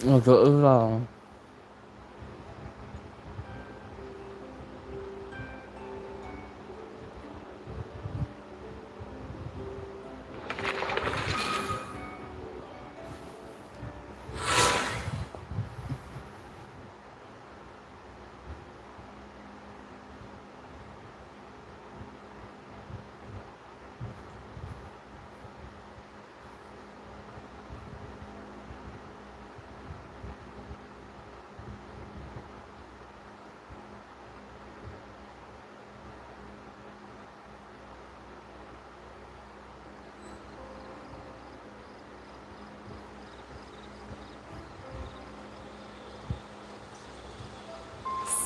Agak lah.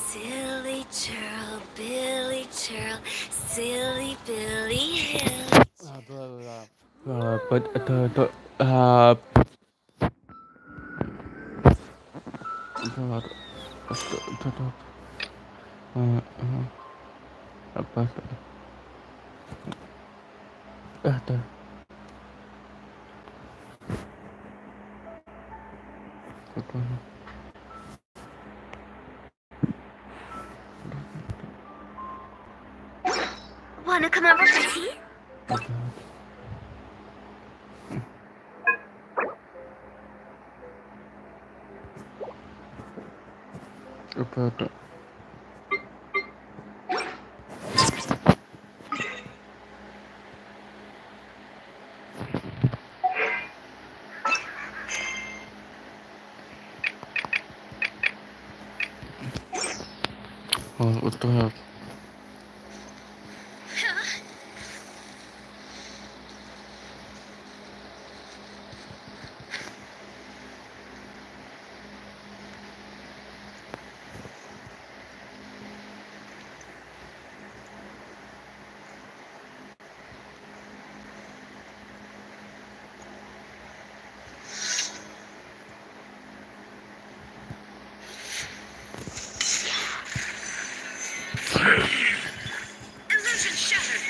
Silly churl, Billy churl, silly Billy Hill. But uh, apa tuh? Wanna come over for tea? Apa tuh? Oh, udah. Illusion shattered.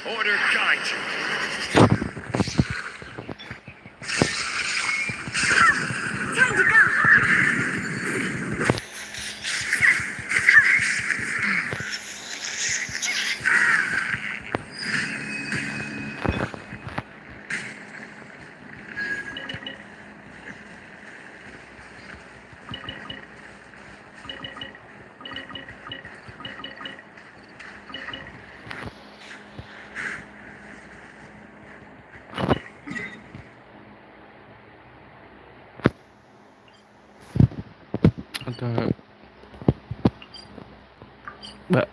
Order guide. Time to go. Ada Mbak.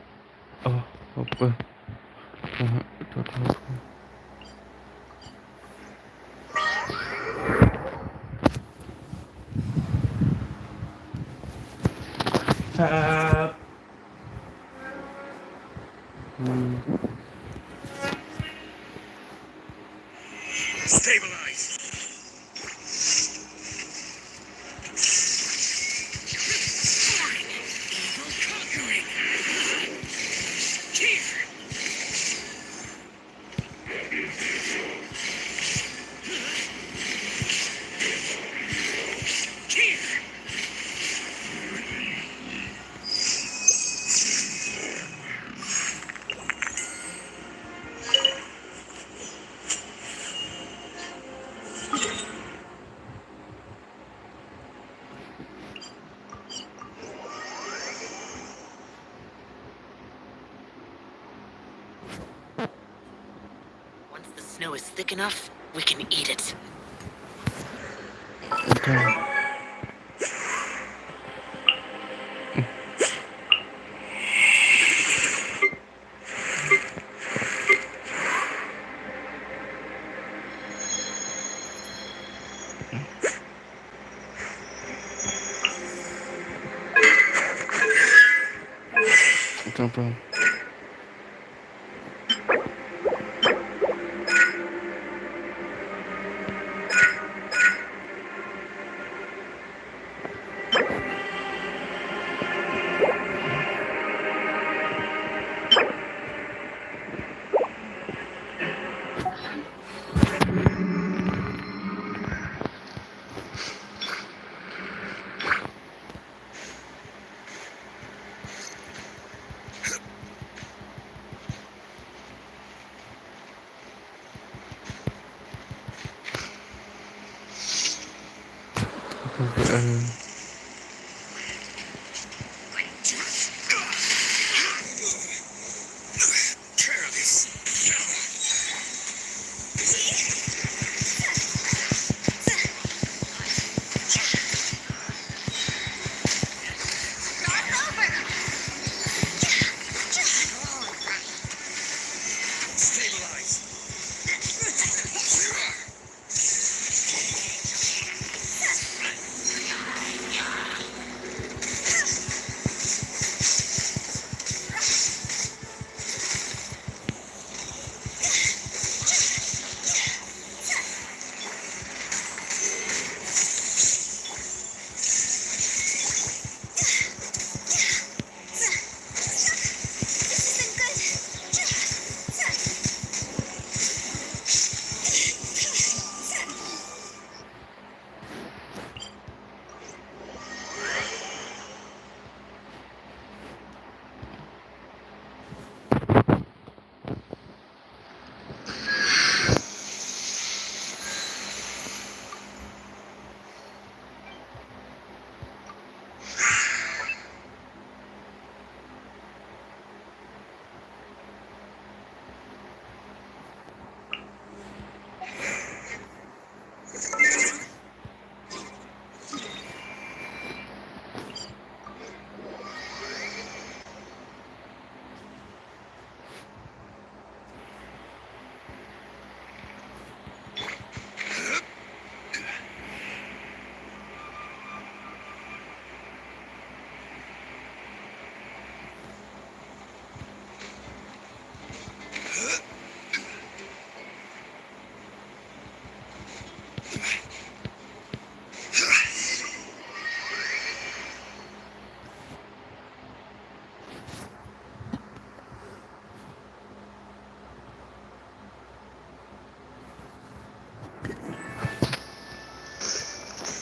Oh, apa? Stabilize. Evil conquering. Here. Here. Once the snow is thick enough, we can eat it.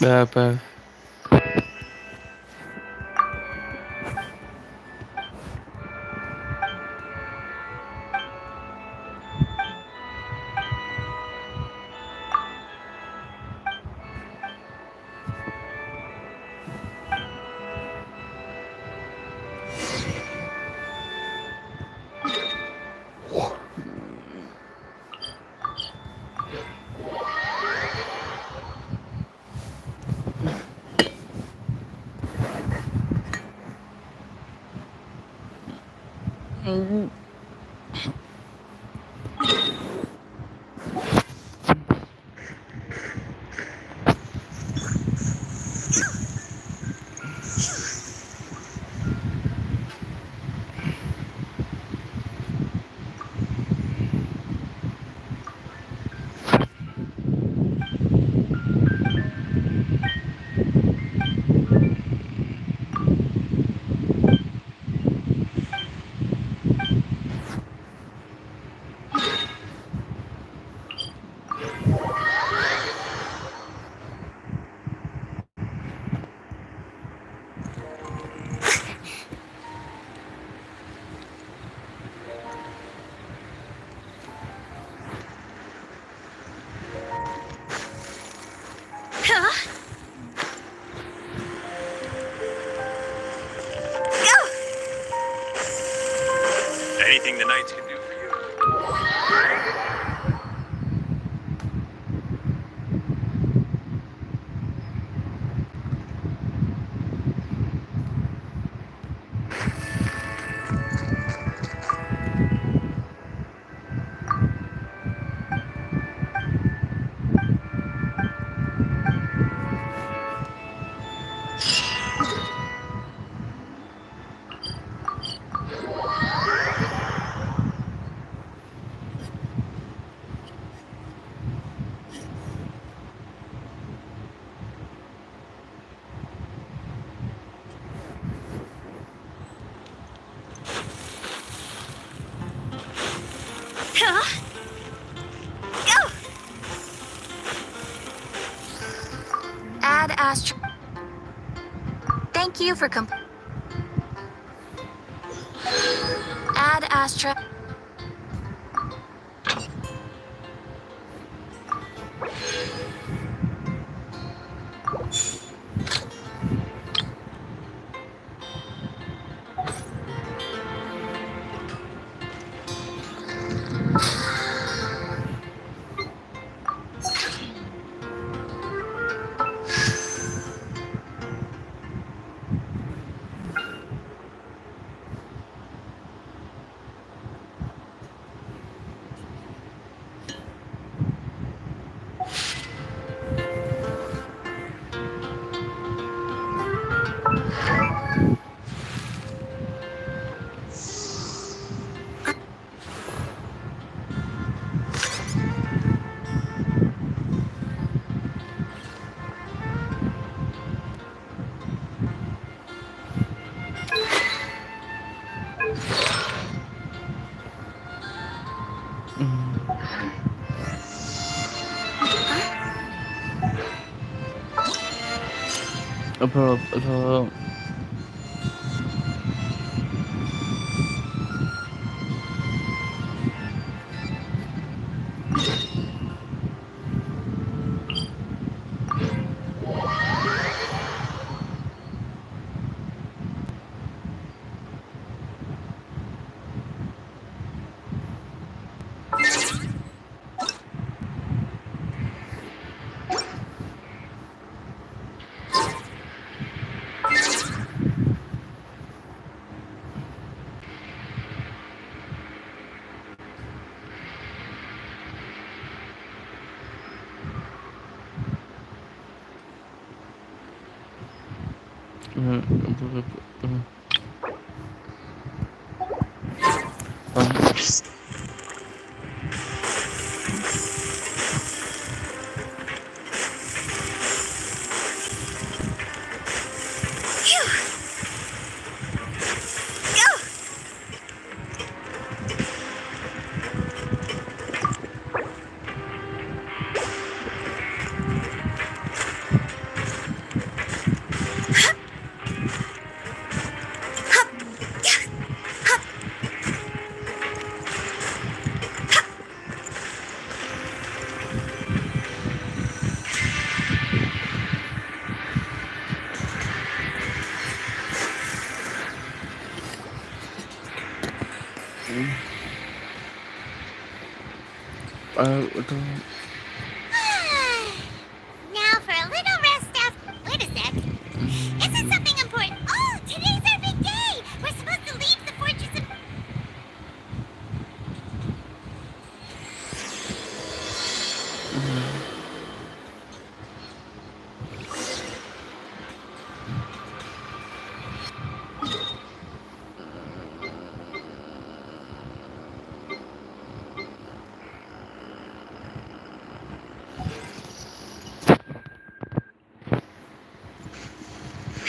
Apa? Huh? Go! Anything the knights can do for you. Huh? Go! Add Astro. Thank you for Add Astra. apa itu Now for a little rest after. Wait a sec. Is it something important? Oh, today's our big day. We're supposed to leave the fortress of.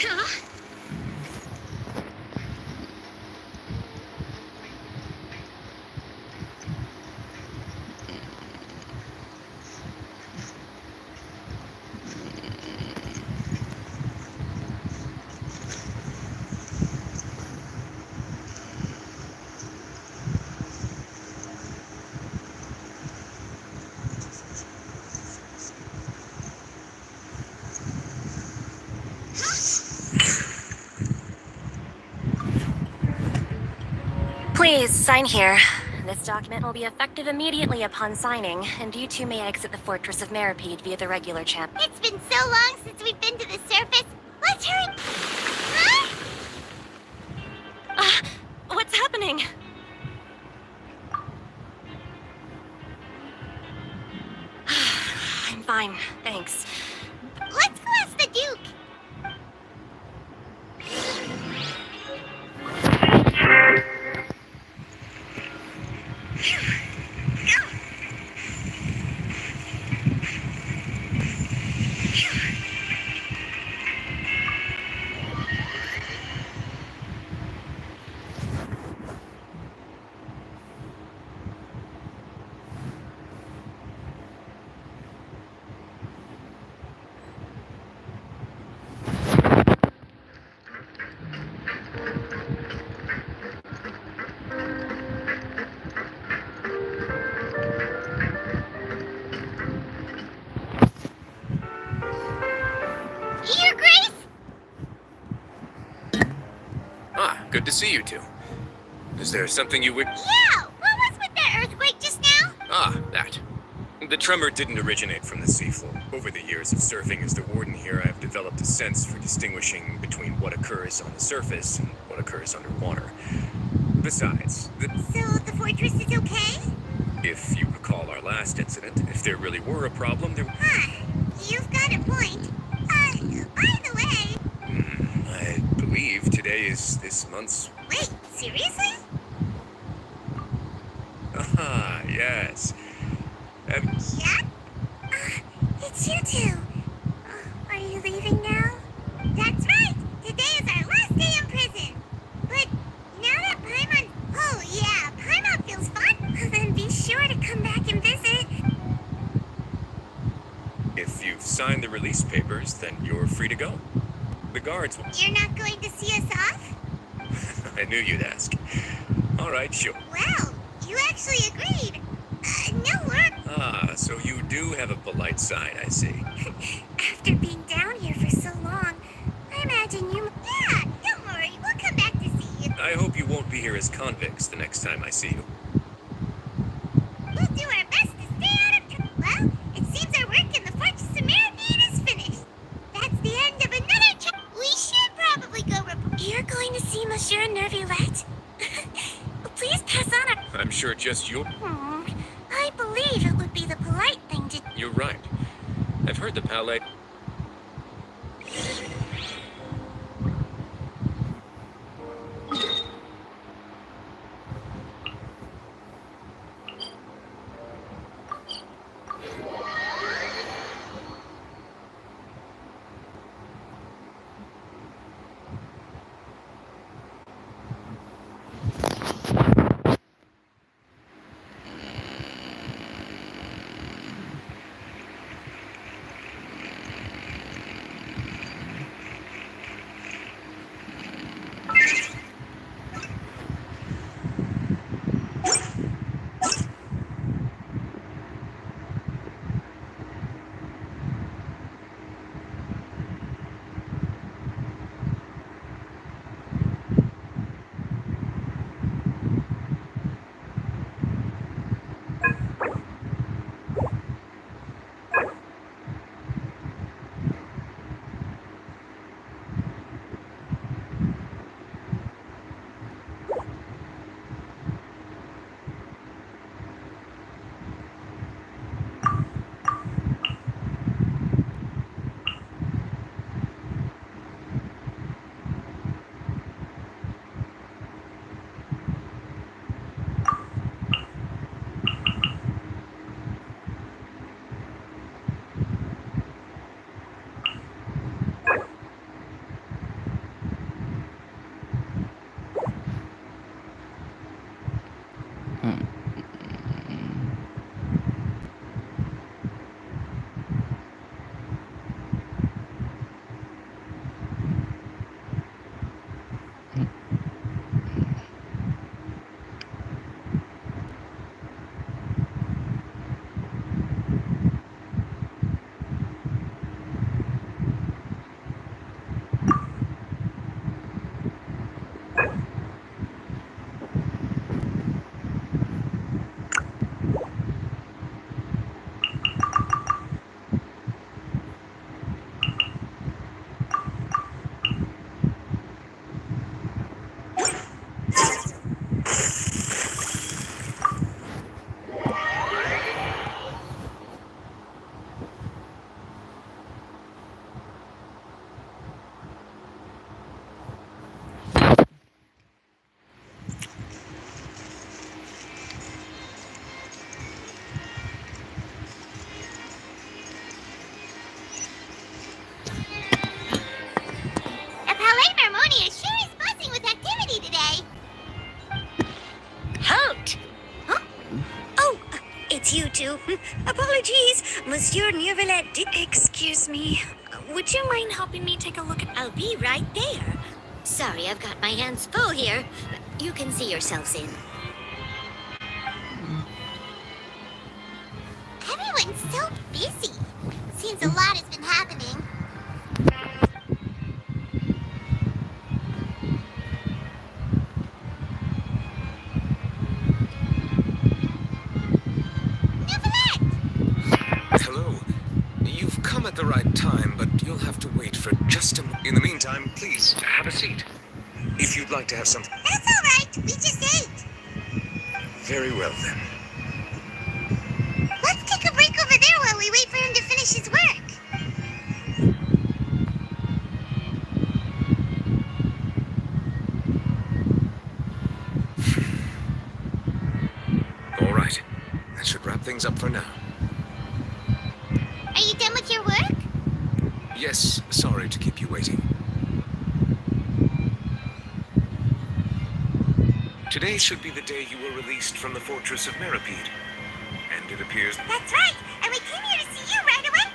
Huh? Please, sign here. This document will be effective immediately upon signing, and you two may exit the Fortress of Meripede via the regular channel. It's been so long since we've been to the surface. Let's hurry. Huh? What's happening? I'm fine, thanks. Let's go ask the Duke. Your Grace? Ah, good to see you two. Is there something you would... Yeah! What was with that earthquake just now? Ah, that. The tremor didn't originate from the seafloor. Over the years of surfing as the warden here, I've developed a sense for distinguishing between what occurs on the surface and what occurs underwater. Besides, So the fortress is okay? if you recall our last incident, if there really were a problem, there... Huh. You've got a point. By the way... I believe today is this month's... Wait, seriously? Ah, yes. Yeah? It's you two. Are you leaving now? That's right. Today is our last day in prison. But now that Paimon... Oh, yeah. Paimon feels fun. Then be sure to come back and visit. If you've signed the release papers, then you're free to go. The guards will... You're not going to see us off? I knew you'd ask. All right, sure. Well, you actually agreed. No work. Ah, so you do have a polite side, I see. After being down here for so long, I imagine you... Yeah, don't worry. We'll come back to see you. I hope you won't be here as convicts the next time I see you. We'll do our best to stay out of trouble. Well, it seems our work in the Fortress of Meripede is finished. That's the end of another chapter. We should probably go report. You're going to see Monsieur Nervulette? Please pass on our... I'm sure just you... I believe it would be the polite thing to... You're right. I've heard the palais... The Palais Harmonia sure is buzzing with activity today. Halt! Oh, it's you two. Apologies, Monsieur Nervulette. Excuse me. Would you mind helping me take a look at... I'll be right there. Sorry, I've got my hands full here. You can see yourselves in. Everyone's so busy. Seems a lot has been happening. Hello. You've come at the right time, but you'll have to wait for just a moment. In the meantime, please, have a seat. If you'd like to have something... That's all right. We just ate. Very well, then. Let's take a break over there while we wait for him to finish his work. All right. That should wrap things up for now. Are you done with your work? Yes, sorry to keep you waiting. Today should be the day you were released from the Fortress of Meripede. And it appears... That's right. And we came here to see you right away.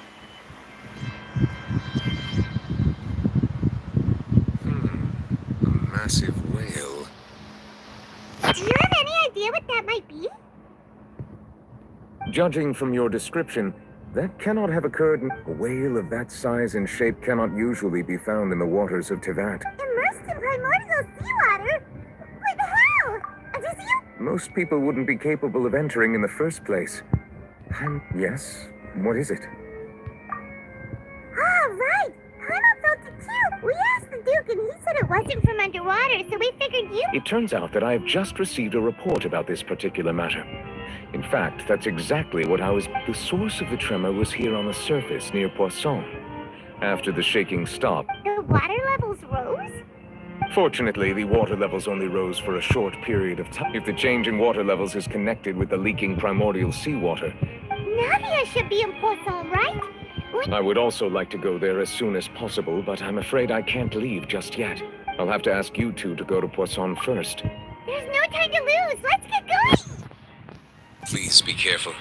Judging from your description, that cannot have occurred. A whale of that size and shape cannot usually be found in the waters of Tivat. Immersed in primordial seawater? What the hell? Does you? Most people wouldn't be capable of entering in the first place. And yes, what is it? Ah, right! Paimon felt it too! We asked the Duke and he said it wasn't from underwater, so we figured you... It turns out that I have just received a report about this particular matter. In fact, that's exactly what I was... The source of the tremor was here on the surface near Poisson. After the shaking stopped... The water levels rose? Fortunately, the water levels only rose for a short period of time. If the change in water levels is connected with the leaking primordial seawater... Navia should be in Poisson, right? I would also like to go there as soon as possible, but I'm afraid I can't leave just yet. I'll have to ask you two to go to Poisson first. There's no time to lose! Let's get going! Please be careful.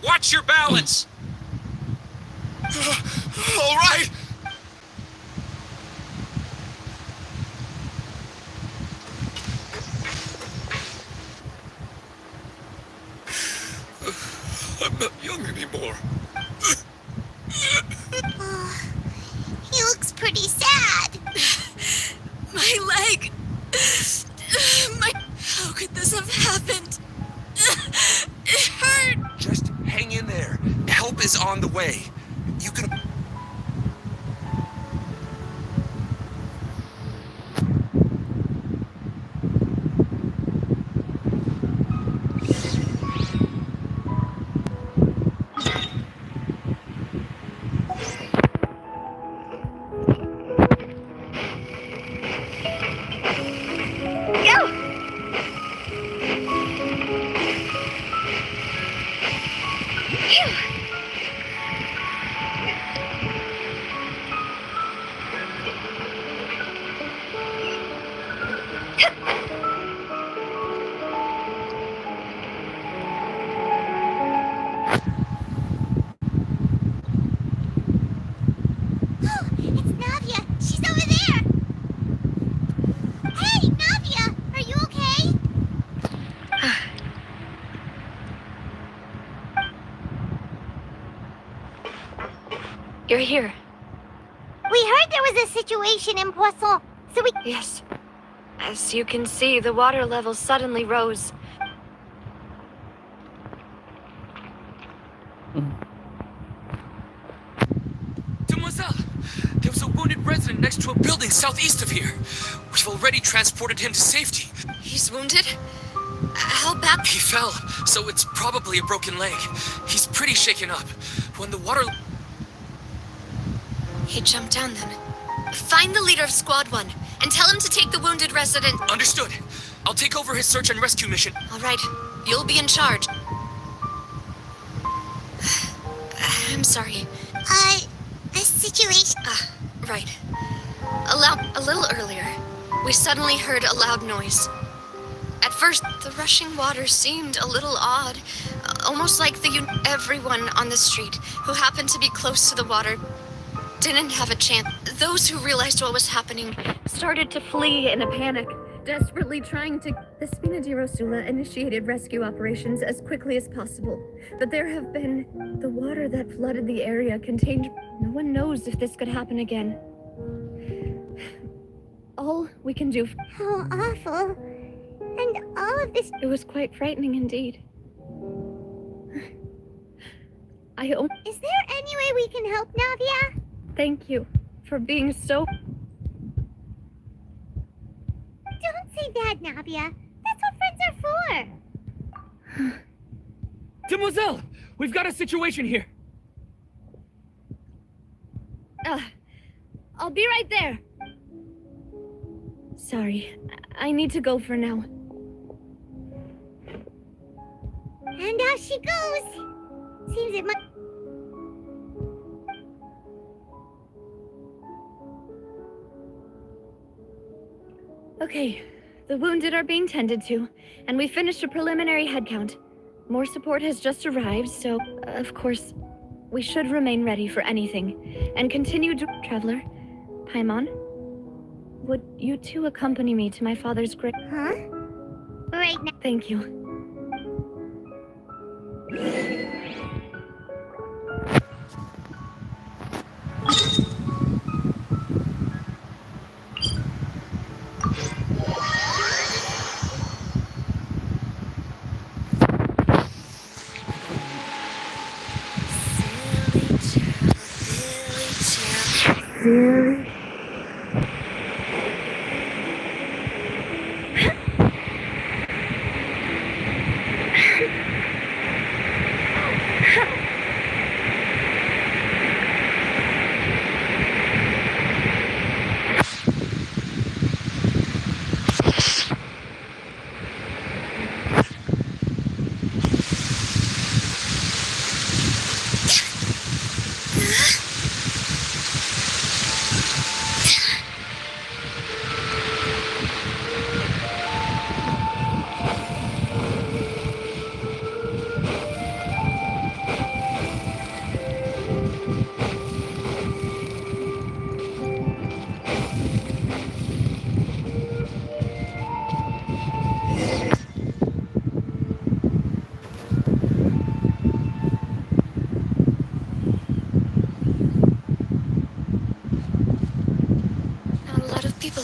Watch your balance! All right! I'm not young anymore. He looks pretty sad. My leg. How could this have happened? It hurt. Just hang in there. Help is on the way. You can... You're here. We heard there was a situation in Poisson, so we... Yes. As you can see, the water level suddenly rose. There was a wounded resident next to a building southeast of here. We've already transported him to safety. He's wounded? How bad? He fell, so it's probably a broken leg. He's pretty shaken up. When the water... He jumped down then. Find the leader of Squad 1 and tell him to take the wounded resident. Understood. I'll take over his search and rescue mission. All right, you'll be in charge. I'm sorry. The situation... Right. A little earlier, we suddenly heard a loud noise. At first, the rushing water seemed a little odd, almost like everyone on the street who happened to be close to the water didn't have a chance. Those who realized what was happening started to flee in a panic, desperately trying to... The Spinadirosula initiated rescue operations as quickly as possible, but there have been... The water that flooded the area contained... No one knows if this could happen again. All we can do... How awful. And all of this... It was quite frightening indeed. Is there any way we can help, Navia? Thank you for being so... Don't say that, Navia. That's what friends are for. Demoiselle, we've got a situation here. I'll be right there. Sorry, I need to go for now. And out she goes. Seems it might... Okay, the wounded are being tended to, and we finished a preliminary head count. More support has just arrived, so, of course, we should remain ready for anything. And continue to... Traveler, Paimon, would you two accompany me to my father's grave? Huh? Right now. Thank you. Really?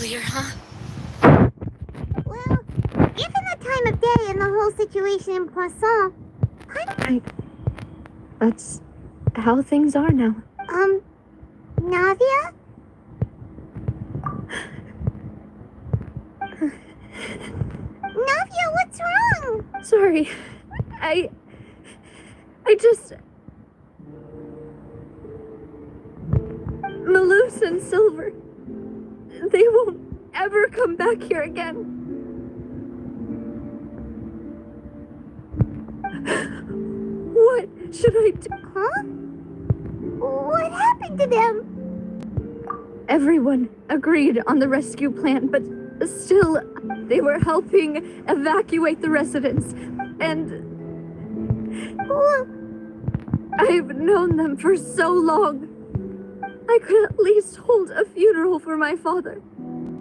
Here, huh? Well, given the time of day and the whole situation in Poisson, That's how things are now. Navia? Navia, what's wrong? Sorry. I just... Malus and Silver... They won't ever come back here again. What should I do? Huh? What happened to them? Everyone agreed on the rescue plan, but still, they were helping evacuate the residents, and... Well, I've known them for so long. I could at least hold a funeral for my father,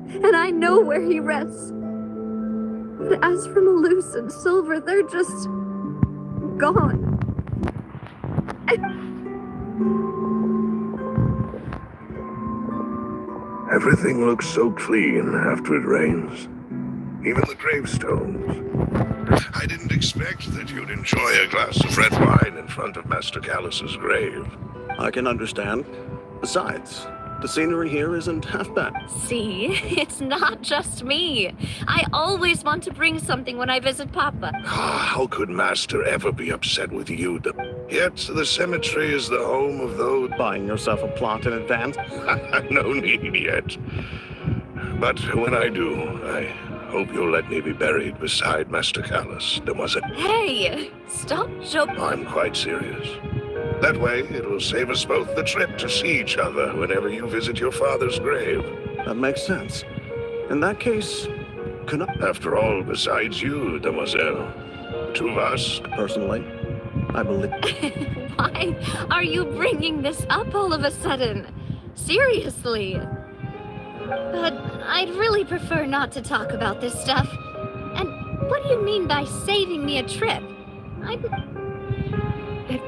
and I know where he rests. But as for Malus and Silver, they're just... gone. Everything looks so clean after it rains. Even the gravestones. I didn't expect that you'd enjoy a glass of red wine in front of Master Callus's grave. I can understand. Besides, The scenery here isn't half bad. See, it's not just me. I always want to bring something when I visit Papa. How could Master ever be upset with you? Yet the cemetery is the home of those... Buying yourself a plot in advance? No need yet. But when I do, I hope you'll let me be buried beside Master Callus, Demoiselle. Hey, stop joking. I'm quite serious. That way, it will save us both the trip to see each other whenever you visit your father's grave. That makes sense. In that case, can I... After all, besides you, Demoiselle, the two of us... Personally, I believe... Why are you bringing this up all of a sudden? Seriously. But I'd really prefer not to talk about this stuff. And what do you mean by saving me a trip? I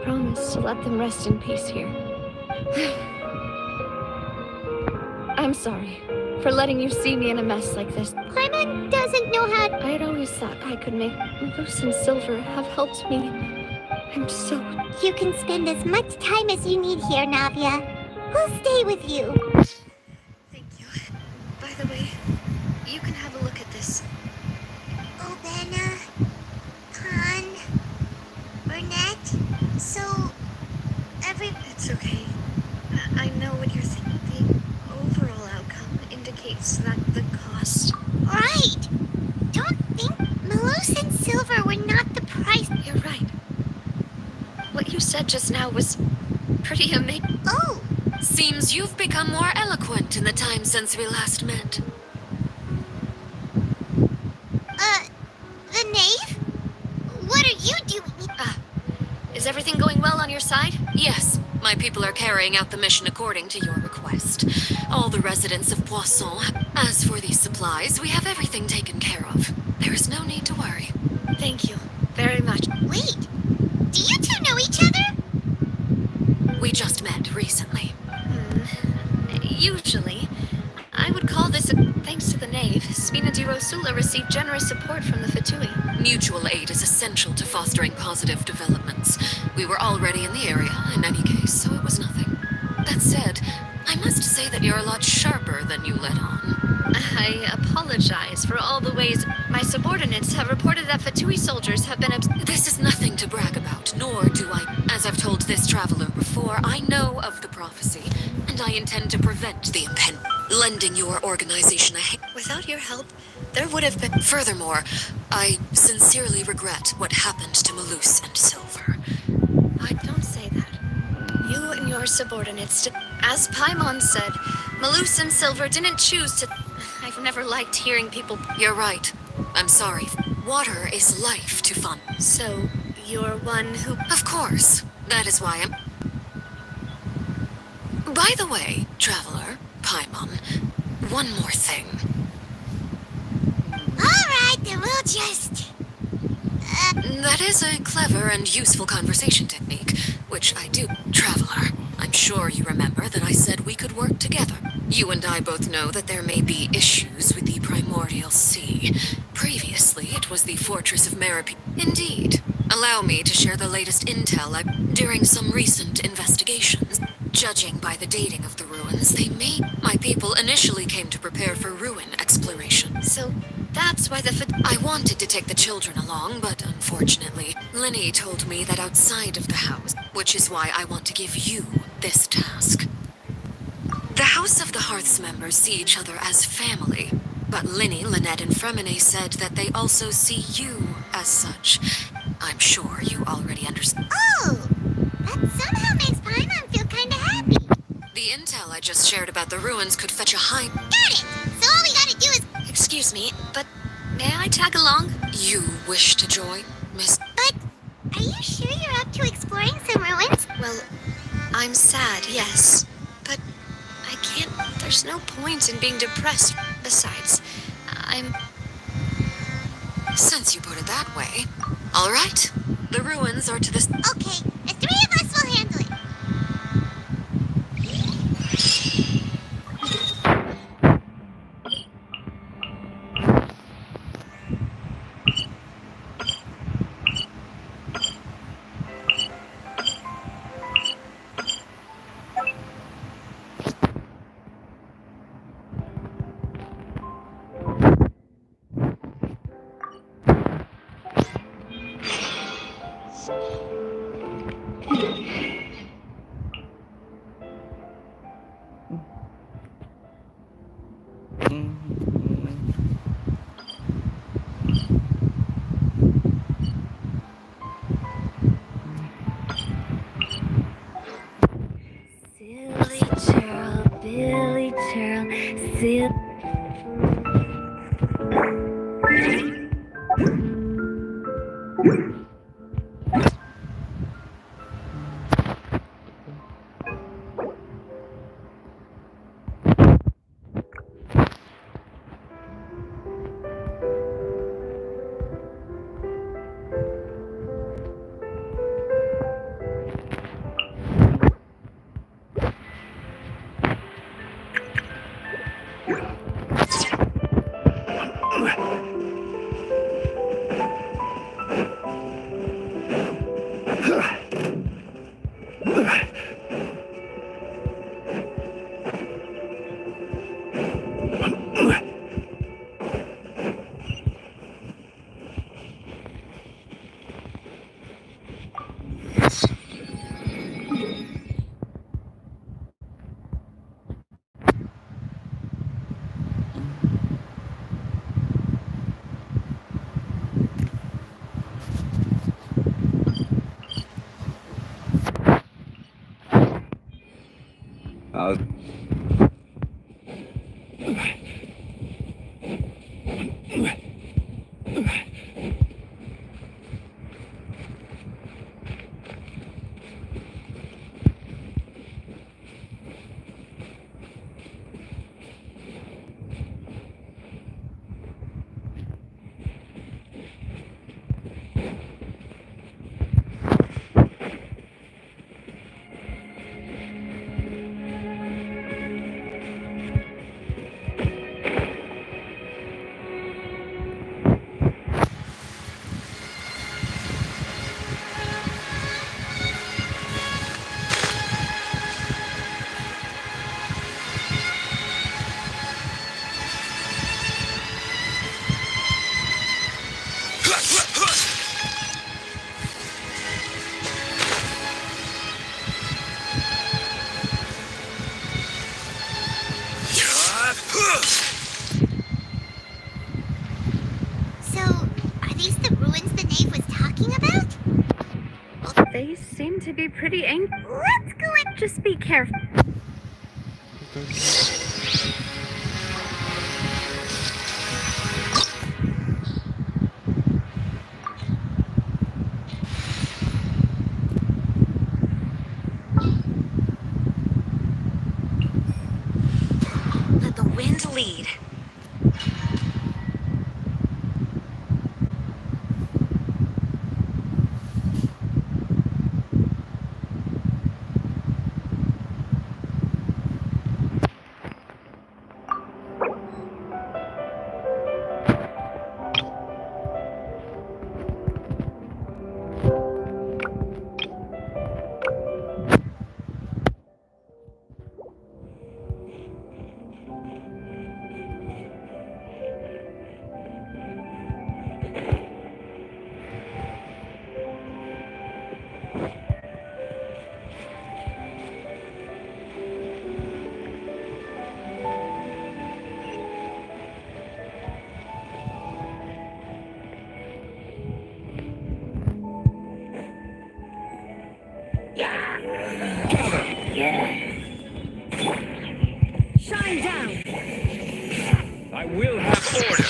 promised to let them rest in peace here. I'm sorry for letting you see me in a mess like this. Paimon doesn't know how to... I'd always thought I could make Loose and Silver have helped me. I'm so... You can spend as much time as you need here, Navia. We'll stay with you. Thank you. By the way, you can have a look at this. Obena, Khan, Burnett, so It's okay. I know what you're thinking. The overall outcome indicates that the cost... Right! Don't think Malus and Silver were not the price. You're right. What you said just now was pretty amazing. Oh! Seems you've become more eloquent in the time since we last met. The knave? What are you doing? Is everything going well on your side? Yes. My people are carrying out the mission according to your request. All the residents of Poisson. As for these supplies, we have everything taken care of. There is no need to worry. Thank you very much. Wait, do you two know each other? We just met recently. Usually, I would call this a... Thanks to the knave, Spina di Rosula received generous support from the Fatui. Mutual aid is essential to fostering positive developments. We were already in the area, in any case, so it was nothing. That said, I must say that you're a lot sharper than you let on. I apologize for all the ways my subordinates have reported that Fatui soldiers have been... This is nothing to brag about, nor do I... As I've told this traveler before, I know of the prophecy, and I intend to prevent the impending. Lending your organization a hand. Without your help, there would have been... Furthermore, I sincerely regret what happened to Malus and Silver. I don't say that. You and your subordinates... As Paimon said, Malus and Silver didn't choose to... I've never liked hearing people... You're right. I'm sorry. Water is life to Fun. So, you're one who... Of course. That is why I'm... By the way, traveler, Paimon, one more thing. Alright, then we'll just... That is a clever and useful conversation technique, which I do. Traveler, I'm sure you remember that I said we could work together. You and I both know that there may be issues with the primordial sea. Previously, it was the fortress of Meripede. Indeed. Allow me to share the latest intel during some recent investigations. Judging by the dating of the ruins, my people initially came to prepare for ruin exploration. So, that's why I wanted to take the children along, but unfortunately, Linny told me that outside of the house, which is why I want to give you this task. The House of the Hearth's members see each other as family, but Linny, Lynette, and Fremine said that they also see you as such. I'm sure you already understand. Oh! That somehow makes Paimon feel kinda happy. The intel I just shared about the ruins could fetch a high... Got it! So all we gotta do is... Excuse me, but may I tag along? You wish to join, Miss... But are you sure you're up to exploring some ruins? Well, I'm sad, yes. But I can't... There's no point in being depressed. Besides, Since you put it that way. All right. The ruins are to the... Okay, the three of us will handle it. Silly churl, Billy churl, silly. So, are these the ruins the knave was talking about? They seem to be pretty angry. Let's go and Just be careful. Let the wind lead. Shine down. I will have order.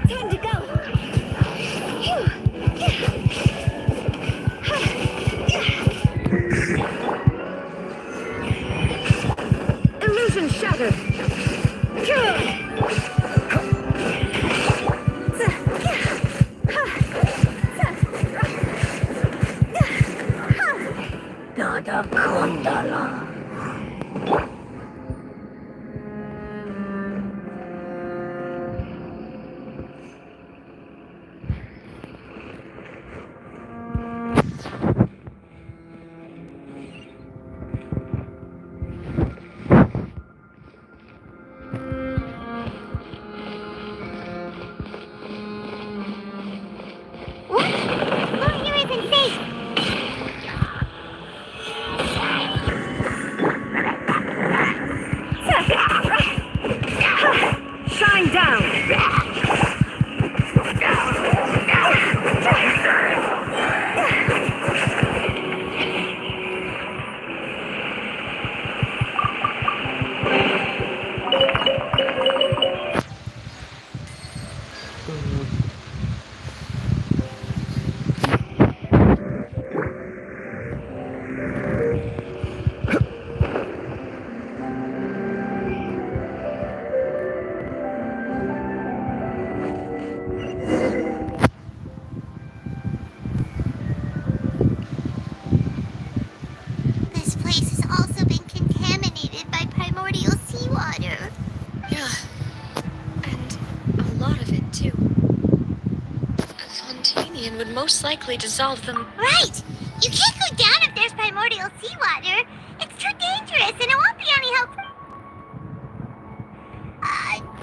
Time to go. Illusion shattered. Nada Kondala. would most likely dissolve them. Right! You can't go down if there's primordial seawater. It's too dangerous and it won't be any help.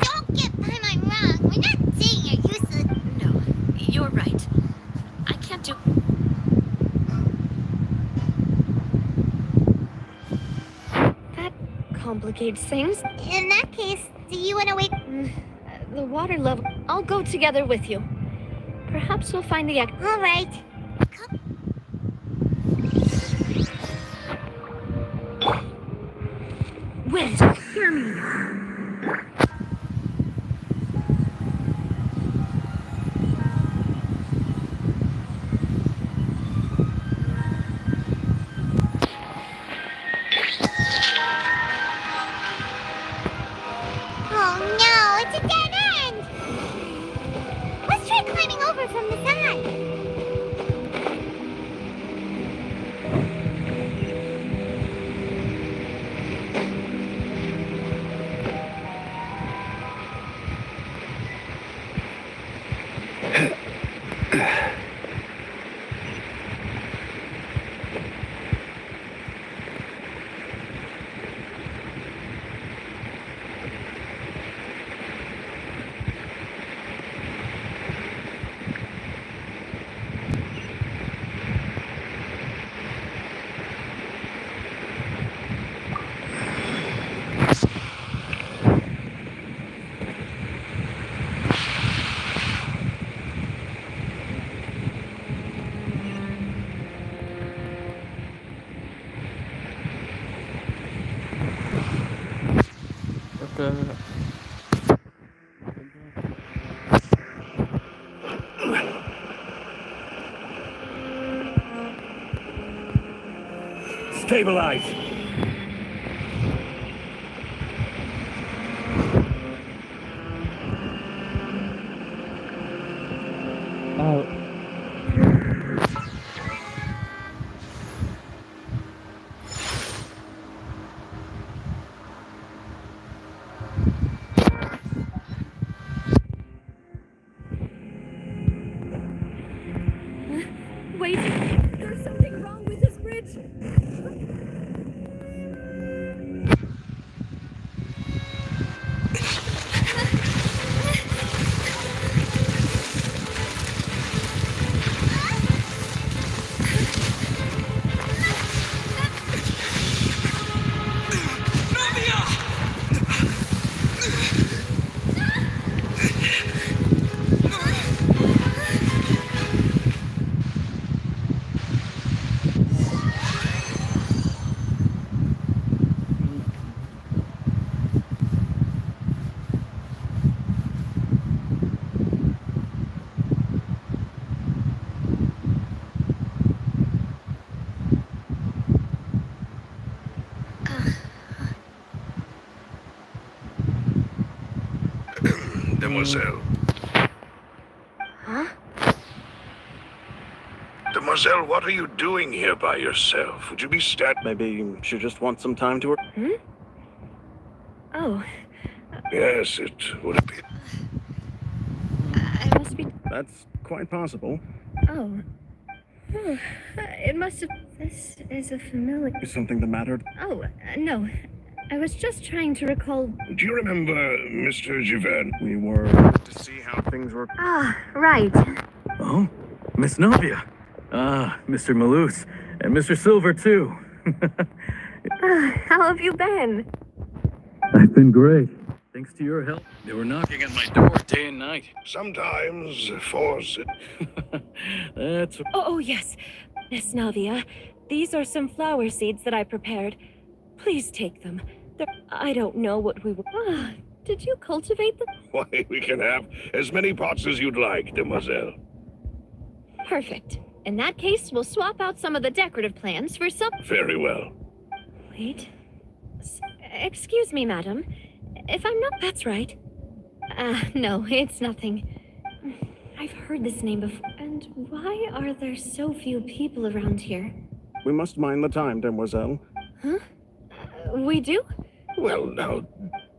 Don't get Paimon wrong. We're not saying you're useless. No, you're right. I can't do... That complicates things. In that case, do you want to wait? The water level. I'll go together with you. Perhaps we'll find the... All right. Wait, hear me. Oh no, it's a dead end! Let's try climbing over from the side. Stabilize! Wait, there's something wrong with this bridge. Demoiselle. Huh? Demoiselle, what are you doing here by yourself? Would you be Maybe she just wants some time to... Oh, Yes, it would appear. I must be... That's quite possible. Oh. Oh, it must have... This is a familiar... Is something the matter? Oh, no. I was just trying to recall... Do you remember Mr. Given? We were to see how things were... Ah, right. Oh, Miss Navia. Ah, Mr. Malus. And Mr. Silver, too. How have you been? I've been great. Thanks to your help. They were knocking at my door day and night. Sometimes force it. That's... Oh, yes. Miss Navia, these are some flower seeds that I prepared. Please take them. I don't know what we were... did you cultivate them? Why, we can have as many pots as you'd like, Demoiselle. Perfect. In that case, we'll swap out some of the decorative plants for some... Very well. Wait. Excuse me, madam. If I'm not... That's right. No, it's nothing. I've heard this name before. And why are there so few people around here? We must mind the time, Demoiselle. Huh? We do? Well, now...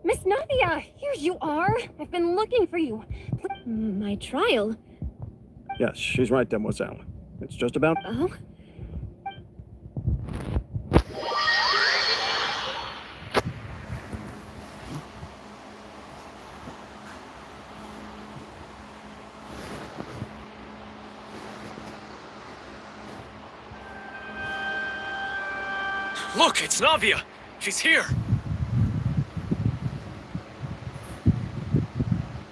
Miss Navia, here you are. I've been looking for you. My trial? Yes, she's right, Demoiselle. It's just about... Oh? Look, it's Navia! She's here!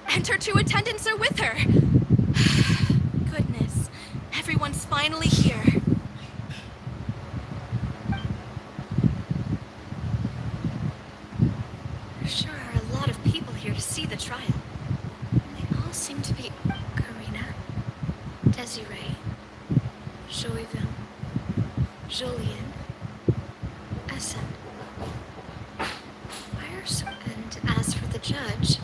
And her 2 attendants are with her. Goodness, everyone's finally here. There sure are a lot of people here to see the trial. They all seem to be Karina, Desiree, Joyville, Jolien, Essen, Myers, and as for the judge...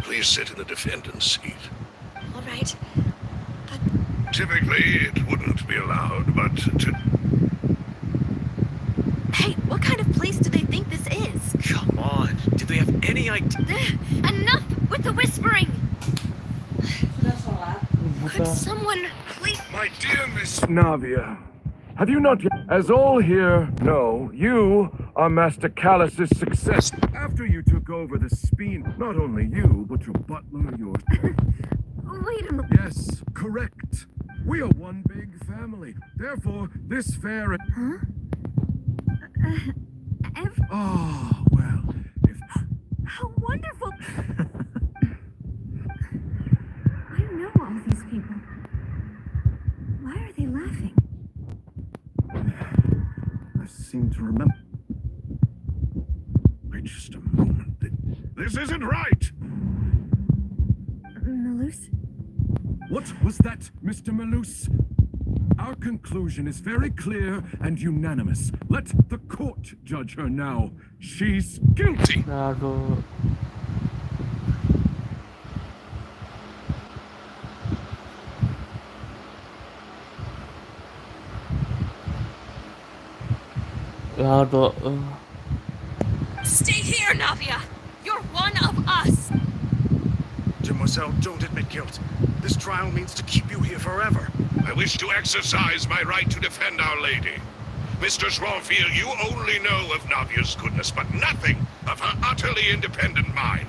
Please sit in the defendant's seat. All right, but... Typically, it wouldn't be allowed, but to... Hey, what kind of place do they think this is? Come on, do they have any idea? Enough with the whispering! Could someone please... My dear Miss... Navia, have you not yet... As all here know, you are Master Callus's success. After you took over the Speen, not only you, but your butler, your... Wait a minute. Yes, correct. We are one big family. Therefore, this fair... Huh? Oh, well, if... How wonderful! I know all these people. Why are they laughing? I seem to remember... Wait just a moment. This isn't right! Malus? What was that, Mr. Malus? Our conclusion is very clear and unanimous. Let the court judge her now. She's guilty. Aduh. Aduh. Stay here, Navia! You're one of us! Demoiselle, don't admit guilt. This trial means to keep you here forever. I wish to exercise my right to defend Our Lady. Mr. Schwanfield, you only know of Navia's goodness, but nothing of her utterly independent mind.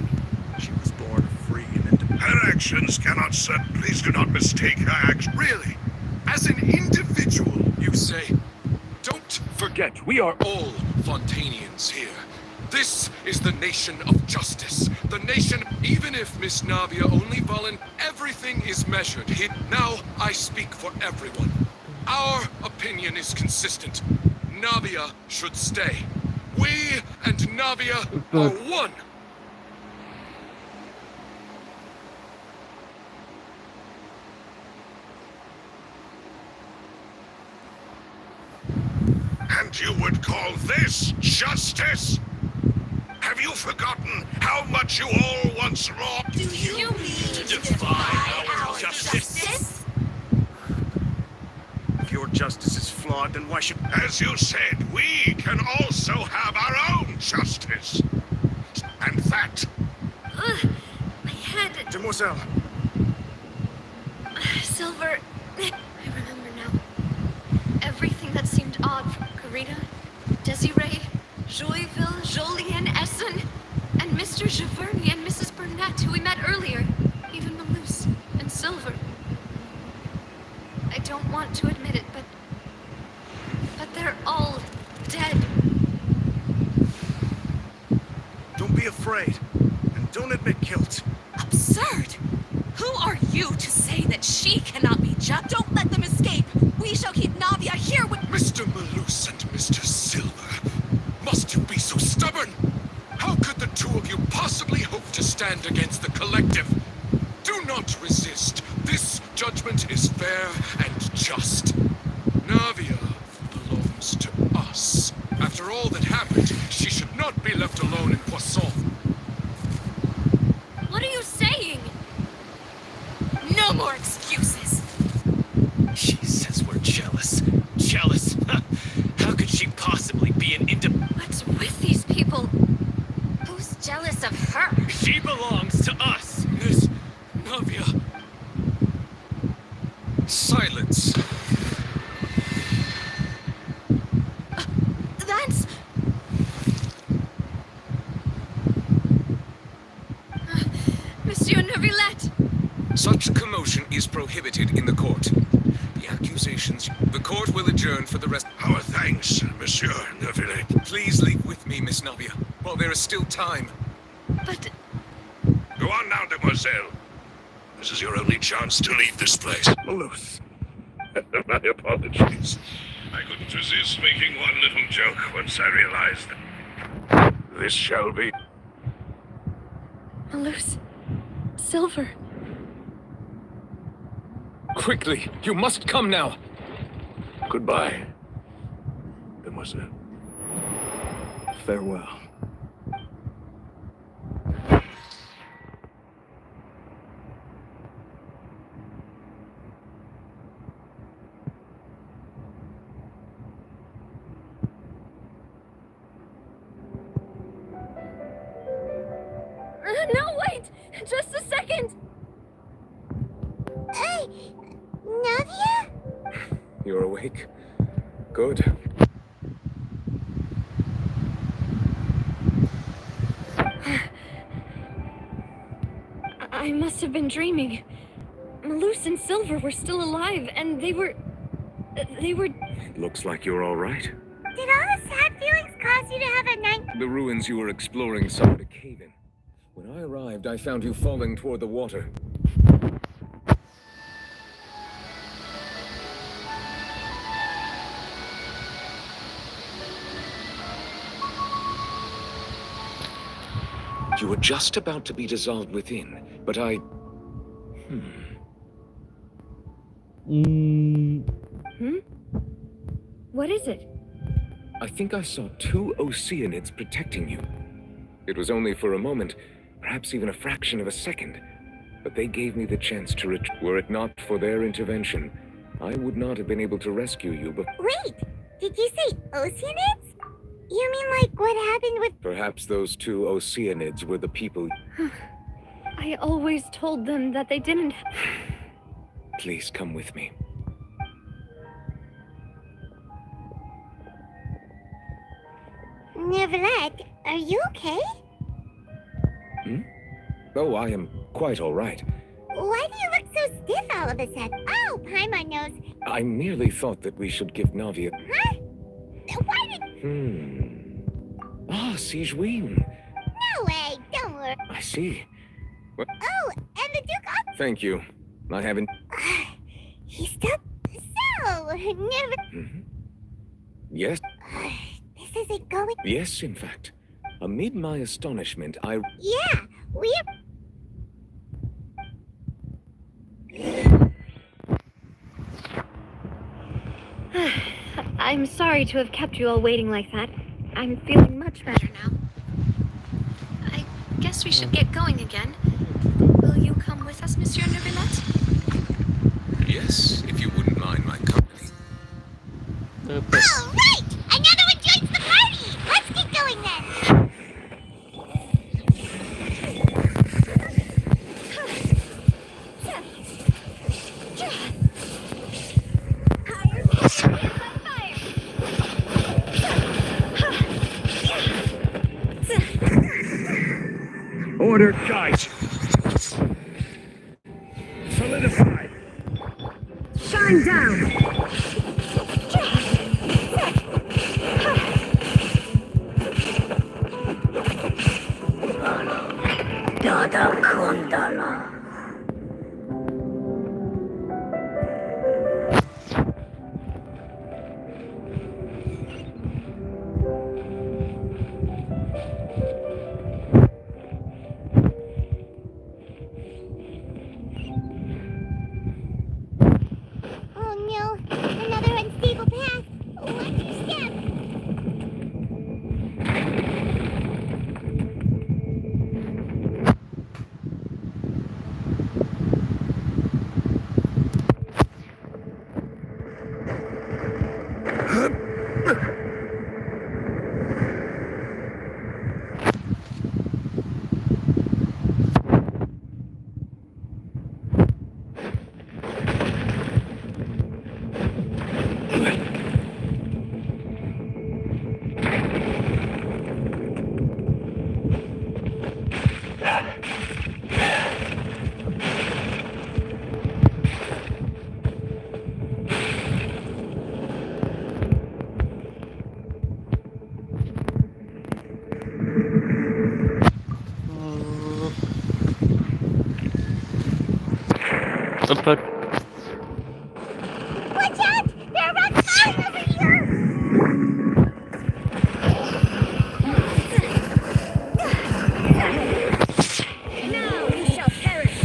She was born free and independent. Her actions cannot please do not mistake her actions. Really? As an individual, you say? Don't Forget, we are all Fontainians here. This is the nation of justice. The nation, even if Miss Navia only everything is measured here. Now I speak for everyone. Our opinion is consistent. Navia should stay. We and Navia are one. And you would call this justice? Have you forgotten how much you all once wrought? Do you mean to defy our justice? If your justice is flawed, then why should... As you said, we can also have our own justice. And that... My head... Demoiselle. Silver... I remember now. Everything that seemed odd from Karina, Desiree, Joyville, Jolien, Essen, and Mr. Giverny and Mrs. Burnett, who we met earlier. Even Malus and Silver. I don't want to admit it, but they're all dead. Don't be afraid. And don't admit guilt. Absurd! Who are you to say that she cannot be judged? Don't let them escape! We shall keep Navia here with... Mr. Malus and Mr. Silver, must you be so stubborn? How could the two of you possibly hope to stand against the collective? Do not resist. This judgment is fair and just. Navia belongs to us. After all that happened, she should not be left alone in Poisson. What are you saying? No more excuses! She says we're jealous. Jealous? How could she possibly be an What's with these people? Who's jealous of her? She belongs to us. Miss Navia Such commotion is prohibited in the court. The accusations... The court will adjourn for the rest... Our thanks, Monsieur Neuvillette. Please leave with me, Miss Navia, while there is still time. But Go on now, demoiselle. This is your only chance to leave this place. Malus. My apologies. I couldn't resist making one little joke once I realized this shall be. Malus. Silver. Quickly, you must come now. Goodbye, demoiselle. Farewell. No, wait! Just a second! Hey, Navia? You're awake. Good. I must have been dreaming. Malus and Silver were still alive, and they were... It looks like you're all right. Did all the sad feelings cause you to have a night? The ruins you were exploring suffered a cave-in. When I arrived, I found you falling toward the water. You were just about to be dissolved within, but I... What is it? I think I saw 2 Oceanids protecting you. It was only for a moment, perhaps even a fraction of a second, but they gave me the chance to Were it not for their intervention, I would not have been able to rescue you, but... Wait, did you say Oceanids? You mean like what happened with... Perhaps those 2 Oceanids were the people... I always told them that they didn't... Please come with me. Neuvillette, are you okay? Oh, I am quite all right. Why do you look so stiff all of a sudden? Oh, Paimon knows. I merely thought that we should give Navia... Huh? Why did... Ah, Sigewin. No way, don't worry. I see. Well, Oh, and the Duke also... thank you. I haven't... He's still... So, never... Yes? This isn't going... Yes, in fact. Amid my astonishment, I... Yeah, we're... I'm sorry to have kept you all waiting like that. I'm feeling much better now. I guess we should get going again. Will you come with us, Monsieur Neuvillette? Yes, if you wouldn't mind my company. All right! Another one joins the party! Let's get going then! Order, guys. Solidify. Shine down! Oh no, another unstable path. Watch your step. But Watch out! There are rocks flying over here! Now you shall perish.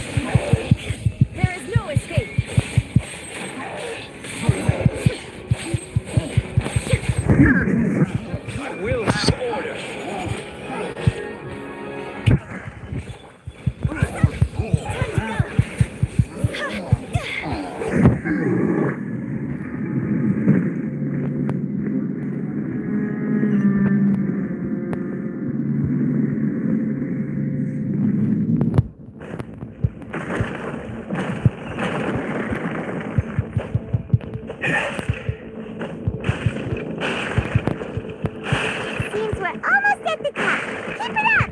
There is no escape. I will have order. Seems we're almost at the top. Keep it up!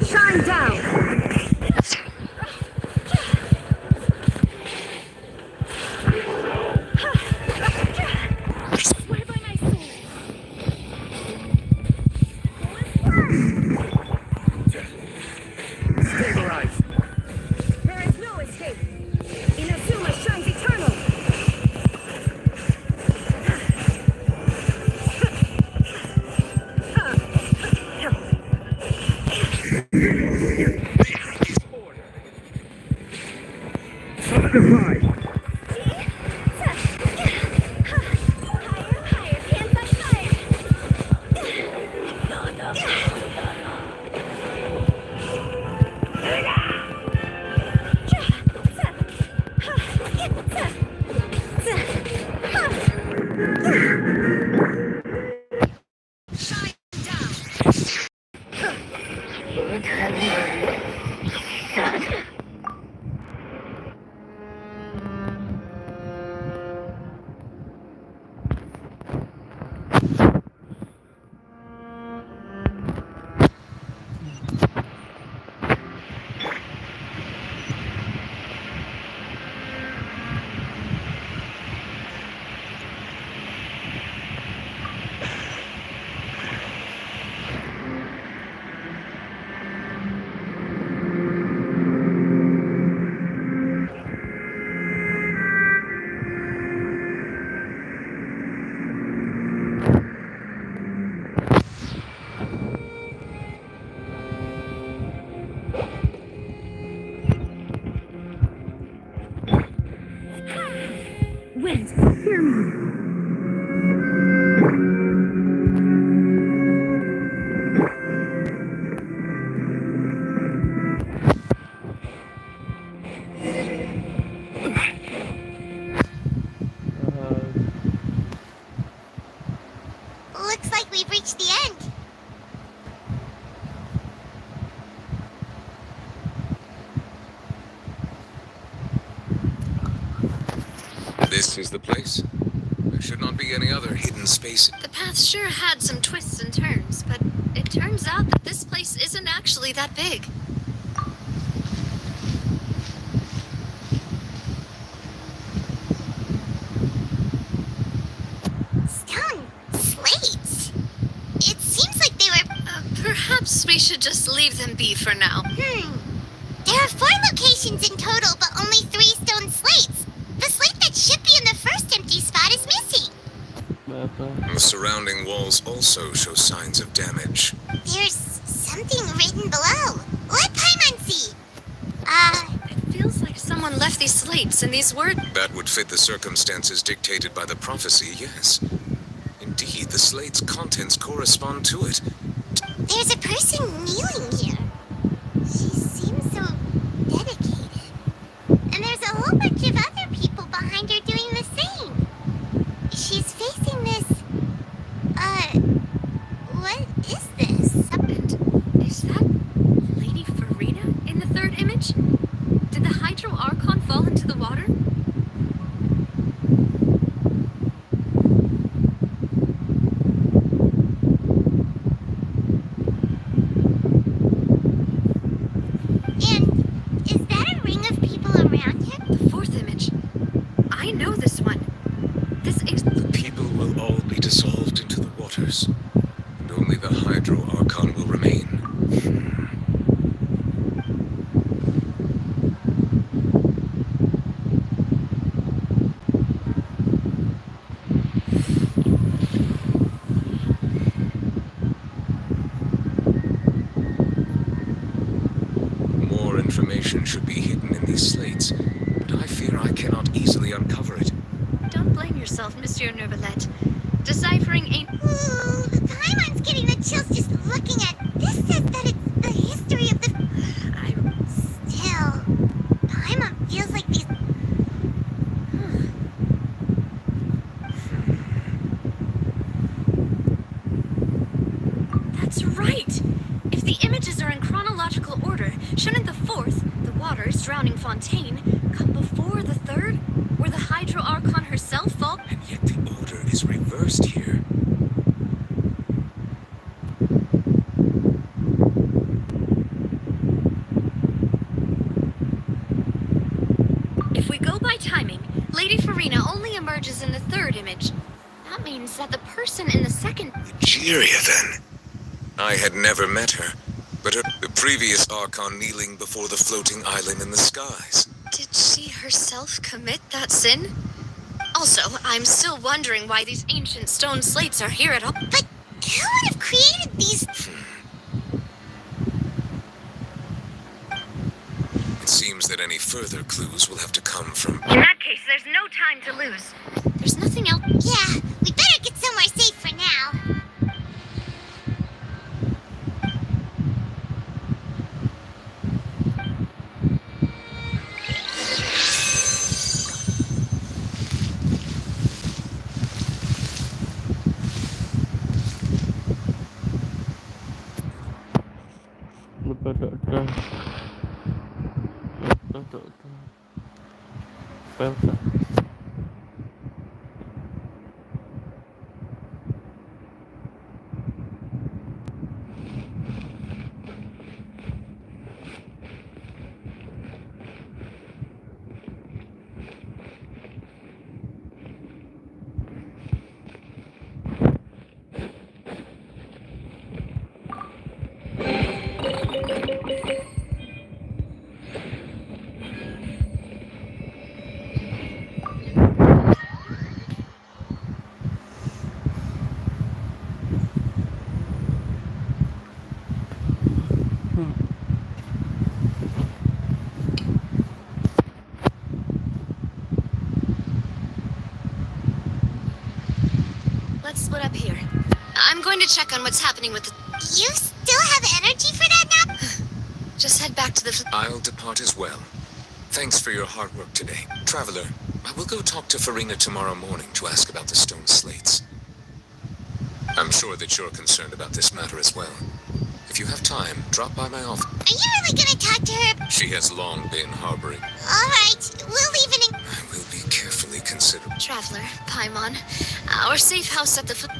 Shine down. Swear by my soul. Stabilize. There is no escape. Inazuma shines eternal. Solidify. Wind, hear me. Looks like we've reached the end. This is the place. There should not be any other hidden space. The path sure had some twists and turns, but it turns out that this place isn't actually that big. Stone slates. It seems like they were. Perhaps we should just leave them be for now. There are 4 locations in total, but only 3 stone slates. The slate that should be in the first empty spot is missing. The surrounding walls also show signs of damage. There's something written below. Let Paimon see. It feels like someone left these slates and these words. That would fit the circumstances dictated by the prophecy, yes. Indeed, the slate's contents correspond to it. There's a person kneeling here. She seems so dedicated. And there's a whole bunch of other people behind her doing the same. She's facing this... what is this? And is that Lady Farina in the third image? Did the Hydro Archon fall into the water? we uncover it. Don't blame yourself, Monsieur Neuvillette. Deciphering ain't... Ooh, Paimon's getting the chills just looking at this. Says that it's the history of the... Still, Paimon feels like these... That's right! If the images are in chronological order, shouldn't the fourth, the waters drowning Fontaine, come before the third? Where the Hydro Archon herself fall? And yet the order is reversed here. If we go by timing, Lady Farina only emerges in the third image. That means that the person in the second... Egeria, then. I had never met her, but the previous Archon kneeling before the floating island in the skies. Did she herself commit that sin? Also, I'm still wondering why these ancient stone slates are here at all. But who would have created these... It seems that any further clues will have to come from... In that case, there's no time to lose. There's nothing else. Yeah, we better get somewhere safe for now. Let's split up here. I'm going to check on what's happening with the... You still have energy for that now? Just head back to the... I'll depart as well. Thanks for your hard work today. Traveler, I will go talk to Farina tomorrow morning to ask about the stone slates. I'm sure that you're concerned about this matter as well. If you have time, drop by my office. Are you really gonna talk to her? She has long been harboring. Alright, we'll leave it in... I will be carefully considered. Traveler, Paimon, our safe house at the foot...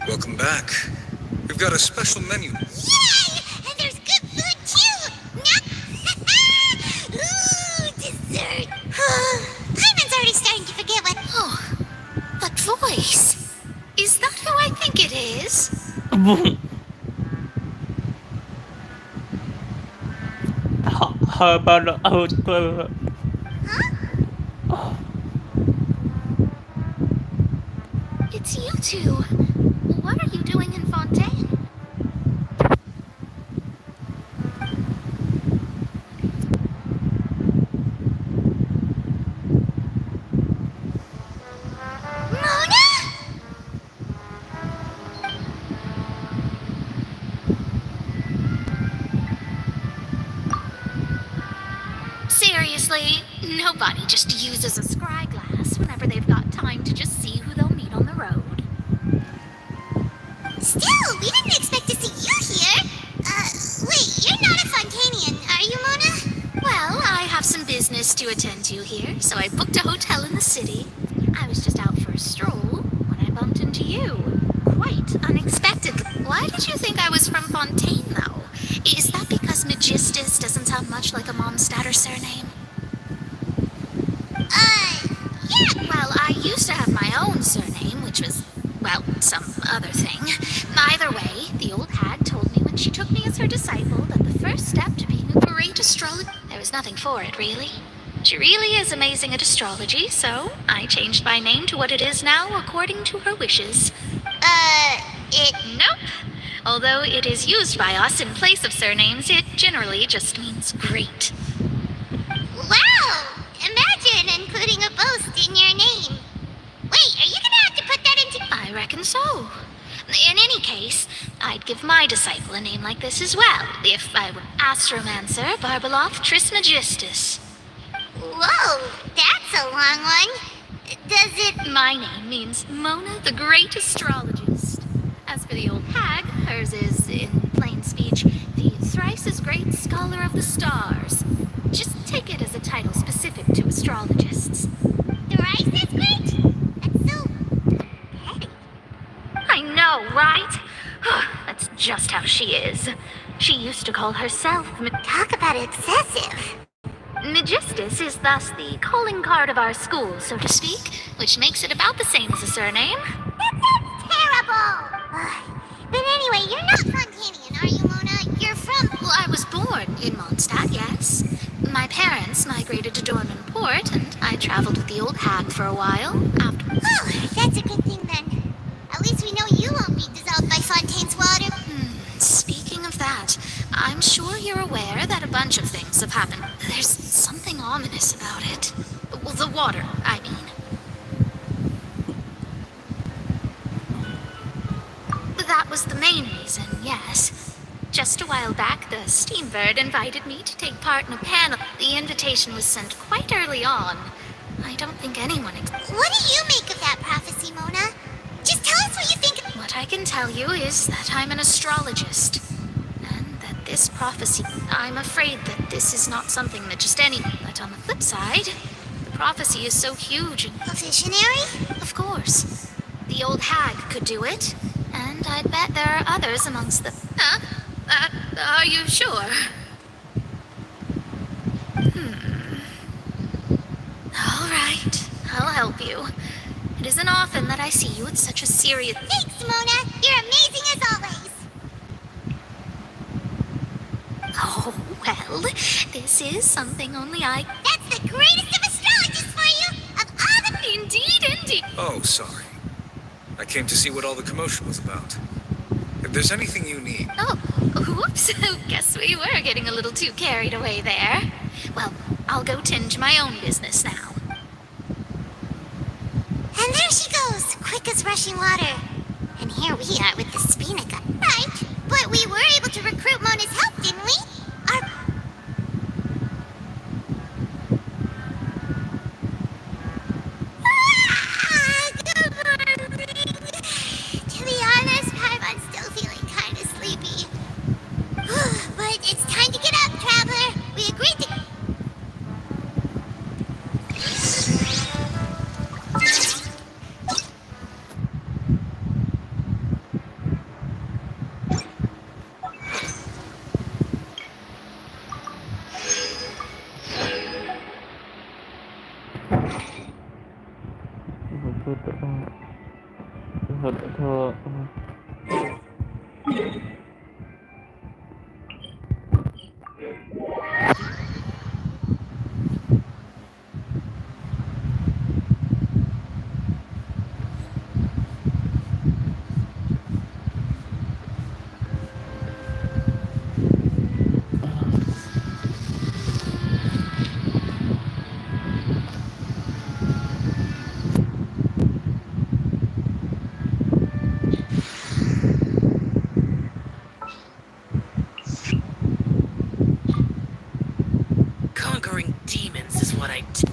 Welcome back. We've got a special menu. Yay! And there's good food too! Ooh, dessert! Paimon's already starting to forget what... Oh, that voice. Is that who I think it is? How about out? It's you two. What are you doing in Fontaine? Seriously, nobody just uses a scry glass whenever they've got time to just see who they'll meet on the road. Still, we didn't expect to see you here. Wait, you're not a Fontainian, are you, Mona? Well, I have some business to attend to here, so I booked a hotel in the city. I was just out for a stroll when I bumped into you. Quite unexpectedly. Why did you think I was from Fontaine, though? Is that because Magistus doesn't sound much like a Mondstadt surname? Yeah. Well, I used to have my own surname, which was, well, some other thing. Either way, the old hag told me when when she took me as her disciple that the first step to being a great astrologer... There was nothing for it, really. She really is amazing at astrology, so I changed my name to what it is now according to her wishes. Nope. Although it is used by us in place of surnames, it generally just means great. Wow! Imagine including a boast in your name. Wait, are you gonna have to put that into... I reckon so. In any case, I'd give my disciple a name like this as well, if I were Astromancer Barbeloth Trismegistus. Whoa, that's a long one. Does it... My name means Mona the Great Astrologist. As for the old hag, hers is, in plain speech, the thrice-as-great Scholar of the Stars. Just take it as a title specific to astrologists. Thrice-as-great? That's so... petty. I know, right? That's just how she is. She used to call herself... Talk about excessive. Megistus is thus the calling card of our school, so to speak, which makes it about the same as a surname. That sounds terrible! But anyway, you're not Fontanian, are you, Mona? You're from... Well, I was born in Mondstadt, yes. My parents migrated to Dorman Port, and I traveled with the old hag for a while afterwards. Oh, that's a good thing then. At least we know you won't be dissolved by Fontaine's water. Speaking of that, I'm sure you're aware that a bunch of things have happened. There's something ominous about it. Well, the water, I mean. That was the main reason, yes. Just a while back, the Steambird invited me to take part in a panel. The invitation was sent quite early on. I don't think anyone... What do you make of that prophecy, Mona? Just tell us what you think... What I can tell you is that I'm an astrologist. And that this prophecy... I'm afraid that this is not something that just anyone... But on the flip side, the prophecy is so huge and... A visionary? Of course. The old hag could do it. And I'd bet there are others amongst the... Huh? Are you sure? All right, I'll help you. It isn't often that I see you with such a serious... Thanks, Mona. You're amazing as always. Oh, well, this is something only I... That's the greatest of astrologists for you! Of all the... Indeed. Oh, sorry. I came to see what all the commotion was about. If there's anything you need... Oh, whoops. Guess we were getting a little too carried away there. Well, I'll go tend to my own business now. And there she goes, quick as rushing water. And here we are with the Spinica. Right, but we were able to recruit Mona's help, didn't we? To be honest, I'm still feeling kind of sleepy. But it's time to get up, Traveler. We agreed to... Conquering demons is what I do.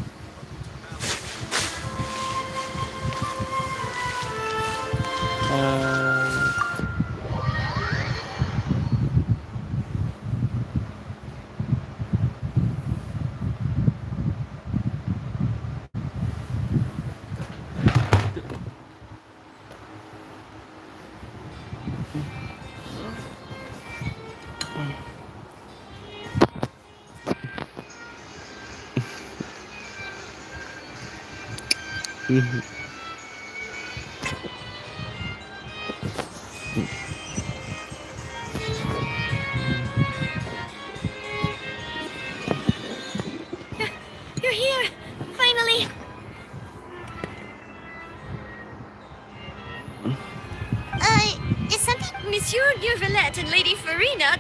and Lady Farina,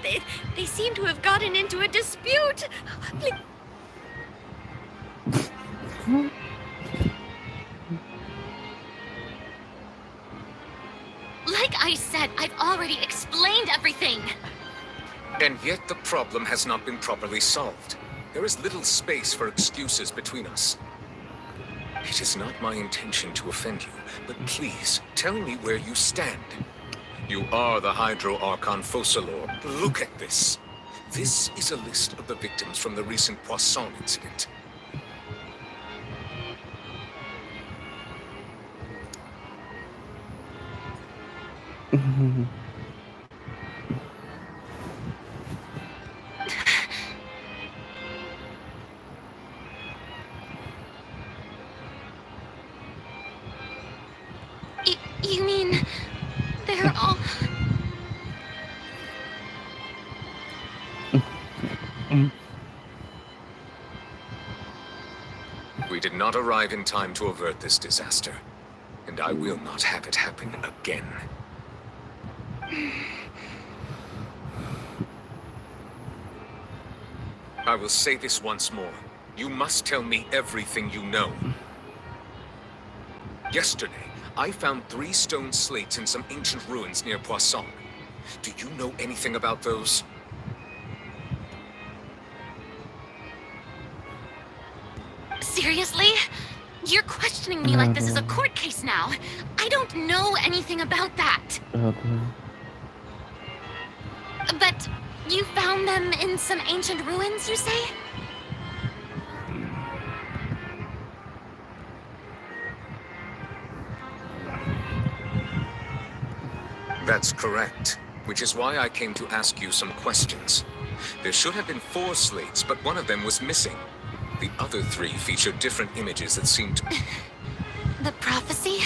they seem to have gotten into a dispute. Like I said, I've already explained everything. And yet the problem has not been properly solved. There is little space for excuses between us. It is not my intention to offend you, but please, tell me where you stand. You are the Hydro Archon Focalor. Look at this. This is a list of the victims from the recent Poisson incident. You mean they're all... We did not arrive in time to avert this disaster, and I will not have it happen again. I will say this once more. You must tell me everything you know. Yesterday, I found 3 stone slates in some ancient ruins near Poisson. Do you know anything about those? Seriously? You're questioning me like this is a court case now. I don't know anything about that. But you found them in some ancient ruins, you say? That's correct, which is why I came to ask you some questions. There should have been 4 slates, but one of them was missing. The other 3 featured different images that seemed to... The prophecy?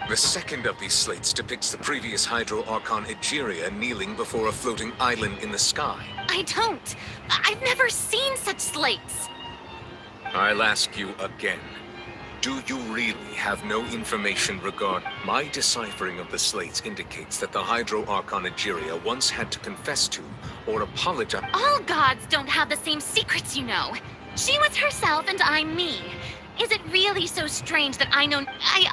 The second of these slates depicts the previous Hydro Archon Egeria kneeling before a floating island in the sky. I don't. I've never seen such slates. I'll ask you again. Do you really have no information regarding... My deciphering of the slates indicates that the Hydro Archon Egeria once had to confess to, or apologize... All gods don't have the same secrets, you know. She was herself and I'm me. Is it really so strange that I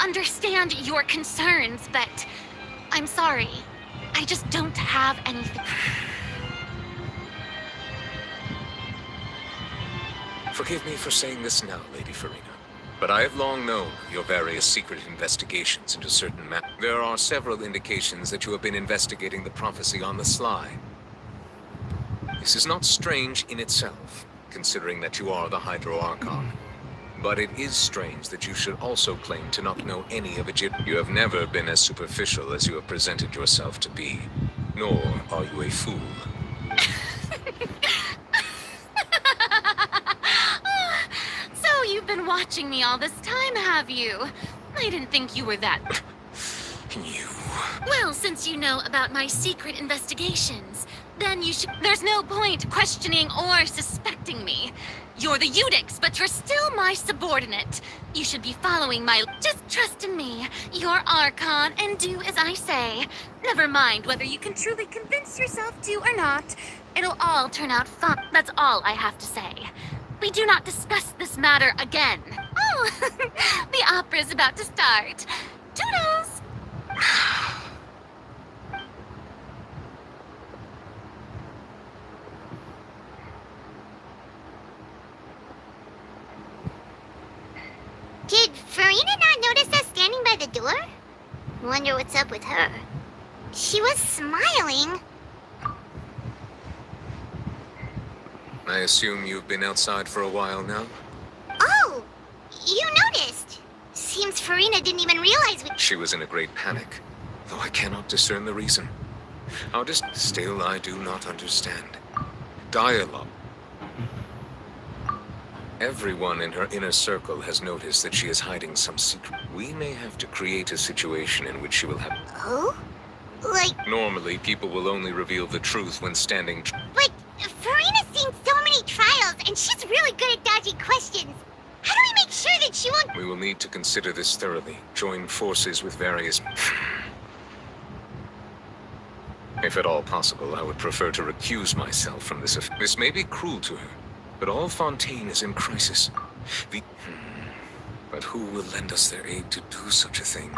understand your concerns, but I'm sorry. I just don't have anything. Forgive me for saying this now, Lady Farina, but I have long known your various secret investigations into certain matters. There are several indications that you have been investigating the prophecy on the sly. This is not strange in itself, considering that you are the Hydro Archon. But it is strange that you should also claim to not know any of Egypt. You have never been as superficial as you have presented yourself to be, nor are you a fool. So you've been watching me all this time, have you? I didn't think you were that... You... Well, since you know about my secret investigations, then you should... There's no point questioning or suspecting me. You're the Eudix, but you're still my subordinate. You should be following my... Just trust in me. You're Archon, and do as I say. Never mind whether you can truly convince yourself to or not. It'll all turn out fine. That's all I have to say. We do not discuss this matter again. Oh, the opera's about to start. Toodles! Did Farina not notice us standing by the door? Wonder what's up with her. She was smiling. I assume you've been outside for a while now? Oh, you noticed. Seems Farina didn't even realize we... She was in a great panic, though I cannot discern the reason. Still, I do not understand. Dialogue. Everyone in her inner circle has noticed that she is hiding some secret. We may have to create a situation in which she will have... Oh? Like... Normally, people will only reveal the truth when standing... But Farina's seen so many trials, and she's really good at dodging questions. How do we make sure that she won't... We will need to consider this thoroughly. Join forces with various... If at all possible, I would prefer to recuse myself from this. This may be cruel to her, but all Fontaine is in crisis. But who will lend us their aid to do such a thing?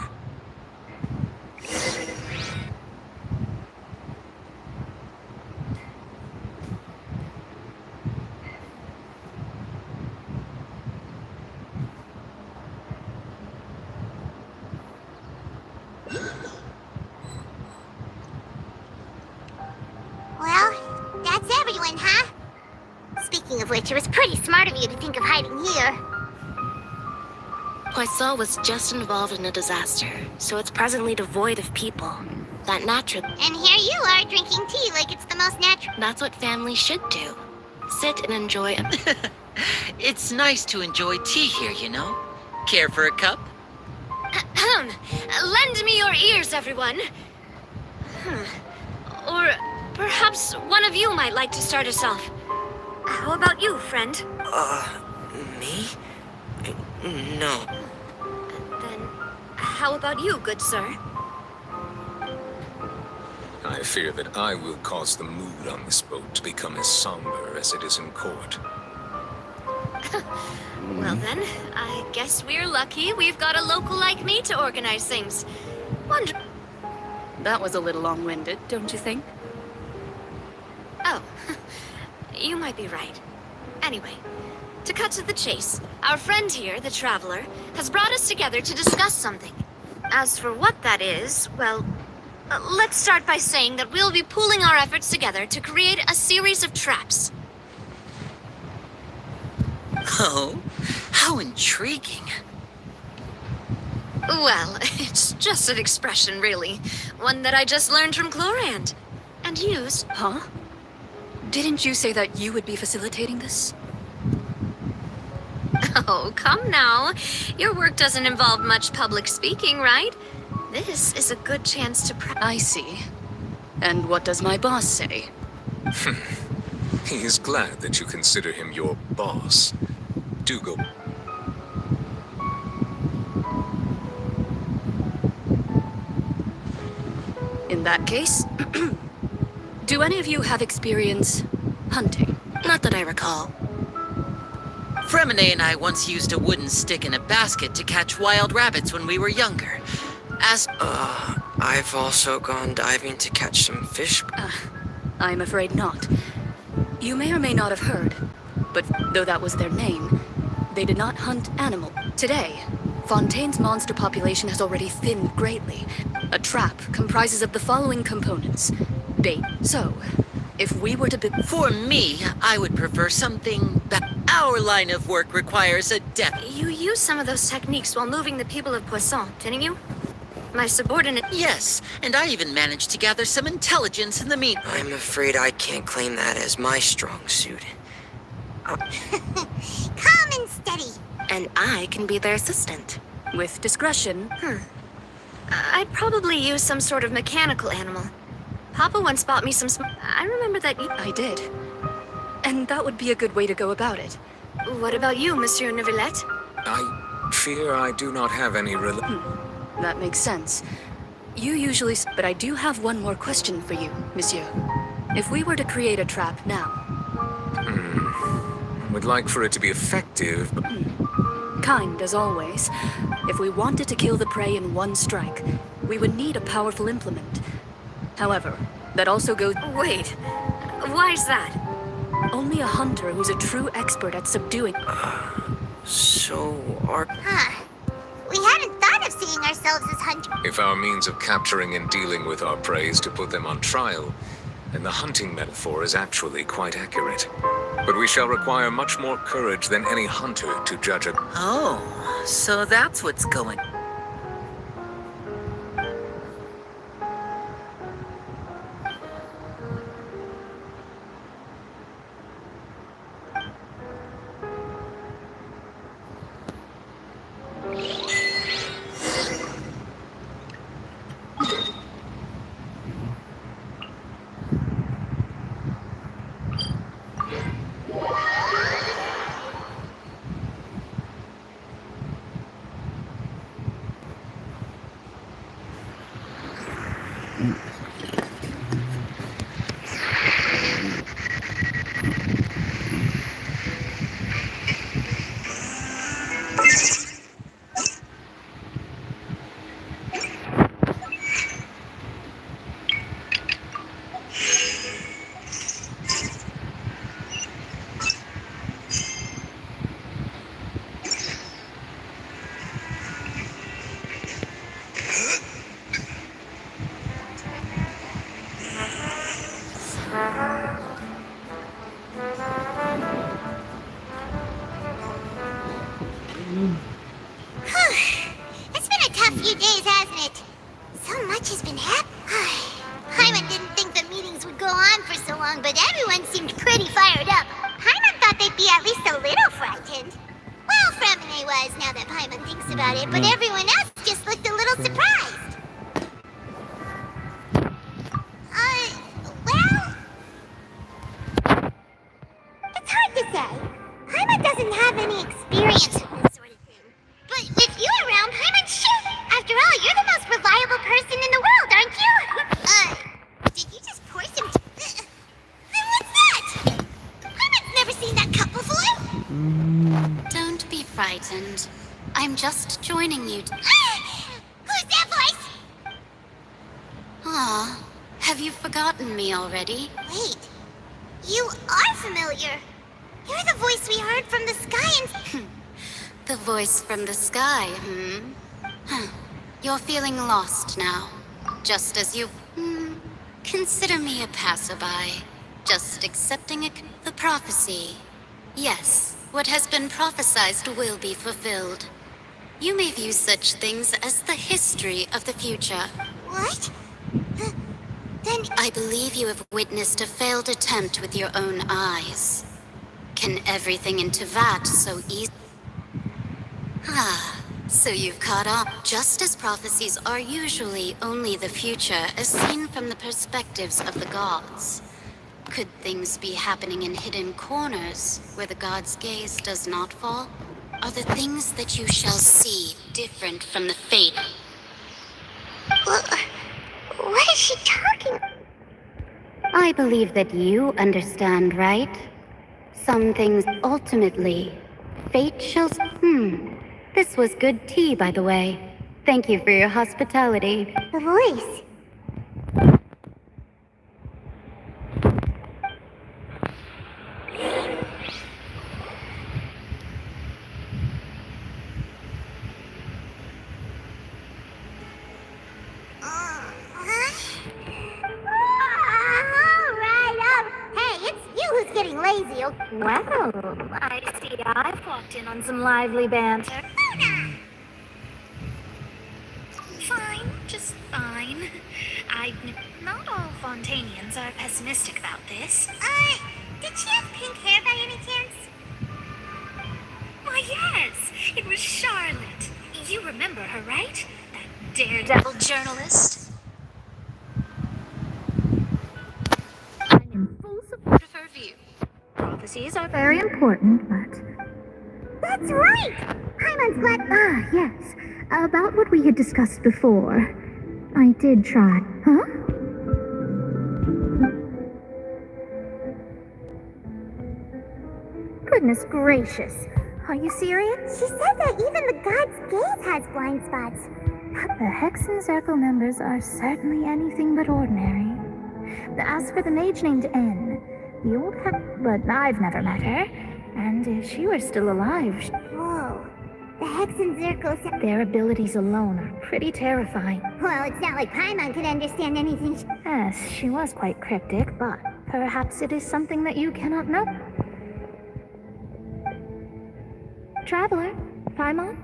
Well, that's everyone, huh? Speaking of which, it was pretty smart of you to think of hiding here. Poisson was just involved in a disaster, so it's presently devoid of people. That natural. And here you are drinking tea like it's the most natural. That's what families should do. Sit and enjoy a... It's nice to enjoy tea here, you know? Care for a cup? Lend me your ears, everyone. Or perhaps one of you might like to start us off. How about you, friend? Me? No. Then, how about you, good sir? I fear that I will cause the mood on this boat to become as somber as it is in court. Well then, I guess we're lucky we've got a local like me to organize things. That was a little long-winded, don't you think? Oh, you might be right. Anyway, to cut to the chase, our friend here, the Traveler, has brought us together to discuss something. As for what that is, well, let's start by saying that we'll be pooling our efforts together to create a series of traps. Oh, how intriguing. Well, it's just an expression, really. One that I just learned from Chlorand. And used. Huh? Didn't you say that you would be facilitating this? Oh, come now. Your work doesn't involve much public speaking, right? This is a good chance to I see. And what does my boss say? He is glad that you consider him your boss. Do go. In that case, do any of you have experience hunting? Not that I recall. Fremine and I once used a wooden stick in a basket to catch wild rabbits when we were younger. I've also gone diving to catch some fish. I'm afraid not. You may or may not have heard, but though that was their name, they did not hunt animal. Today, Fontaine's monster population has already thinned greatly. A trap comprises of the following components. Bait. So, if we were to For me, I would prefer something that our line of work requires a depth. You used some of those techniques while moving the people of Poisson, didn't you? My subordinate... Yes, and I even managed to gather some intelligence in the meantime. I'm afraid I can't claim that as my strong suit. Calm and steady. And I can be their assistant. With discretion. I'd probably use some sort of mechanical animal. Papa once bought me some I remember that you... I did. And that would be a good way to go about it. What about you, Monsieur Neuvillette? I fear I do not have any That makes sense. You usually... But I do have one more question for you, Monsieur. If we were to create a trap now... Would like for it to be effective, but... Kind, as always. If we wanted to kill the prey in one strike, we would need a powerful implement. However, that also goes... Wait, why's that? Only a hunter who's a true expert at subduing... We hadn't thought of seeing ourselves as hunters. If our means of capturing and dealing with our prey is to put them on trial, then the hunting metaphor is actually quite accurate. But we shall require much more courage than any hunter to judge a... Oh, so that's what's going... everyone seemed pretty fired up. Paimon thought they'd be at least a little frightened. Well, Fremine was, now that Paimon thinks about it, but everyone else just looked a little surprised. Well... It's hard to say. Paimon doesn't have any experience with this sort of thing. But with you around, Paimon should. After all, you're the most reliable person in the world, aren't you? Did you just pour some... Then what's that? Paimon's never seen that cup before. Don't be frightened. I'm just joining you. Who's that voice? Aw, have you forgotten me already? Wait, you are familiar. You're the voice we heard from the sky and... The voice from the sky, Huh. You're feeling lost now. Just as you... Consider me a passerby. Just accepting the prophecy. Yes, what has been prophesized will be fulfilled. You may view such things as the history of the future. What? Then... I believe you have witnessed a failed attempt with your own eyes. Can everything into that so easy? So you've caught up. Just as prophecies are usually only the future as seen from the perspectives of the gods. Could things be happening in hidden corners where the gods' gaze does not fall? Are the things that you shall see different from the fate? What is she talking? I believe that you understand, right? Some things ultimately, fate shall... This was good tea, by the way. Thank you for your hospitality. The voice. Lazy. Well, I see I've walked in on some lively banter. Fine, just fine. Not all Fontainians are pessimistic about this. Did she have pink hair by any chance? Why, yes, it was Charlotte. You remember her, right? That daredevil journalist. I'm in full support of her view. Prophecies are very important, but... That's right! Paimon's glad... yes. About what we had discussed before. I did try. Huh? Goodness gracious. Are you serious? She said that even the god's gaze has blind spots. The Hexen Circle members are certainly anything but ordinary. As for the mage named N, the old but I've never met her. And if she were still alive... Whoa. The Hexen Circle... Their abilities alone are pretty terrifying. Well, it's not like Paimon could understand anything. Yes, she was quite cryptic, but perhaps it is something that you cannot know. Traveler, Paimon,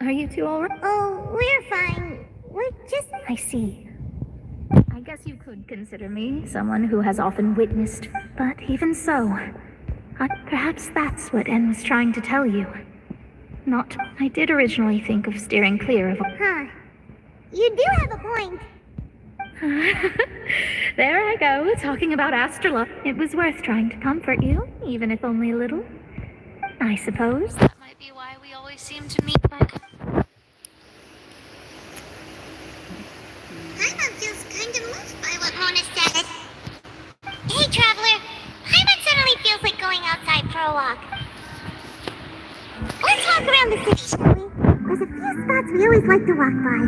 are you two alright? Oh, we're fine. We're just... I see. I guess you could consider me someone who has often witnessed, but even so, perhaps that's what N was trying to tell you. Not, I did originally think of steering clear of... Huh. You do have a point. There I go, talking about astrology. It was worth trying to comfort you, even if only a little. I suppose. That might be why we always seem to meet by... Paimon feels kind of moved by what Mona said. Hey, Traveler. Paimon suddenly feels like going outside for a walk. Let's walk around the city, shall we? There's a few spots we always like to walk by.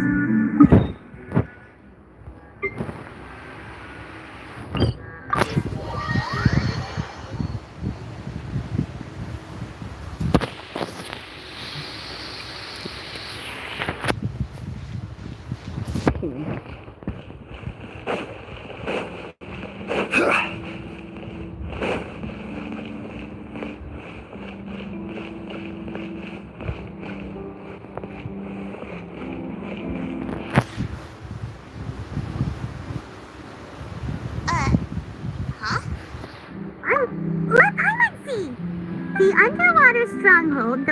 The underwater stronghold,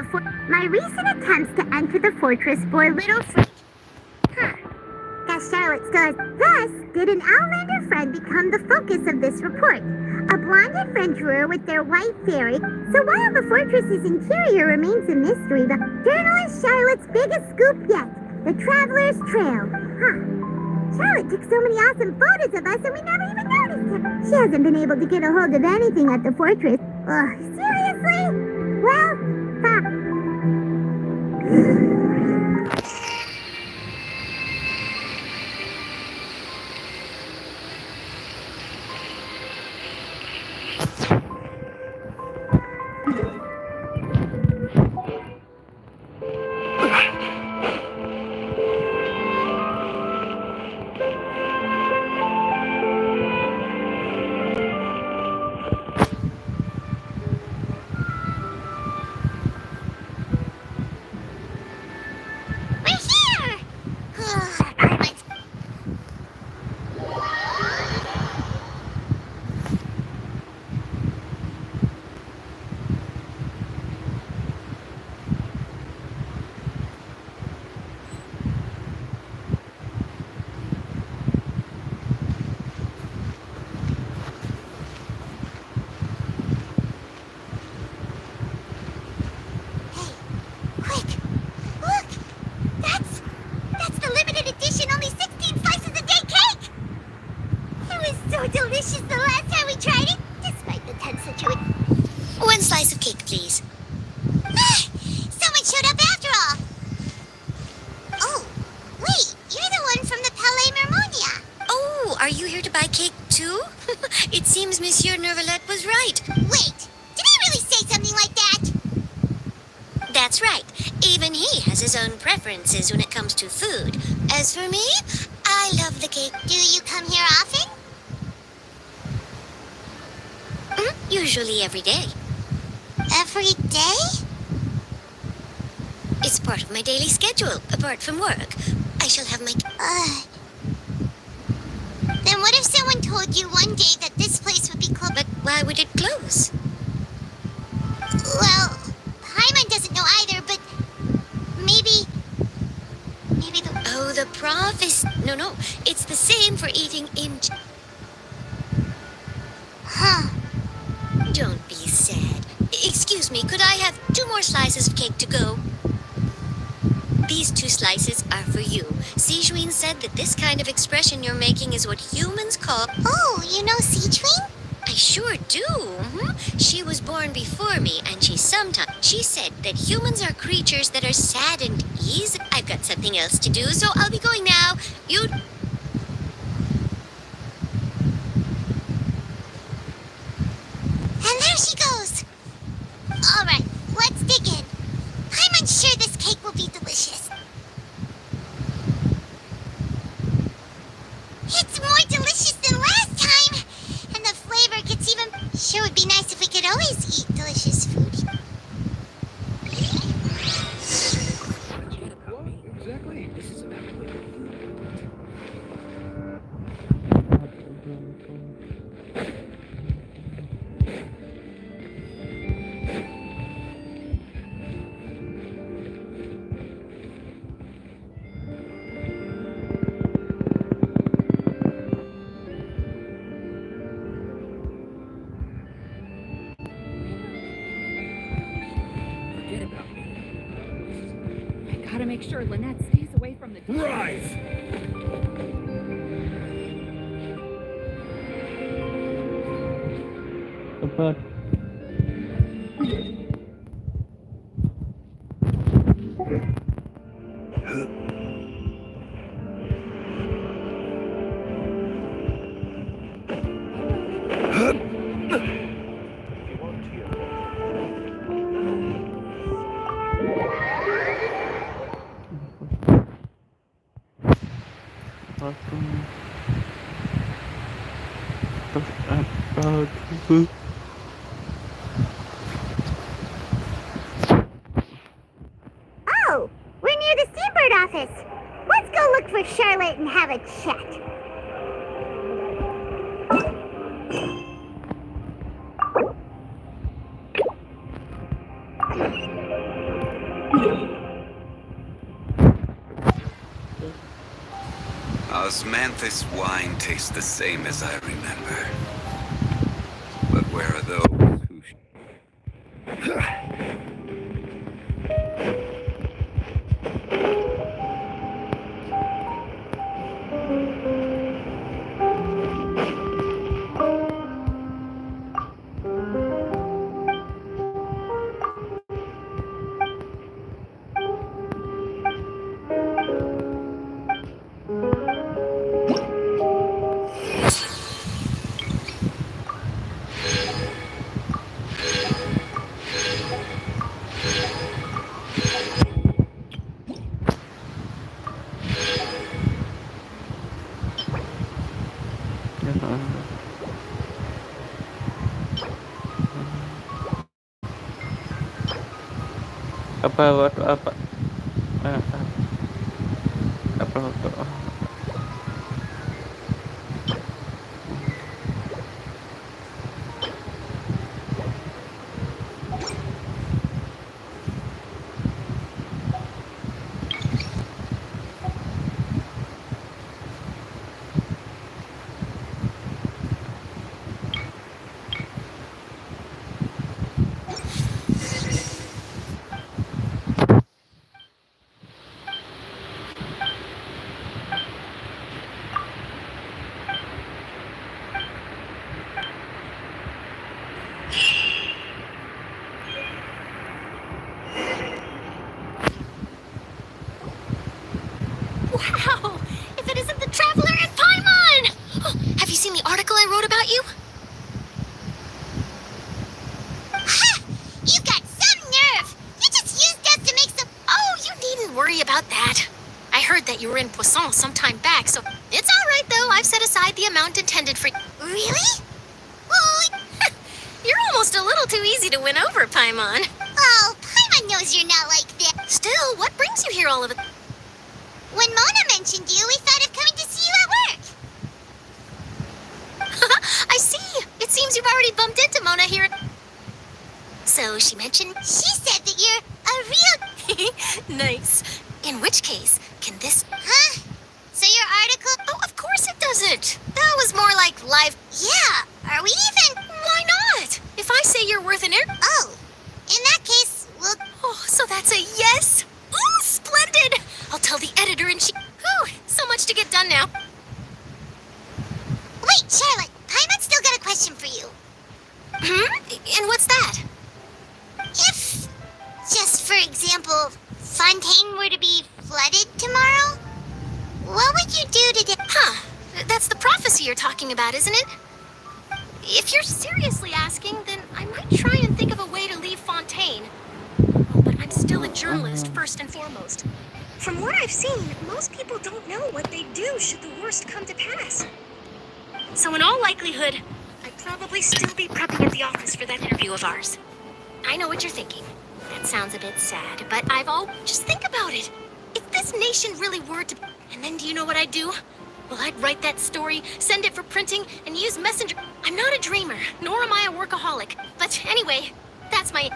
my recent attempts to enter the fortress bore little fruit. Huh. Guess Charlotte still has. Thus, did an Outlander friend become the focus of this report? A blonde adventurer with their white fairy. So while the fortress's interior remains a mystery, the journalist Charlotte's biggest scoop yet, the Traveler's Trail. Huh. Charlotte took so many awesome photos of us and we never even noticed her. She hasn't been able to get a hold of anything at the fortress. Ugh, seriously? Well, when it comes to food. As for me, I love the cake. Do you come here often? Usually every day. Every day? It's part of my daily schedule, apart from work. I shall have my... Then what if someone told you one day that this place would be closed? But why would it close? Well, Paimon doesn't know either, but maybe the... Oh, the prof is... No, it's the same for eating in... Huh. Don't be sad. Excuse me, could I have 2 more slices of cake to go? These 2 slices are for you. Sijuin said that this kind of expression you're making is what humans call... Oh, you know Sijuin? I sure do. She was born before me, and she said that humans are creatures that are sad and easy. I've got something else to do, so I'll be going now. You... And there she goes. All right, let's dig in. I'm unsure this cake will be delicious. It's more delicious than last time. And the flavor gets even... Sure would be nice if we could always eat delicious food. Exactly. This is an Gotta make sure Lynette stays away from the... Rise! Cepat. Oh, we're near the Seabird office. Let's go look for Charlotte and have a chat. Osmanthus wine tastes the same as I remember. But where are those who... apa Wow! If it isn't the Traveler and Paimon! Oh, have you seen the article I wrote about you? Ha! You got some nerve! You just used us to make some... Oh, you needn't worry about that. I heard that you were in Poisson some time back, so it's all right, though. I've set aside the amount intended for... Really? Well, you're almost a little too easy to win over, Paimon. Oh, Paimon knows you're not like that. Still, what brings you here all of a... When Mona mentioned you, we thought of coming to see you at work. I see. It seems you've already bumped into Mona here. So she mentioned... She said that you're a real... Nice. In which case, can this... Huh? So your article... Oh, of course it doesn't. That was more like live... Yeah. Are we even... Why not? If I say you're worth an air... Oh. In that case, we'll... Oh, so that's a yes? Ooh, splendid! I'll tell the editor and she... Whew, so much to get done now. Wait, Charlotte. Paimon's still got a question for you. And what's that? If, just for example, Fontaine were to be flooded tomorrow, what would you do to... Huh. That's the prophecy you're talking about, isn't it? If you're seriously asking, then I might try and think of a way to leave Fontaine. Oh, but I'm still a journalist, first and foremost. From what I've seen, most people don't know what they'd do should the worst come to pass. So in all likelihood, I'd probably still be prepping at the office for that interview of ours. I know what you're thinking. That sounds a bit sad, but just think about it. If this nation really were to... And then do you know what I'd do? Well, I'd write that story, send it for printing, and use Messenger... I'm not a dreamer, nor am I a workaholic. But anyway, that's my...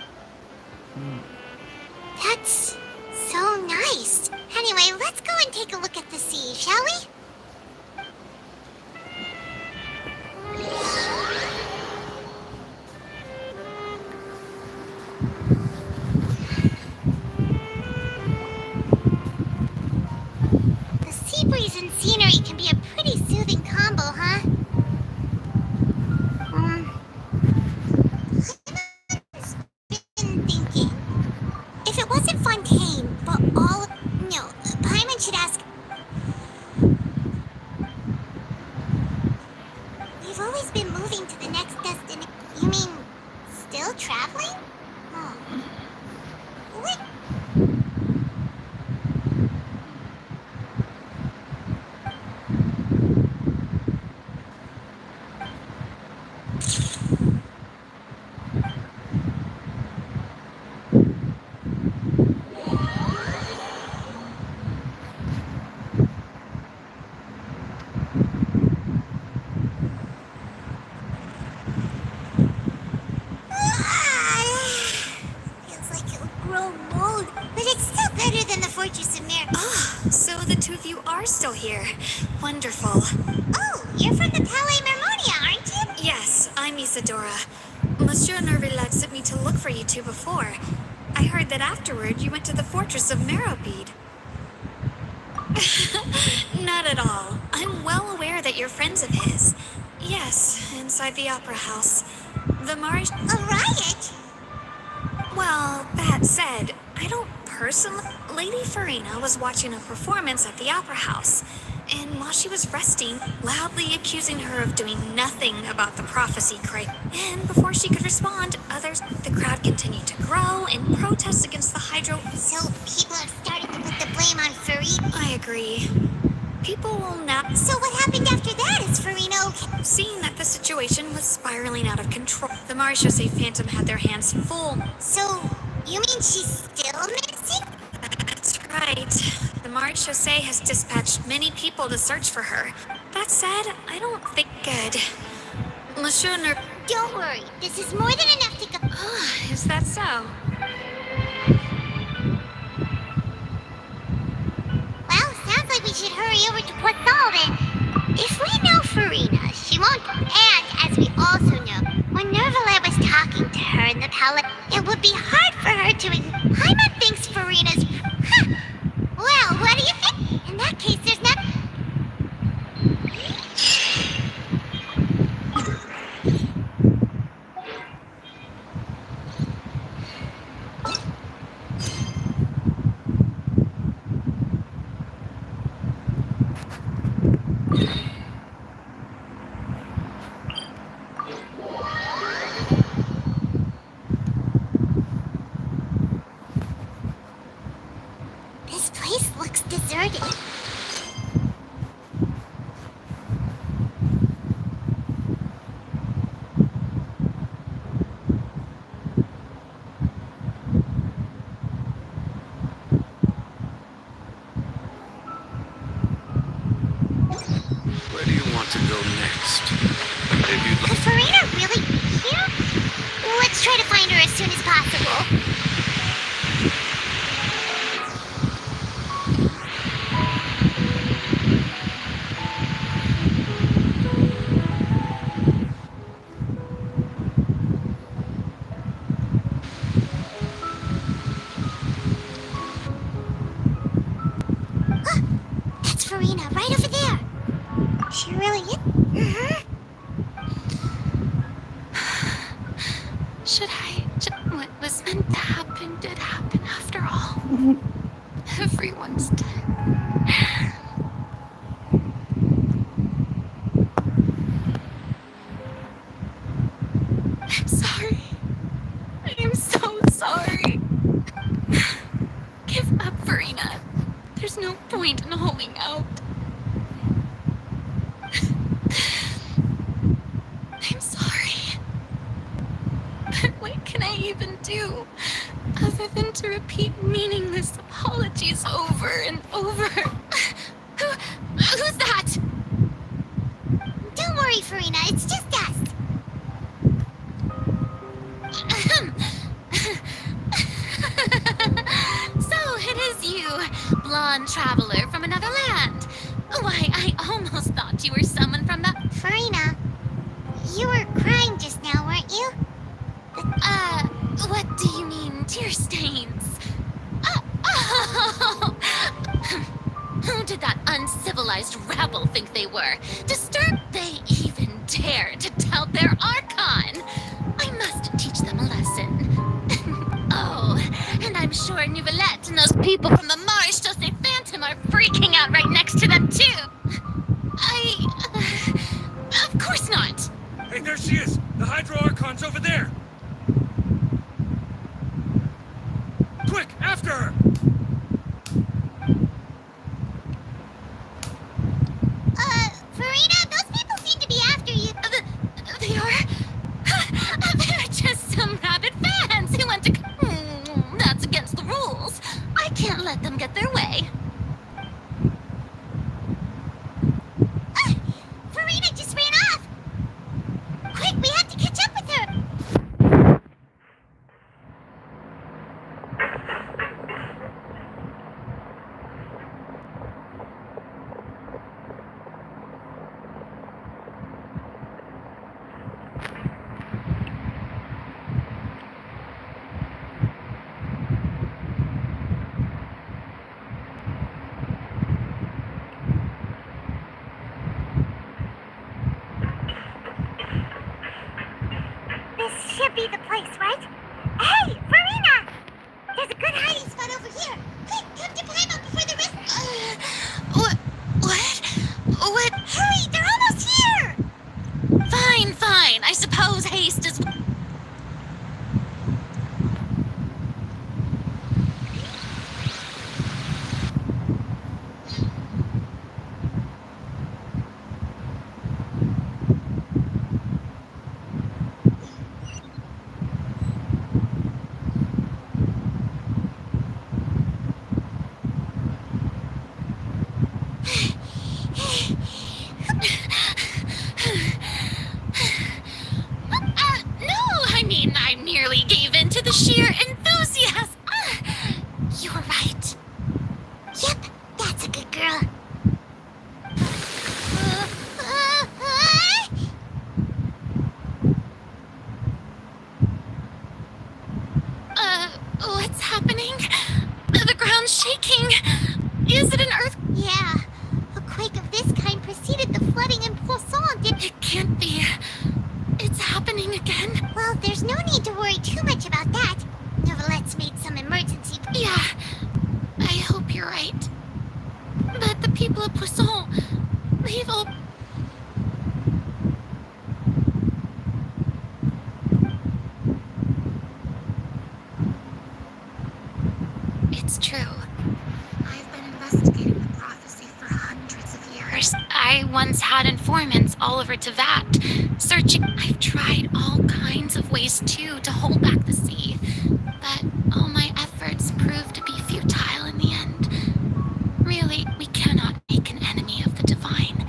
That's so nice. Anyway, let's go and take a look at the sea, shall we? The sea breeze and scenery can be a pretty soothing combo, huh? I've been thinking. If it wasn't Fontaine, but all... No, Paimon should ask... We've always been moving to the next destination. You mean, still traveling? Oh. What? the two of you are still here. Wonderful. Oh, you're from the Palais Mermonia, aren't you? Yes, I'm Isadora. Monsieur Nervillac sent me to look for you two before. I heard that afterward you went to the fortress of Marrowbead. Not at all. I'm well aware that you're friends of his. Yes, inside the opera house. The Marsh... A riot? Well, that said, I don't personally... Lady Farina was watching a performance at the opera house, and while she was resting, loudly accusing her of doing nothing about the prophecy crate. And before she could respond, the crowd continued to grow and protest against the hydro... So people have started to put the blame on Farina? I agree. People will not... So what happened after that? Is Farina okay? Seeing that the situation was spiraling out of control, the Marechaussee Phantom had their hands full. So, you mean she's still missing? That's right. The Marechaussee has dispatched many people to search for her. That said, I don't think good. Monsieur Ner... Don't worry. This is more than enough to go... Is that so? Well, sounds like we should hurry over to Poisson then. If we know Farina, she won't. And, as we also know, when Nervillac was talking to her in the palace, it would be hard for her to... Paimon thinks Farina's... Huh. Well, what do you think? In that case, there's not... This place looks deserted. Where do you want to go next? If you'd Is Farina really here? Let's try to find her as soon as possible. That's Farina, right over there. She really is? What was meant to happen did happen after all. Everyone's dead. I'm sorry. I am so sorry. Give up, Farina. There's no point in holding out. I'm sorry. But what can I even do other than to repeat meaningless apologies over and over? Who's that? Don't worry, Farina. It's just us. So it is you, blonde traveler from another land. Why, I almost thought you were someone from the... Farina, you were crying just now, weren't you? What do you mean, tear stains? Who did that uncivilized rabble think they were? Disturbed they even dare to tout their Archon? I must teach them a lesson. Oh, and I'm sure Nouvellette and those people from the Marechaussee Phantom are freaking out right next to them, too. Of course not. Hey, there she is! The Hydro Archon's over there! Quick, after her! Farina, those people seem to be after you. This should be the place, right? Hey, Farina! There's a good hiding spot over here. Quick, come to climb up before the rest... What? Hurry, they're almost here! Fine. I suppose haste is... the sheer enthusiasm. You're right. Yep, that's a good girl. What's happening? The ground's shaking. Is it an earth? Yeah. A quake of this kind preceded the flooding in Poisson. It can't be. It's happening again. Well, there's no need to worry too much about that. Novelette's made some emergency... Yeah, I hope you're right. But the people of Poisson, they've all... It's true. I've been investigating the prophecy for hundreds of years. I once had informants all over Tevat, searching. I've tried all kinds of ways, too, to hold back the sea. But all my efforts proved to be futile in the end. Really, we cannot make an enemy of the divine.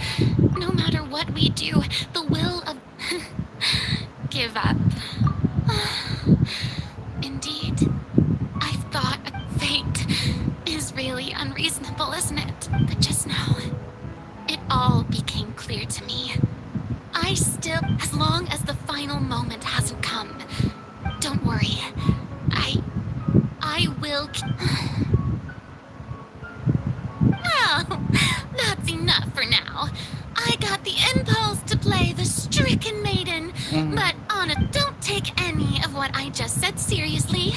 No matter what we do, the will of... give up. Indeed. I've thought fate is really unreasonable, isn't it? But just now, it all became clear to me. I still, as long as the final moment hasn't come, don't worry. I will... Well, that's enough for now. I got the impulse to play the stricken maiden. But Anna, don't take any of what I just said seriously.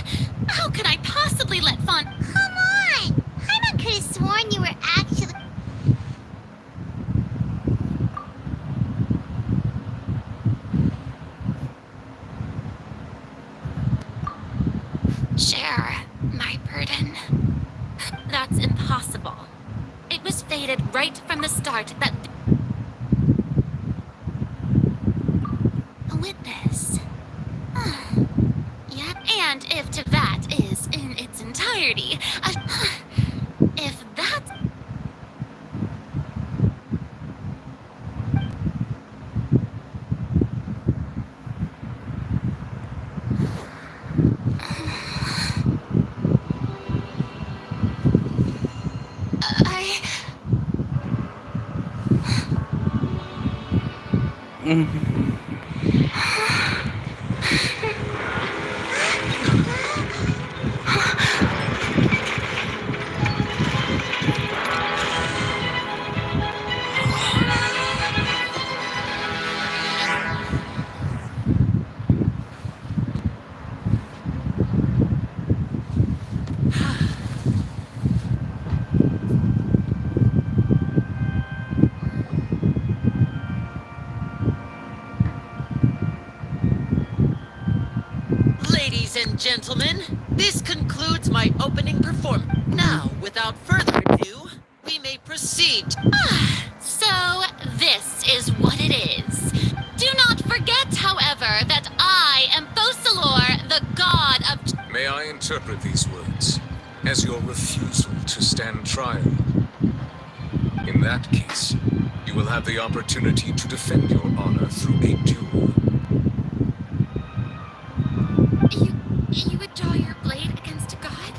How could I possibly let Come on! Paimon could have sworn you were actually... share my burden? That's impossible. It was fated right from the start that... A witness. Yeah, and if Tevat is in its entirety, if that... Ladies and gentlemen, this concludes my opening performance. Now, without further ado, we may proceed. So, this is what it is. Do not forget, however, that I am Fosalor, the god of... May I interpret these words as your refusal to stand trial? In that case, you will have the opportunity to defend your honor through a duel. You would draw your blade against a god?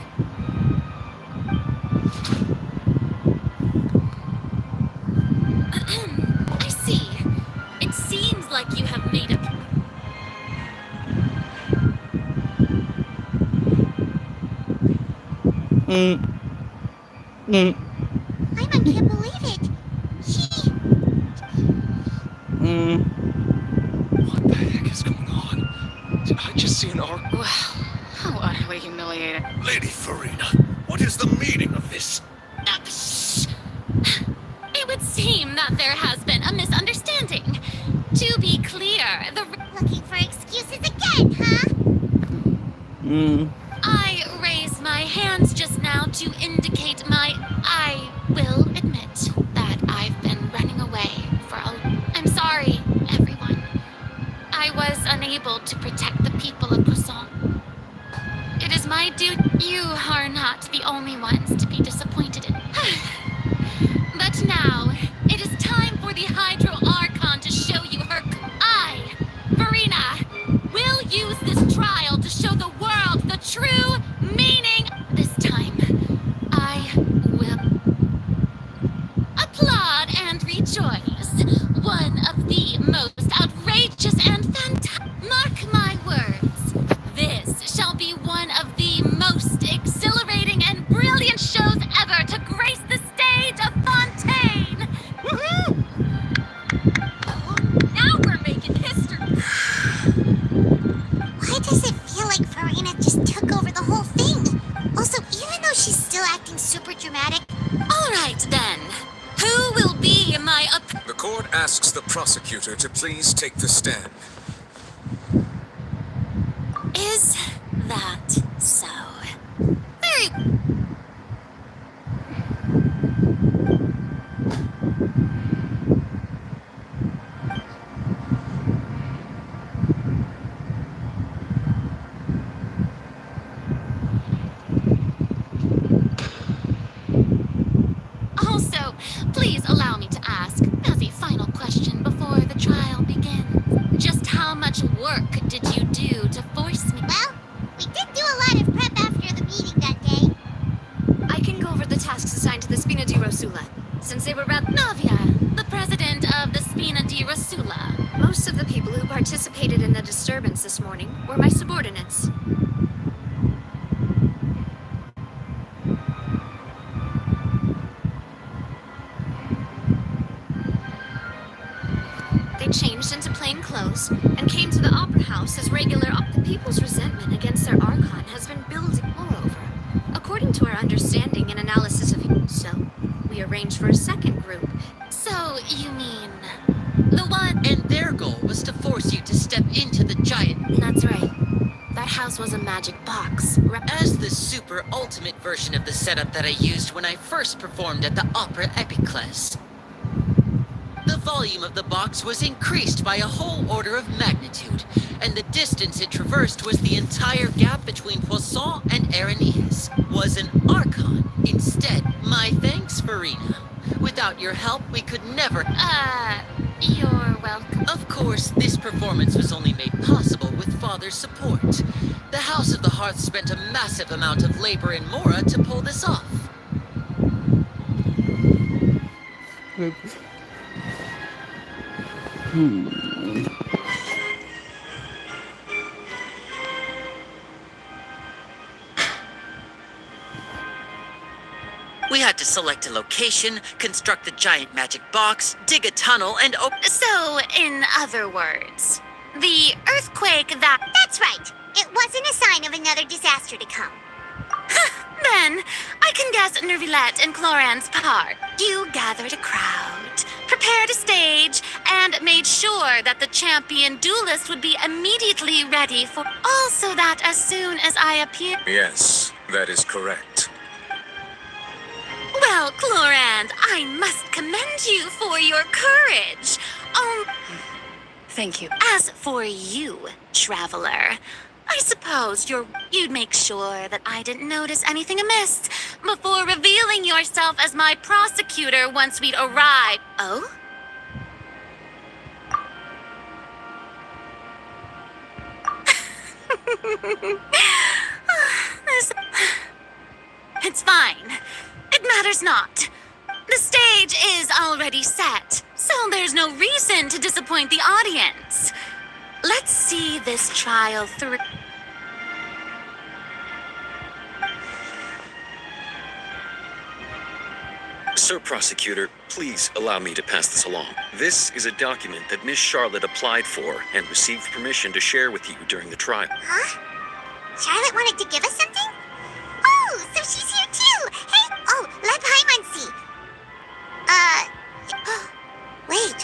I see. It seems like you have made up... Paimon can't believe it. She... What the heck is going on? Did I just see an arc? Wow, how utterly humiliating. Lady Farina, what is the meaning of this? It would seem that there has been a misunderstanding. To be clear, Looking for excuses again, huh? I raised my hands just now to indicate I will admit that I've been running away I'm sorry, everyone. I was unable to protect the people of Poisson. It is my duty. You are not the only ones to be disappointed in. But now, it is time for the Hydro Archon to show you her... I, Farina, will use this trial to show the world the true meaning. This time, I will applaud and rejoice. One of the most outrageous and mark my words. This shall be one of the most exhilarating and brilliant shows ever to grace the stage of Fontaine. Woohoo! Now we're making history. Why does it feel like Farina just took over the whole thing? Also, even though she's still acting super dramatic... All right, then. Who will be my The court asks the prosecutor to please take the stand. Is that so? Very... Also, please allow me to ask, as a final question before the trial begins, just how much work did you do to force me? Well, we did do a lot of prep after the meeting that day. I can go over the tasks assigned to the Spina di Rosula, since they were Navia, the president of the Spina di Rosula. Most of the people who participated in the disturbance this morning were my subordinates. They changed into plain clothes and came to the opera house as regular. The people's resentment against their archon has been building. Moreover, according to our understanding and analysis of so we arranged for a second group. So, you mean the one... And their goal was to force you to step into the giant. That's right. That house was a magic box. As the super ultimate version of the setup that I used when I first performed at the Opera Epiclese. The volume of the box was increased by a whole order of magnitude, and the distance it traversed was the entire gap between Poisson and Areneas. Was an Archon instead. My thanks, Farina. Without your help, we could never... You're welcome. Of course, this performance was only made possible with Father's support. The House of the Hearth spent a massive amount of labor in Mora to pull this off. We had to select a location, construct the giant magic box, dig a tunnel, and So, in other words, the earthquake that... That's right. It wasn't a sign of another disaster to come. Then, I can guess Nervillette and Cloran's part. You gathered a crowd, prepared a stage, and made sure that the champion duelist would be immediately ready for... Also that as soon as I appear... Yes, that is correct. Well, Clorand, I must commend you for your courage. Thank you. As for you, traveler, I suppose you'd make sure that I didn't notice anything amiss before revealing yourself as my prosecutor once we'd arrived. Oh? It's fine. It matters not. The stage is already set, so there's no reason to disappoint the audience. Let's see this trial through. Sir Prosecutor, please allow me to pass this along. This is a document that Miss Charlotte applied for and received permission to share with you during the trial. Huh? Charlotte wanted to give us something? Oh, so she's here too! Hey! Oh, Lepaimansi! Wait.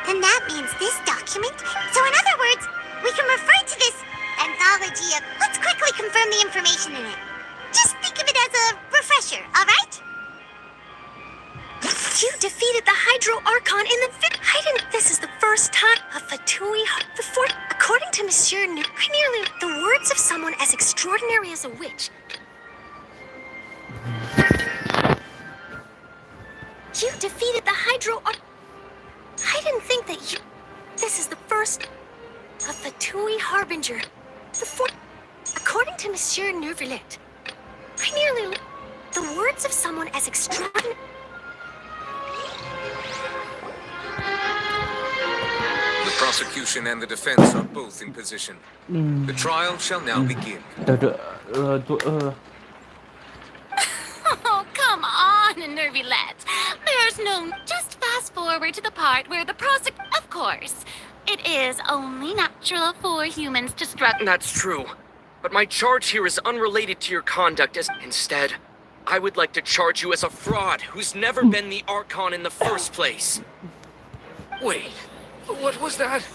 Then that means this document? So in other words, we can refer to this anthology of... Let's quickly confirm the information in it. Just think of it as a refresher, alright? You defeated the Hydro Archon in the This is the first time a Fatui before. According to Monsieur I nearly the words of someone as extraordinary as a witch. You defeated the Hydro Archon. I didn't think that you. This is the first a Fatui Harbinger before. According to Monsieur Nervillet, I nearly the words of someone as extraordinary. The prosecution and the defense are both in position. The trial shall now begin. Oh, come on, Nervilette. There's no... Just fast forward to the part where the Of course. It is only natural for humans to struggle. That's true. But my charge here is unrelated to your conduct as... Instead, I would like to charge you as a fraud who's never been the Archon in the first place. Wait, what was that?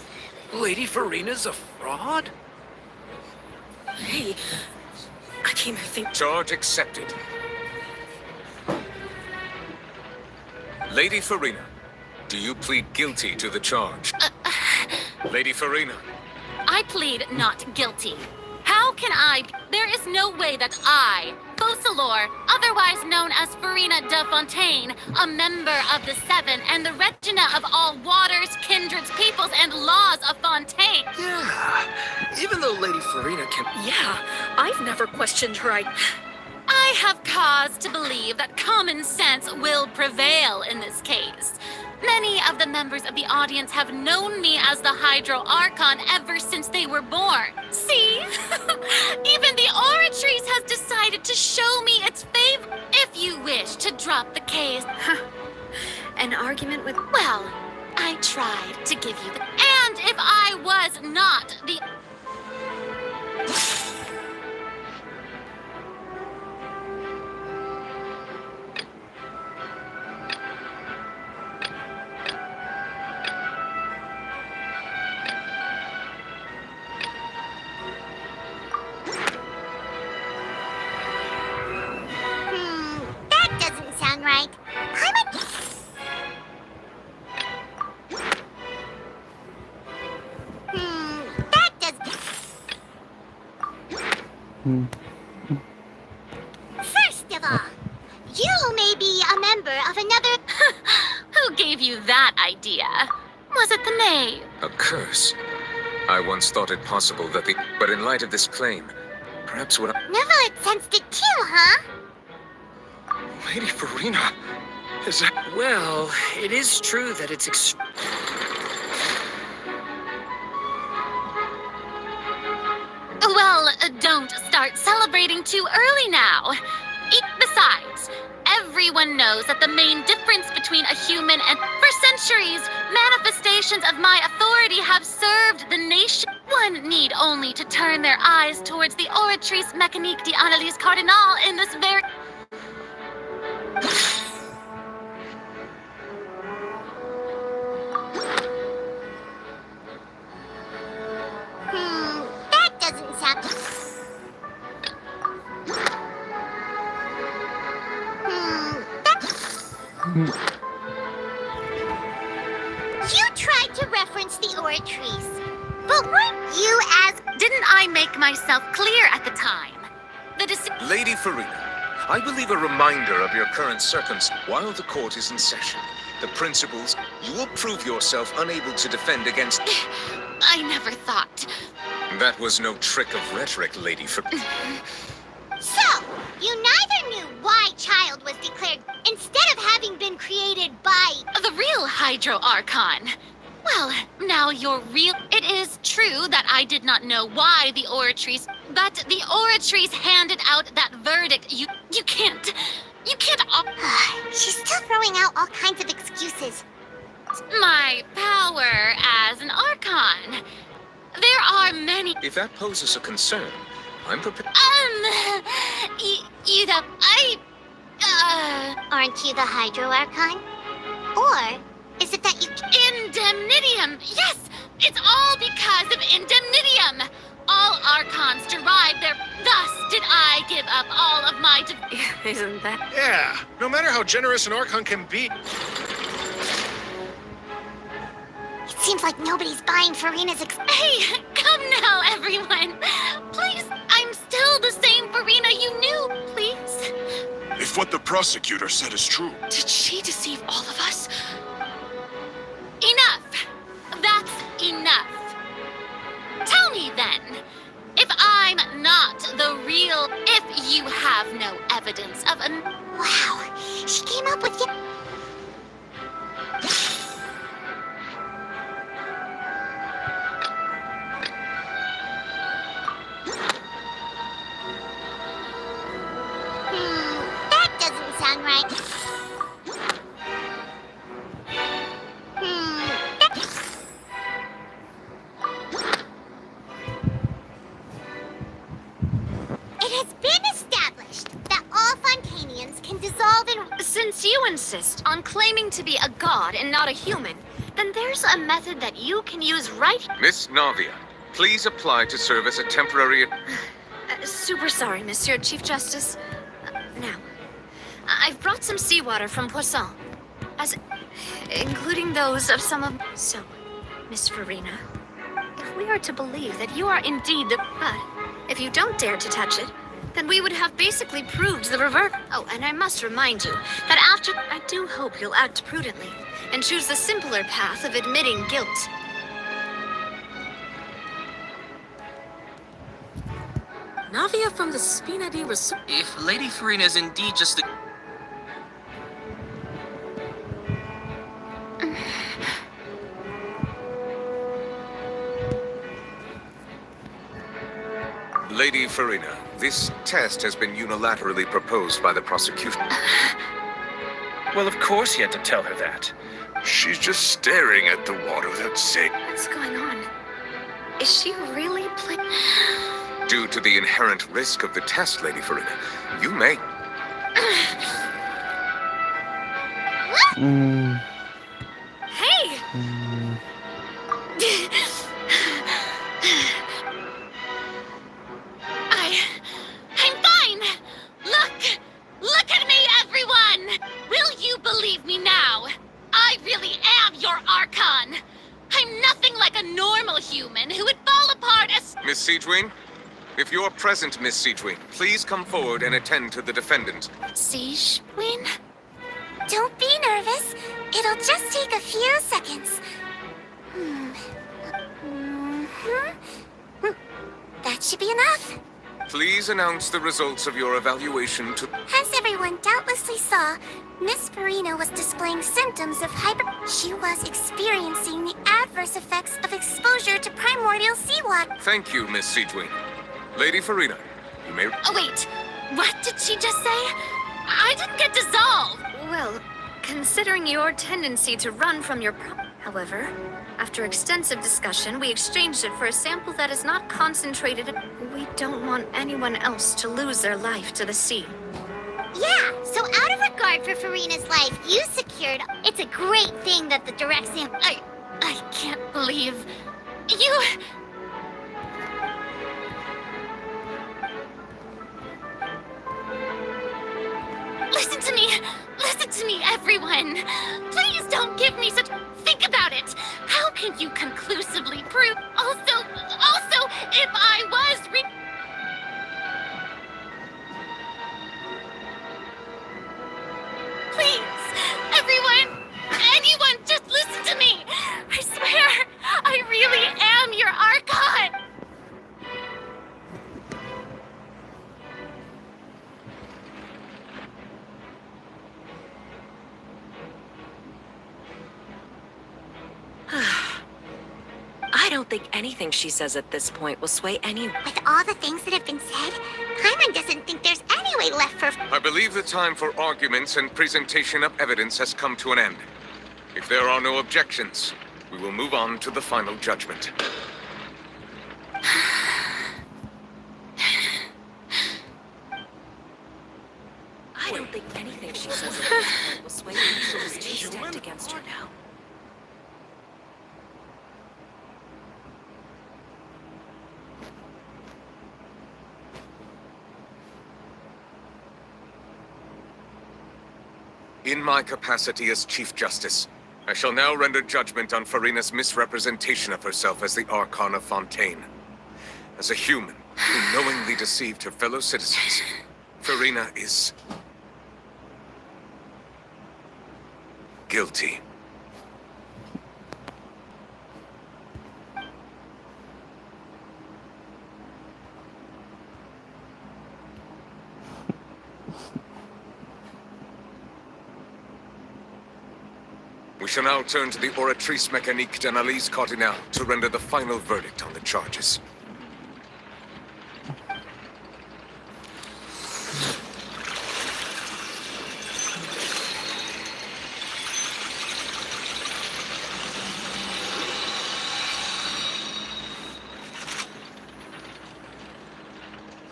Lady Farina's a fraud? Hey, I came here thinking... Charge accepted. Lady Farina, do you plead guilty to the charge? Lady Farina. I plead not guilty. How can I... There is no way that I, Focalor, otherwise known as Farina de Fontaine, a member of the Seven and the Regina of all waters, kindreds, peoples, and laws of Fontaine. Yeah, even though Lady Farina can... Yeah, I've never questioned her. I have cause to believe that common sense will prevail in this case. Many of the members of the audience have known me as the Hydro Archon ever since they were born. See? Even the Oratrice has decided to show me its favor. If you wish to drop the case... An argument with... Well, I tried to give you the... And if I was not the... That doesn't sound right. That does... First of all, you may be a member of another... Who gave you that idea? Was it the knave? A curse. I once thought it possible that the... But in light of this claim, perhaps what I... Nervillet sensed it too, huh? Lady Farina is a... Well, it is true that it's Well, don't start celebrating too early now. Besides, everyone knows that the main difference between a human and... For centuries, manifestations of my authority have served the nation. One need only to turn their eyes towards the Oratrice Mécanique d'Analyse Cardinal in this very... That doesn't sound... You tried to reference the Oratrice, but weren't you as... Didn't I make myself clear at the time? Lady Farina, I believe a reminder of your current circumstance. While the court is in session, the principals, you will prove yourself unable to defend against... I never thought... That was no trick of rhetoric, Lady Farina. So, you neither knew why Child was declared, instead of having been created by... The real Hydro Archon. Well, now you're real... It is true that I did not know why the Oratrice... But the Oratrice handed out that verdict. You can't... You can't She's still throwing out all kinds of excuses. my power as an Archon. There are many... If that poses a concern, I'm prepared. Aren't you the Hydro Archon? Or is it that you... Indemnitium! Yes! It's all because of Indemnitium! All Archons derive their... Thus did I give up all of my... Isn't that... Yeah, no matter how generous an Archon can be. It seems like nobody's buying Farina's Hey, come now, everyone! Please, I'm still the same Farina you knew, please. If what the prosecutor said is true. Did she deceive all of us? Enough! That's enough. Tell me then, if I'm not the real... If you have no evidence of an... Wow, she came up with... That doesn't sound right. It has been established that all Fontainians can dissolve in... Since you insist on claiming to be a god and not a human, then there's a method that you can use right... Miss Navia, please apply to serve as a temporary... Super sorry, Monsieur Chief Justice. Now, I've brought some seawater from Poisson, including those of some of... So, Miss Farina, if we are to believe that you are indeed the... But if you don't dare to touch it, then we would have basically proved the reverse. Oh, and I must remind you that after... I do hope you'll act prudently and choose the simpler path of admitting guilt. Navia from the Spinadi was... If Lady Farina is indeed just the... Lady Farina, this test has been unilaterally proposed by the prosecution. Well, of course you had to tell her that. She's just staring at the water without saying. What's going on? Is she really playing? Due to the inherent risk of the test, Lady Farina, you may... Hey! I'm fine! Look at me, everyone! Will you believe me now? I really am your Archon! I'm nothing like a normal human who would fall apart as... Miss Siegewin? If you're present, Miss Siegewin, please come forward and attend to the defendant. Siegewin? Don't be nervous. It'll just take a few seconds. That should be enough. Please announce the results of your evaluation to... As everyone doubtlessly saw, Miss Farina was displaying symptoms of She was experiencing the adverse effects of exposure to primordial seawater. Thank you, Miss Siegewin. Lady Farina, you may... Oh, wait. What did she just say? I didn't get dissolved. Well, considering your tendency to run from your However, after extensive discussion, we exchanged it for a sample that is not concentrated. We don't want anyone else to lose their life to the sea. Yeah, so out of regard for Farina's life, you secured... It's a great thing that the direct sample... I can't believe... You... Listen to me, everyone. Please don't give me such... Think about it. How can you conclusively prove... Also, if I was... Please, everyone, anyone, just listen to me. I swear, I really am your Archon. I don't don't think anything she says at this point will sway anyone. With all the things that have been said, Paimon doesn't think there's any way left for... I believe the time for arguments and presentation of evidence has come to an end. If there are no objections, we will move on to the final judgment. I don't think anything she says at this point will sway anyone who's two-stepped against her now. In my capacity as Chief Justice, I shall now render judgment on Farina's misrepresentation of herself as the Archon of Fontaine. As a human who knowingly deceived her fellow citizens, Farina is... guilty. We shall now turn to the Oratrice Mécanique d'Analyse Cardinale to render the final verdict on the charges.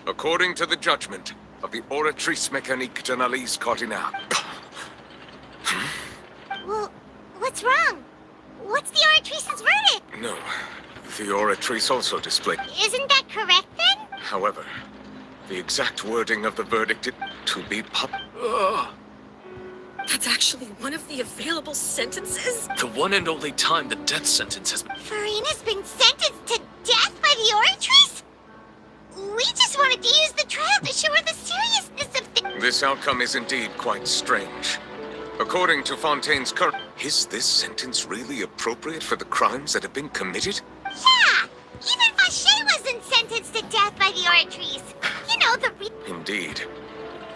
According to the judgment of the Oratrice Mécanique d'Analyse Cardinale. Well, what's wrong? What's the Oratrice's verdict? No, the Oratrice also displayed. Isn't that correct then? However, the exact wording of the verdict to be That's actually one of the available sentences? The one and only time the death sentence has... Farina's been sentenced to death by the Oratrice? We just wanted to use the trial to show her the seriousness of things. This outcome is indeed quite strange. According to Fontaine's current... Is this sentence really appropriate for the crimes that have been committed? Yeah! Even Vache wasn't sentenced to death by the Oratrice. You know, the Indeed.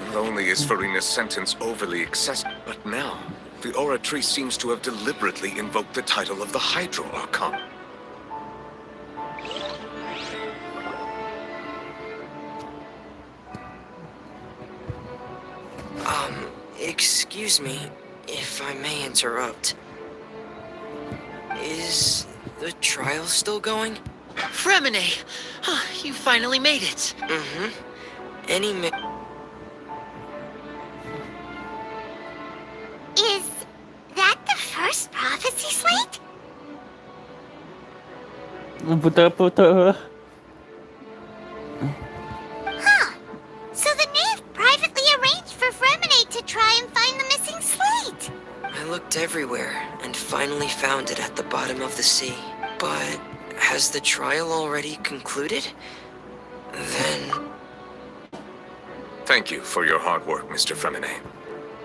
Not only is Farina's sentence overly excessive, but now, the Oratrice seems to have deliberately invoked the title of the Hydro Archon. Excuse me, if I may interrupt. Is the trial still going? Fremine! You finally made it. Mm-hmm. Any Is that the first prophecy slate? Putar-putar. Huh. So the knave privately arranged for Fremine to try and find the missing slate. I looked everywhere and finally found it at the bottom of the sea. But has the trial already concluded? Then... Thank you for your hard work, Mr. Fremine.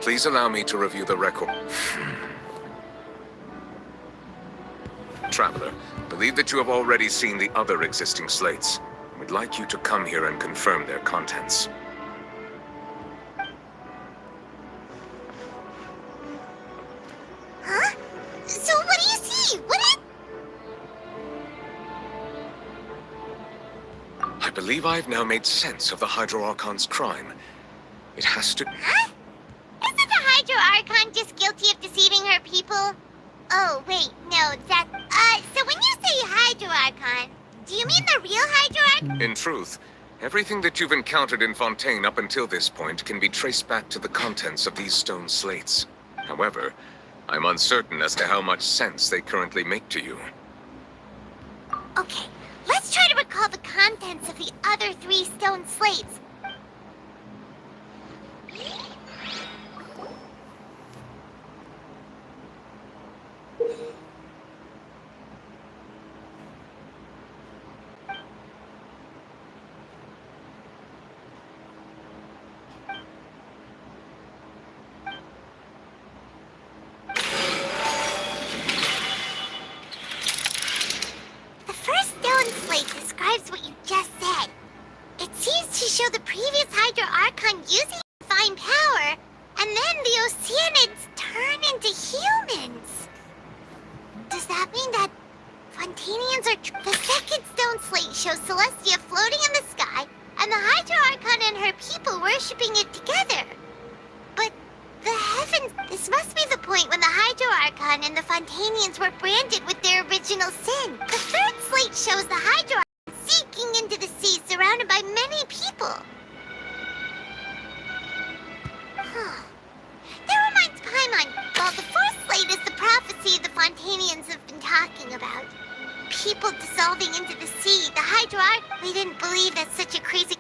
Please allow me to review the record. Traveler, believe that you have already seen the other existing slates. We'd like you to come here and confirm their contents. Huh? So what do you see? I believe I've now made sense of the Hydro Archon's crime. It has to... Huh? Isn't the Hydro Archon just guilty of deceiving her people? Oh, wait, no, that... so when you say Hydro Archon, do you mean the real Hydro Archon? In truth, everything that you've encountered in Fontaine up until this point can be traced back to the contents of these stone slates. However, I'm uncertain as to how much sense they currently make to you. Okay, let's try to recall the contents of the other 3 stone slates. The first stone slate describes what you just said. It seems to show the previous Hydro Archon using divine power, and then the Oceanids turn into humans. Does that mean that Fontanians are the second stone slate shows Celestia floating in the sky, and the Hydro Archon and her people worshipping it together. But the heavens... This must be the point when the Hydro Archon and the Fontanians were branded with their original sin. The third slate shows the Hydro Archon sinking into the sea, surrounded by many people. That reminds Paimon. Well, the fourth slate is the prophecy the Fontanians have been talking about. People dissolving into the sea. The Hydro Archon... We didn't believe that's such a crazy...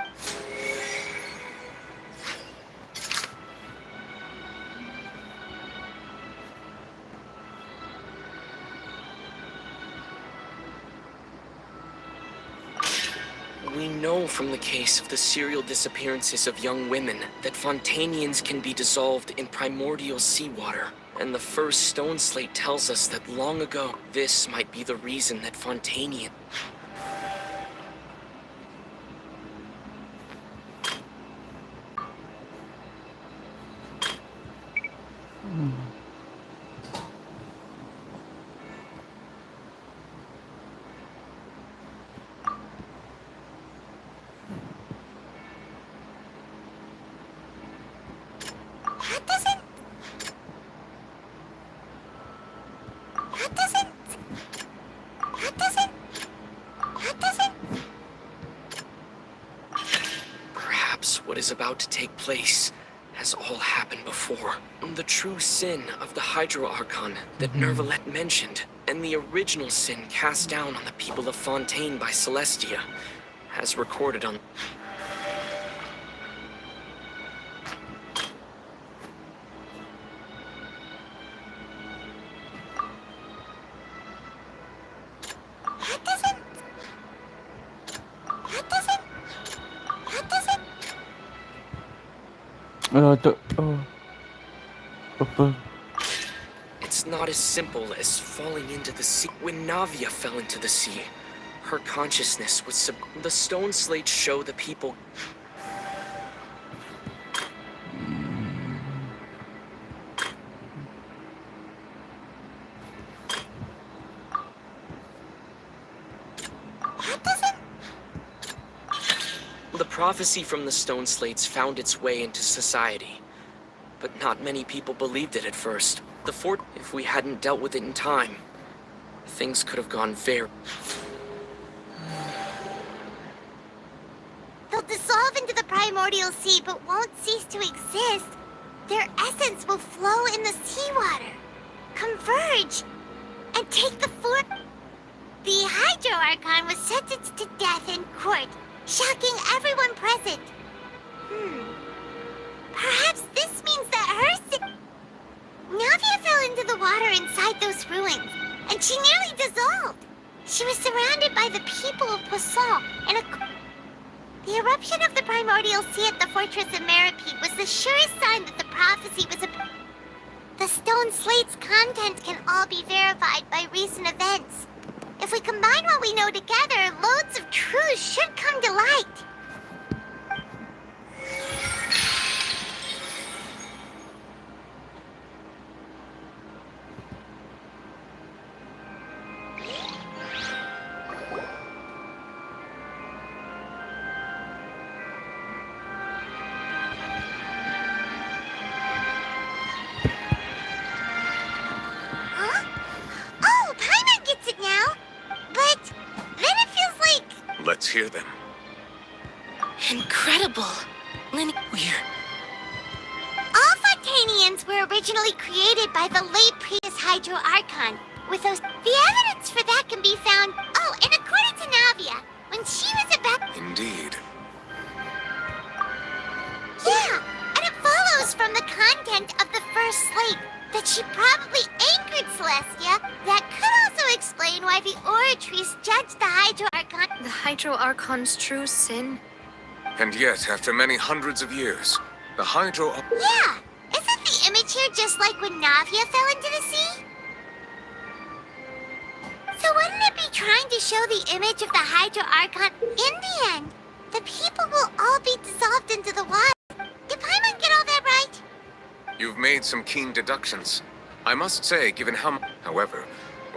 We know from the case of the serial disappearances of young women that Fontanians can be dissolved in primordial seawater. And the first stone slate tells us that long ago, this might be the reason that Fontanian... What is about to take place has all happened before. The true sin of the Hydro Archon that Nervalet mentioned, and the original sin cast down on the people of Fontaine by Celestia, has recorded on... It's not as simple as falling into the sea. When Navia fell into the sea, her consciousness was the stone slates show the people... The prophecy from the stone slates found its way into society, but not many people believed it at first. The fort, if we hadn't dealt with it in time, things could have gone very... They'll dissolve into the primordial sea, but won't cease to exist. Their essence will flow in the seawater, converge, and take the fort. The Hydro Archon was sentenced to death in court, shocking everyone present. Perhaps this means that her sin... Navia fell into the water inside those ruins, and she nearly dissolved. She was surrounded by the people of Poisson, and the eruption of the primordial sea at the fortress of Meripede was the surest sign that the prophecy was The stone slate's content can all be verified by recent events. If we combine what we know together, loads of truths should come to light. Let's hear them. Incredible. All Fontanians were originally created by the late previous Hydro Archon. With those, the evidence for that can be found. Oh, and according to Navia, when she was about... Indeed. Yeah, and it follows from the content of the first slate that she probably anchored Celestia. That could also explain why the Oratrice judged the Hydro Archon. The Hydro Archon's true sin? And yet, after many hundreds of years, the Hydro... Yeah! Isn't the image here just like when Navia fell into the sea? So wouldn't it be trying to show the image of the Hydro Archon? In the end, the people will all be dissolved into the water. Did Paimon get all that right? You've made some keen deductions. I must say, given how... However,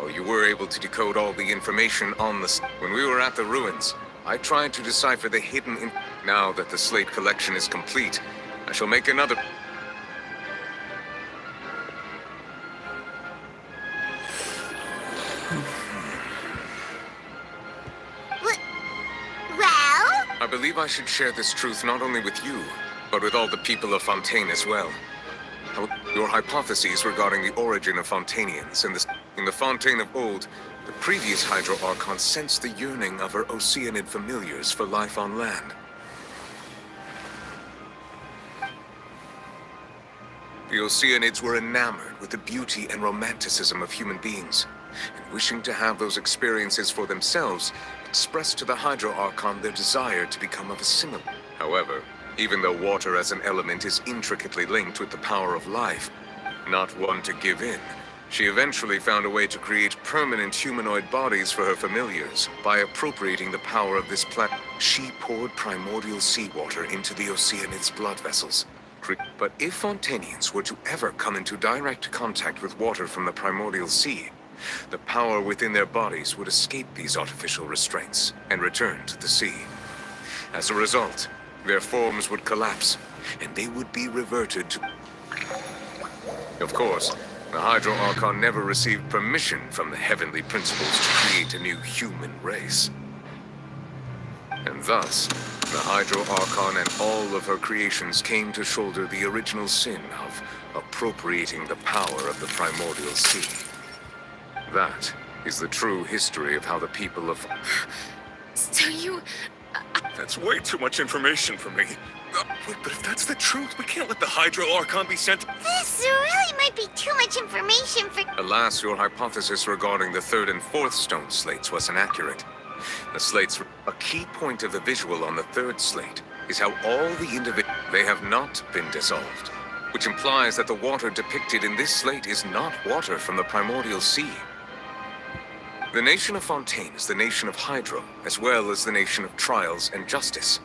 Oh, you were able to decode all the information on the... When we were at the ruins, I tried to decipher the hidden... Now that the slate collection is complete, I shall make another... Well? I believe I should share this truth not only with you, but with all the people of Fontaine as well. Your hypotheses regarding the origin of Fontainians in the Fontaine of old, the previous Hydro Archon sensed the yearning of her Oceanid familiars for life on land. The Oceanids were enamored with the beauty and romanticism of human beings, and wishing to have those experiences for themselves, expressed to the Hydro Archon their desire to become of a similar. However, even though water as an element is intricately linked with the power of life, not one to give in, she eventually found a way to create permanent humanoid bodies for her familiars by appropriating the power of this planet. She poured primordial seawater into the Oceanids' blood vessels. But if Fontainians were to ever come into direct contact with water from the primordial sea, the power within their bodies would escape these artificial restraints and return to the sea. As a result, their forms would collapse, and they would be reverted to... Of course, the Hydro Archon never received permission from the heavenly principles to create a new human race. And thus, the Hydro Archon and all of her creations came to shoulder the original sin of appropriating the power of the primordial sea. That is the true history of how the people of... So you... That's way too much information for me. Wait, but if that's the truth, we can't let the Hydro Archon be sent... This really might be too much information for... Alas, your hypothesis regarding the third and fourth stone slates was inaccurate. The slates... A key point of the visual on the third slate is how all the individuals... They have not been dissolved, which implies that the water depicted in this slate is not water from the primordial sea. The nation of Fontaine is the nation of Hydro, as well as the nation of trials and justice.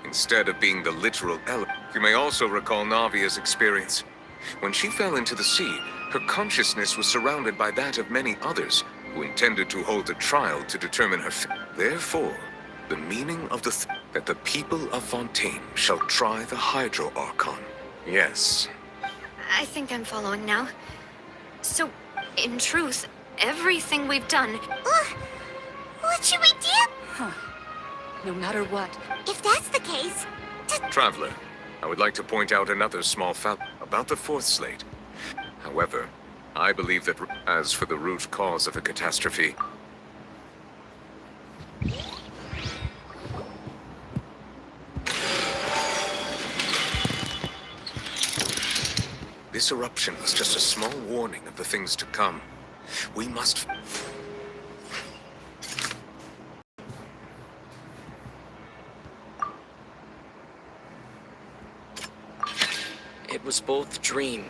Instead of being the literal element, you may also recall Navia's experience. When she fell into the sea, her consciousness was surrounded by that of many others who intended to hold a trial to determine her fate. Therefore, the meaning of that the people of Fontaine shall try the Hydro Archon. Yes. I think I'm following now. So, in truth, everything we've done... What should we do? Huh. No matter what. If that's the case... Traveler, I would like to point out another small fact about the fourth slate. However, I believe that as for the root cause of the catastrophe... This eruption was just a small warning of the things to come. We must... It was both dream.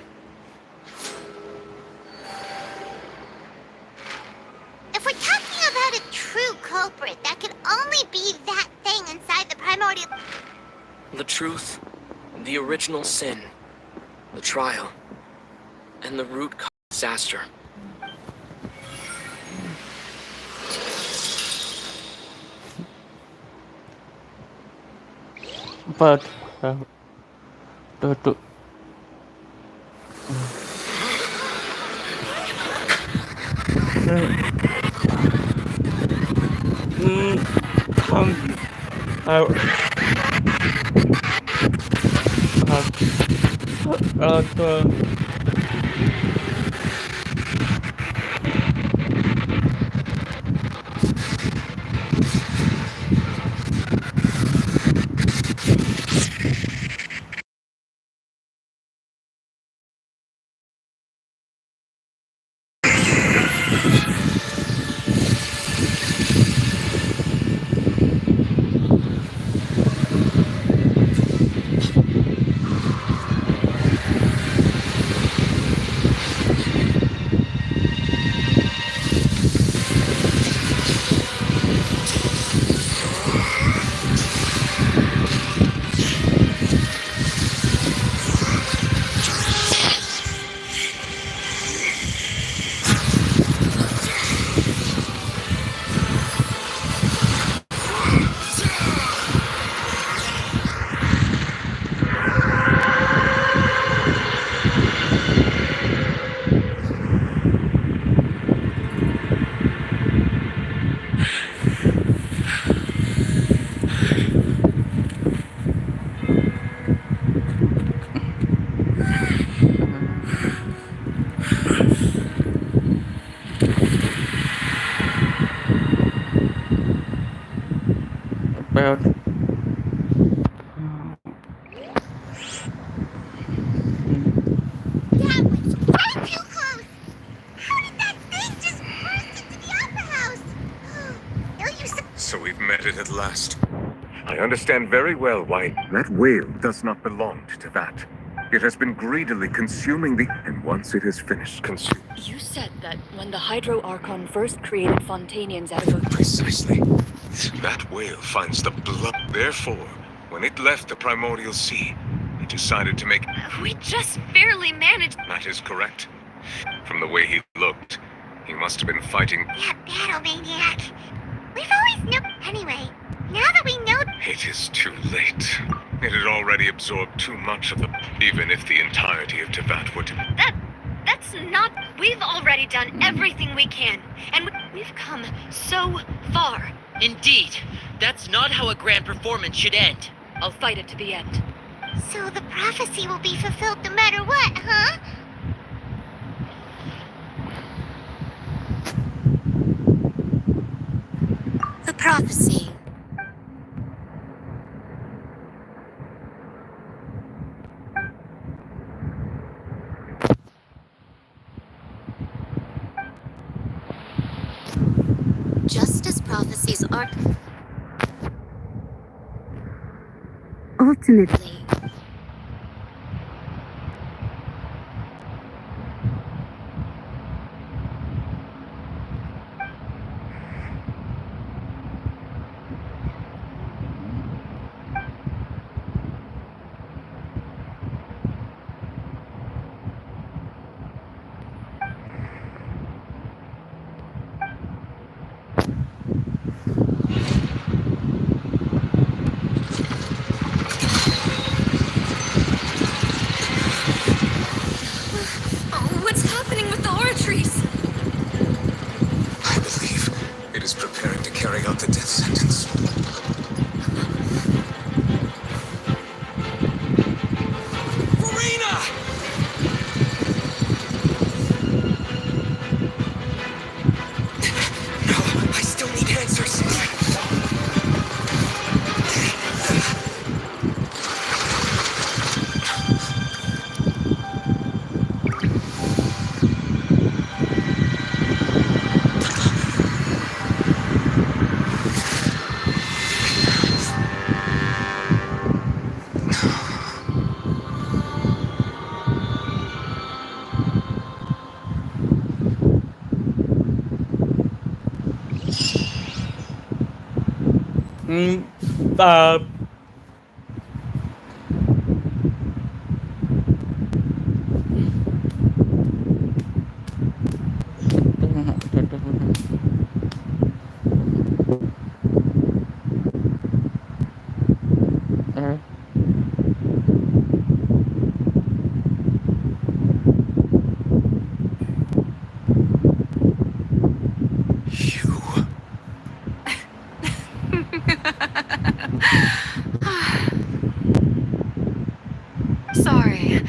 If we're talking about a true culprit, that could only be that thing inside the primordial... The truth, the original sin, the trial, and the root cause of disaster. But tuh. I understand very well why that whale does not belong to Tevat. It has been greedily consuming the... And once it has finished consuming... You said that when the Hydro Archon first created Fontainians out of... Precisely. That whale finds the blood. Therefore, when it left the primordial sea, it decided to make... We just barely managed. That is correct. From the way he looked, he must have been fighting... That battle maniac. We've always known. Anyway, now that we know. It is too late. It had already absorbed too much of the... Even if the entirety of Tevat were to... That's not. We've already done everything we can, and we've come so far. Indeed. That's not how a grand performance should end. I'll fight it to the end. So the prophecy will be fulfilled no matter what, huh? The prophecy. Just as prophecies are ultimately What's happening with the aura trees? I believe it is preparing to carry out the death sentence. Farina! No, I still need answers. Sorry.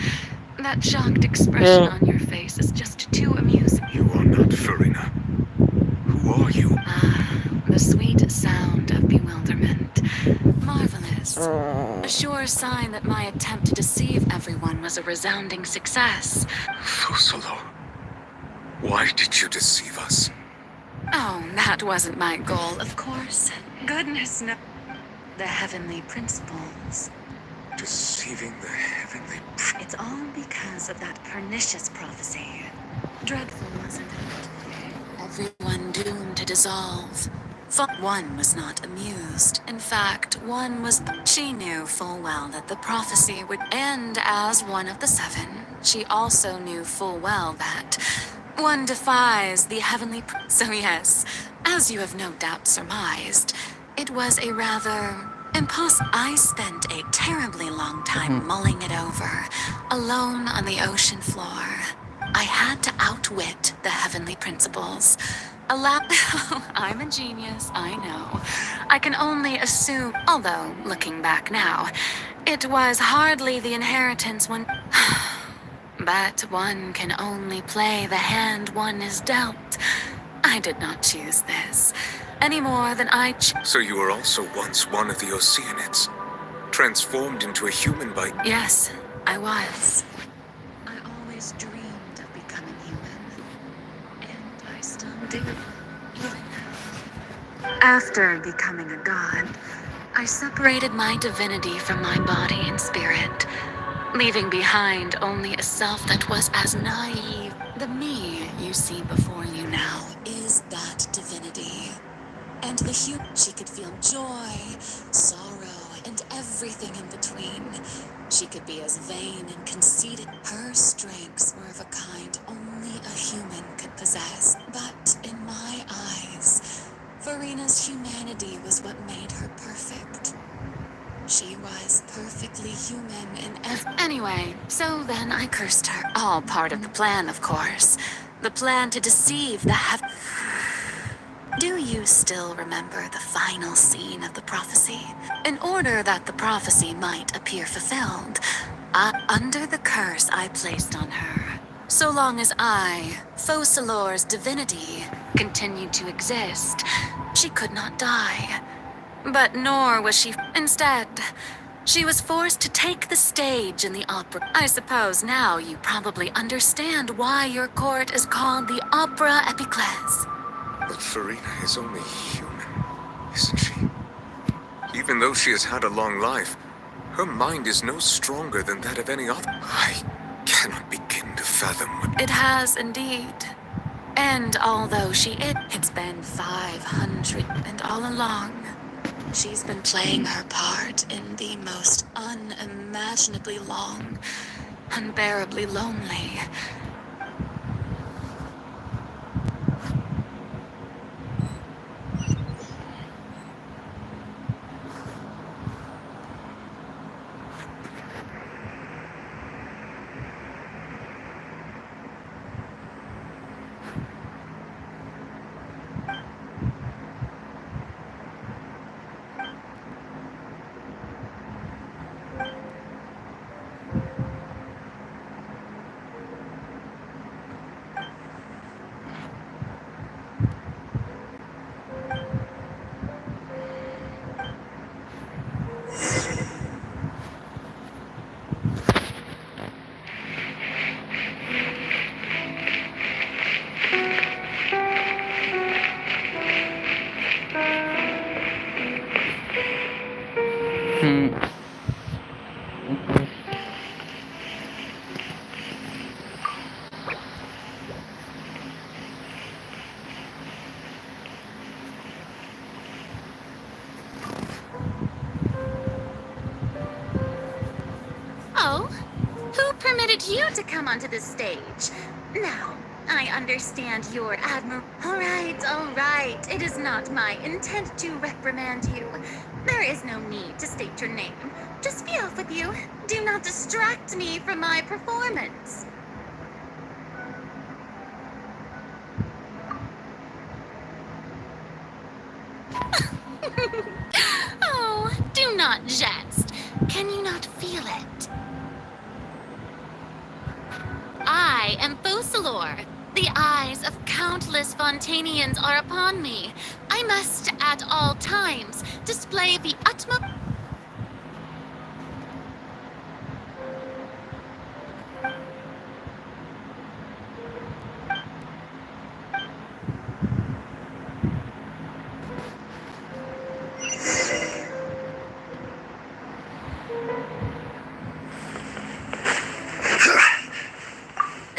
That shocked expression on your face is just too amusing. You are not Farina. Who are you? The sweet sound of bewilderment. Marvelous. A sure sign that my attempt to deceive everyone was a resounding success. Fusalo. Why did you deceive us? Oh, that wasn't my goal, of course. Goodness no. The heavenly principles. Deceiving the heavenly... It's all because of that pernicious prophecy. Dreadful, wasn't it? Everyone doomed to dissolve. One was not amused. In fact, one was... She knew full well that the prophecy would end as one of the seven. She also knew full well that one defies the heavenly... So yes, as you have no doubt surmised, it was a rather... impossible. I spent a terribly long time mulling it over, alone on the ocean floor. I had to outwit the heavenly principles. I'm a genius, I know. I can only assume, although, looking back now, it was hardly the inheritance one... But one can only play the hand one is dealt. I did not choose this. Any more than So you were also once one of the Oceanids, transformed into a human by... Yes, I was. I always dreamed of becoming human. And I still do. Even now. After becoming a god, I separated my divinity from my body and spirit, leaving behind only a self that was as naive. The me you see before you now is that divinity. And the she could feel joy, sorrow, and everything in between. She could be as vain and conceited. Her strengths were of a kind only a human could possess. But in my eyes, Farina's humanity was what made her perfect. She was perfectly human in Anyway, so then I cursed her. All part of the plan, of course. The plan to deceive the Do you still remember the final scene of the prophecy? In order that the prophecy might appear fulfilled, under the curse I placed on her, so long as I, Focalor's divinity, continued to exist, she could not die. But nor was she. Instead, she was forced to take the stage in the opera. I suppose now you probably understand why your court is called the Opera Epiclese. But Farina is only human, isn't she? Even though she has had a long life, her mind is no stronger than that of any other. I cannot begin to fathom what... It has indeed. And although it's been 500, and all along, she's been playing her part in the most unimaginably long, unbearably lonely. You to come onto the stage. Now, I understand your All right. It is not my intent to reprimand you. There is no need to state your name. Just be off with you. Do not distract me from my performance. Oh, do not jest. Can you not feel it? I am Focalor. The eyes of countless Fontainians are upon me. I must, at all times, display the utmost...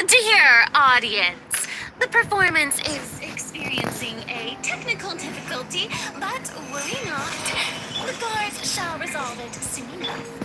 Dear audience, the performance is experiencing a technical difficulty, but worry not. The guards shall resolve it soon enough.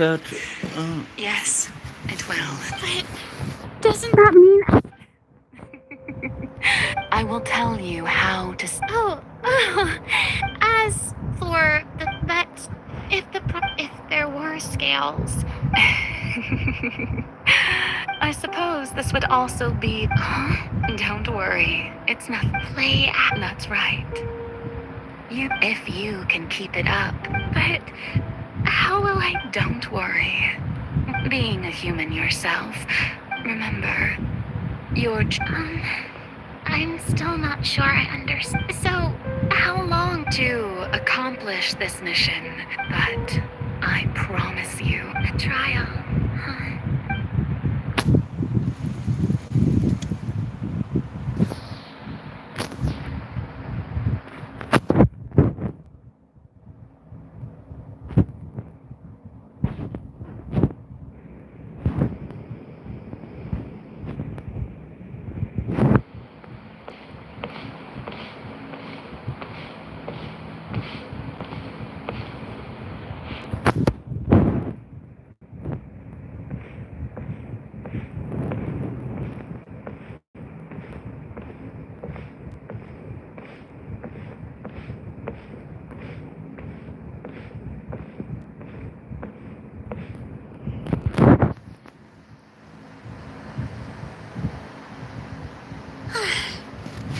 But Yes, it will. But doesn't that mean... I will tell you how to... As for that, if there were scales, I suppose this would also be... Don't worry, it's not... That's right. If you can keep it up. But how will I... Don't worry. Being a human yourself, remember, you're... I'm still not sure I understand. So, how long to accomplish this mission, but I promise you... a trial? Huh?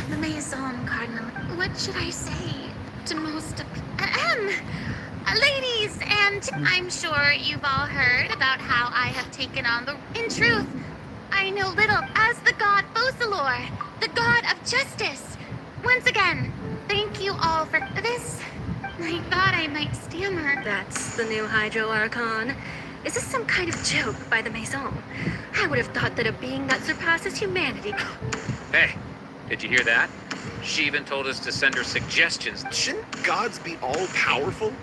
The Maison Cardinal. What should I say to most of... Ladies, and I'm sure you've all heard about how I have taken on the... In truth, I know little as the god Fosalor, the god of justice. Once again, thank you all for this. I thought I might stammer. That's the new Hydro Archon. Is this some kind of joke by the Maison? I would have thought that a being that surpasses humanity... Hey, did you hear that? She even told us to send her suggestions. Shouldn't gods be all-powerful?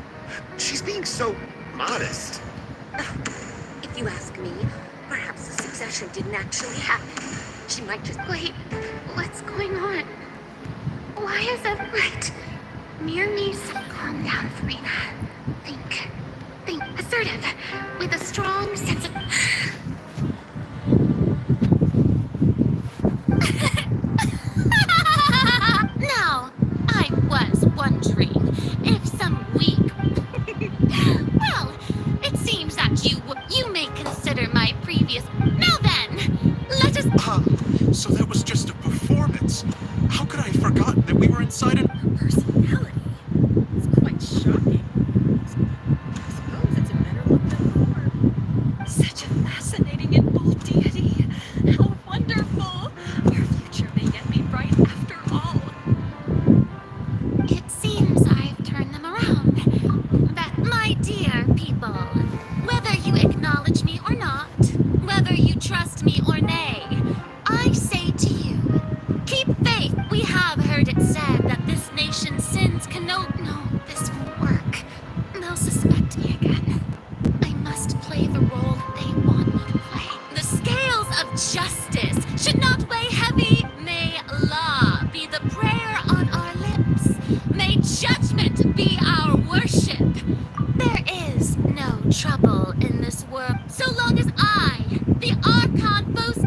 She's being so modest. If you ask me, perhaps the succession didn't actually happen. She might just... Wait, what's going on? Why is that right? Near me, calm down, Farina. Think, assertive, with a strong sense of... Now, I was wondering if some weak... Well, it seems that you may consider my previous... Now then, let us... So that was just a performance. How could I have forgotten that we were inside a personality? It's quite shocking. I suppose it's a better look than before. Such a fascinating and bold deity. How wonderful. Your future may get me right after all. It seems I've turned them around. But, my dear people, whether you acknowledge me or not, whether you trust me or nay, I say to you, keep faith. We have heard it said that this nation's sins cannot... No, this won't work. They'll suspect me again. I must play the role that they want me to play. The scales of justice should not weigh heavy. May law be the prayer on our lips. May judgment be our worship. There is no trouble in this world so long as I, the Archon boast...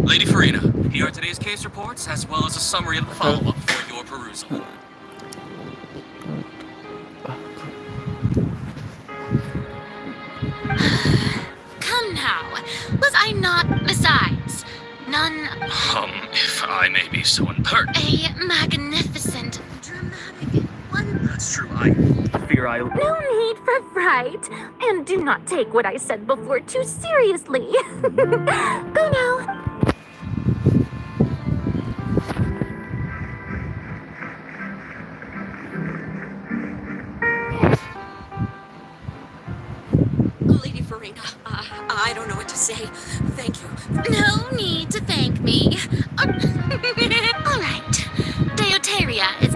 Lady Farina, here are today's case reports, as well as a summary of the follow-up for your perusal. Come now, was I not, besides, none... If I may be so impertinent. A magnificent, dramatic one... That's true. I fear I'll... No need for fright. And do not take what I said before too seriously. Go now. Lady Farina, I don't know what to say. Thank you. No need to thank me. All right. Deuteria is...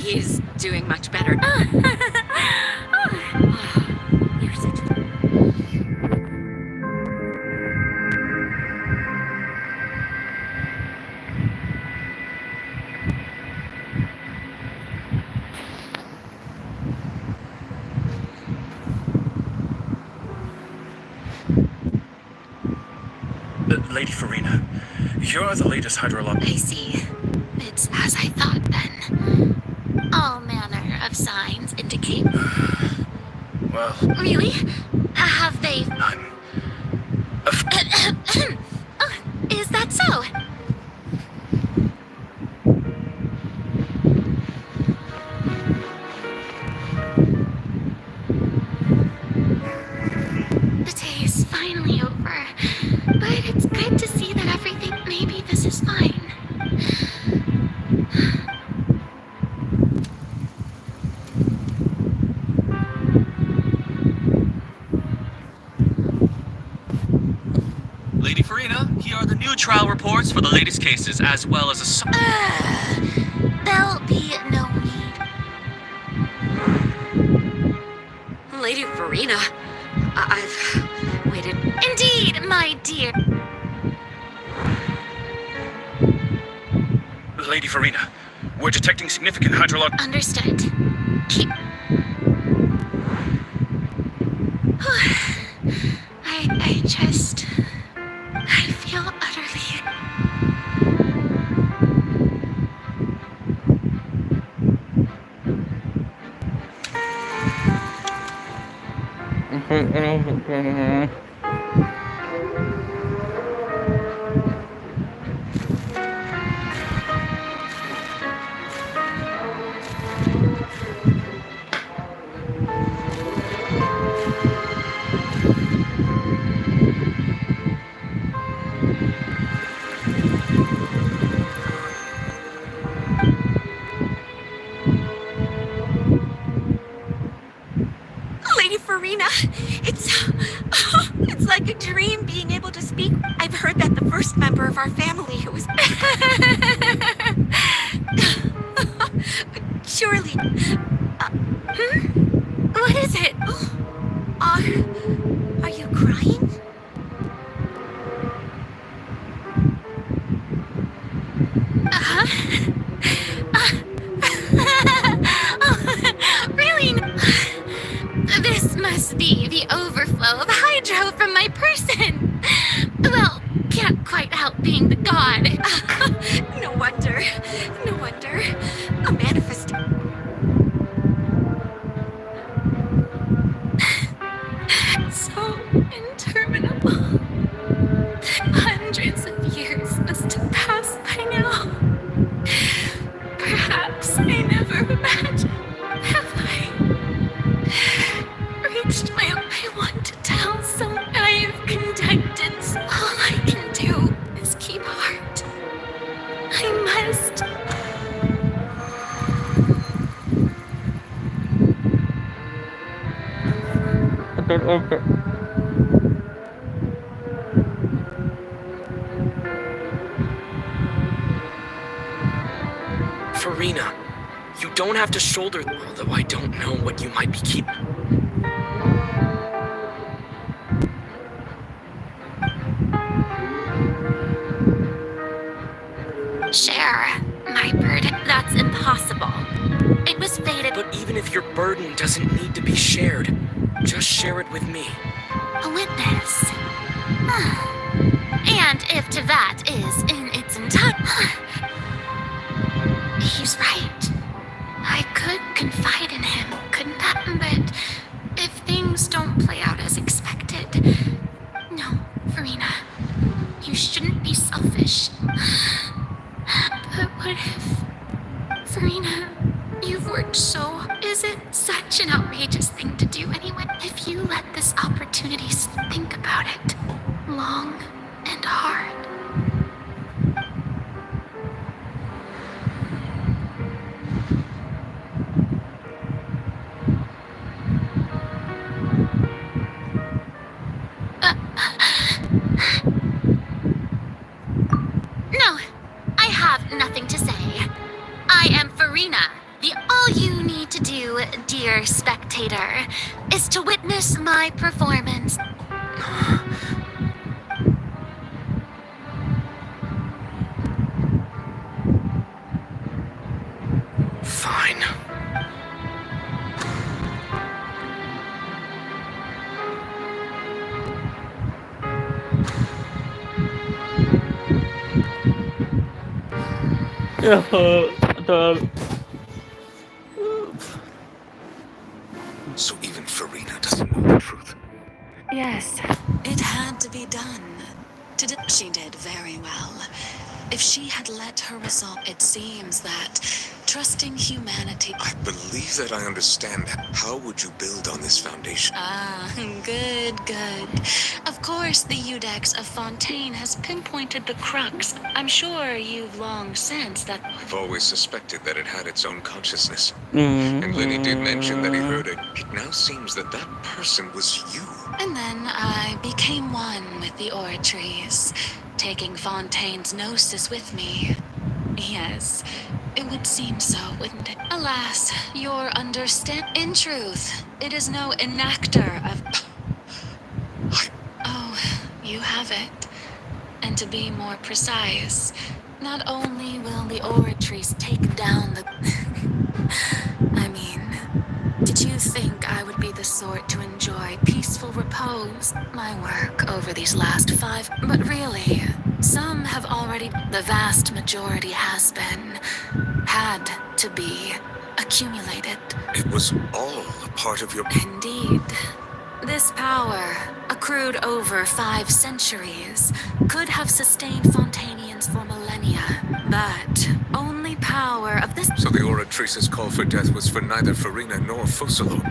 He's doing much better. You're such a... Lady Farina, you're the latest hydrolog... I see. It's as I thought then. All manner of signs indicate... Well... Really? Have they... Oh, is that so? The day is finally over, but it's good to see that everything... Maybe this is fine. Lady Farina, here are the new trial reports for the latest cases, as well as a... There'll be no need. Lady Farina, I've waited... Indeed, my dear. Lady Farina, we're detecting significant hydrolog... Understood. Keep... I just... I feel utterly... Lady Farina, it's like a dream being able to speak. I've heard that the first member of our family who was... Surely... What is it? Are you crying? Really? This must be the overflow of hydro from my person. Well, can't quite help being the god. No wonder. No wonder. A manifest... So interminable. Hundreds of years must have passed by now. Perhaps I never imagined. Have I reached my... I want to tell someone I've conducted. So all I can do is keep heart. I must. Farina, you don't have to shoulder... Although I don't know what you might be keeping. Share my burden. That's impossible. It was fated. But even if your burden doesn't need to be shared, just share it with me. A witness. And if to that is in its entirety... He's right. I could confide in him, couldn't I? But if things don't play out as expected... No, Farina. You shouldn't be selfish. But what if... Farina, you worked so. Is it such an outrageous thing to do anyway? If you let this opportunity think about it long and hard. No, I have nothing to say. I am Farina. All you need to do, dear spectator, is to witness my performance. Fine. So even Farina doesn't know the truth. Yes, it had to be done. She did very well. If she had let her resolve, it seems that trusting humanity. I believe that I understand. How would you build on this foundation? Ah, good. Of course, the Udex of Fontaine has pinpointed the crux. I'm sure you've long sensed that. I've always suspected that it had its own consciousness. And Lenny did mention that he heard it. It now seems that that person was you. And then I became one with the oratories, taking Fontaine's gnosis with me. Yes, it would seem so, wouldn't it? Alas, your in truth, it is no enactor of... Oh, you have it. And to be more precise, not only will the oratories take down the... I mean, did you think I would be the sort to enjoy peaceful repose? My work over these last 5... But really, some have already... The vast majority has been... had to be accumulated. It was all a part of your... Indeed. This power, accrued over 5 centuries, could have sustained Fontainians for millennia, but only power of this... So the oratrice's call for death was for neither Farina nor Focolo.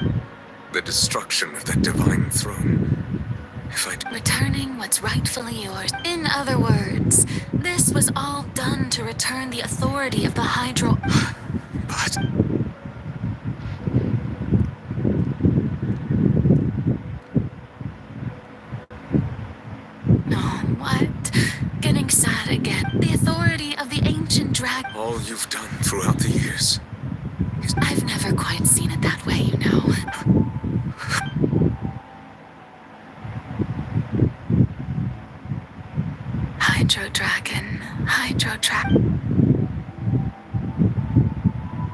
The destruction of that divine throne. If I'd... Returning what's rightfully yours. In other words, this was all done to return the authority of the Hydro... But... What? Getting sad again. The authority of the ancient dragon. All you've done throughout the years. I've never quite seen it that way, you know.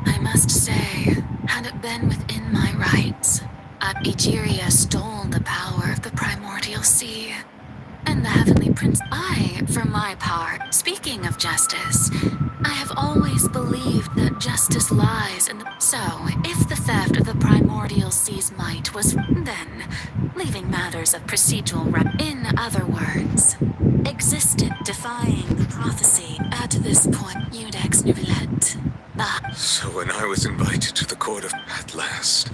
I must say, had it been within my rights, Egeria stole the power of the primordial sea. And the Heavenly Prince, for my part, speaking of justice, I have always believed that justice lies in the... So, if the theft of the primordial sea's might was... Then, leaving matters of procedural... In other words, existed defying the prophecy at this point, Udex Nubilet. So when I was invited to the court of... At last,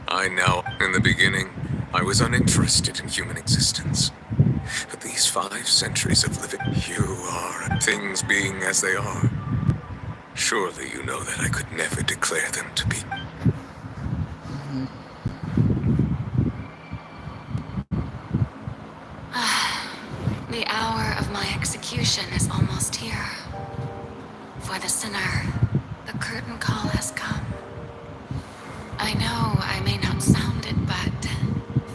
I now... In the beginning, I was uninterested in human existence. But these 5 centuries of living, you are, things being as they are. Surely you know that I could never declare them to be. The hour of my execution is almost here. For the sinner, the curtain call has come. I know I may not sound it, but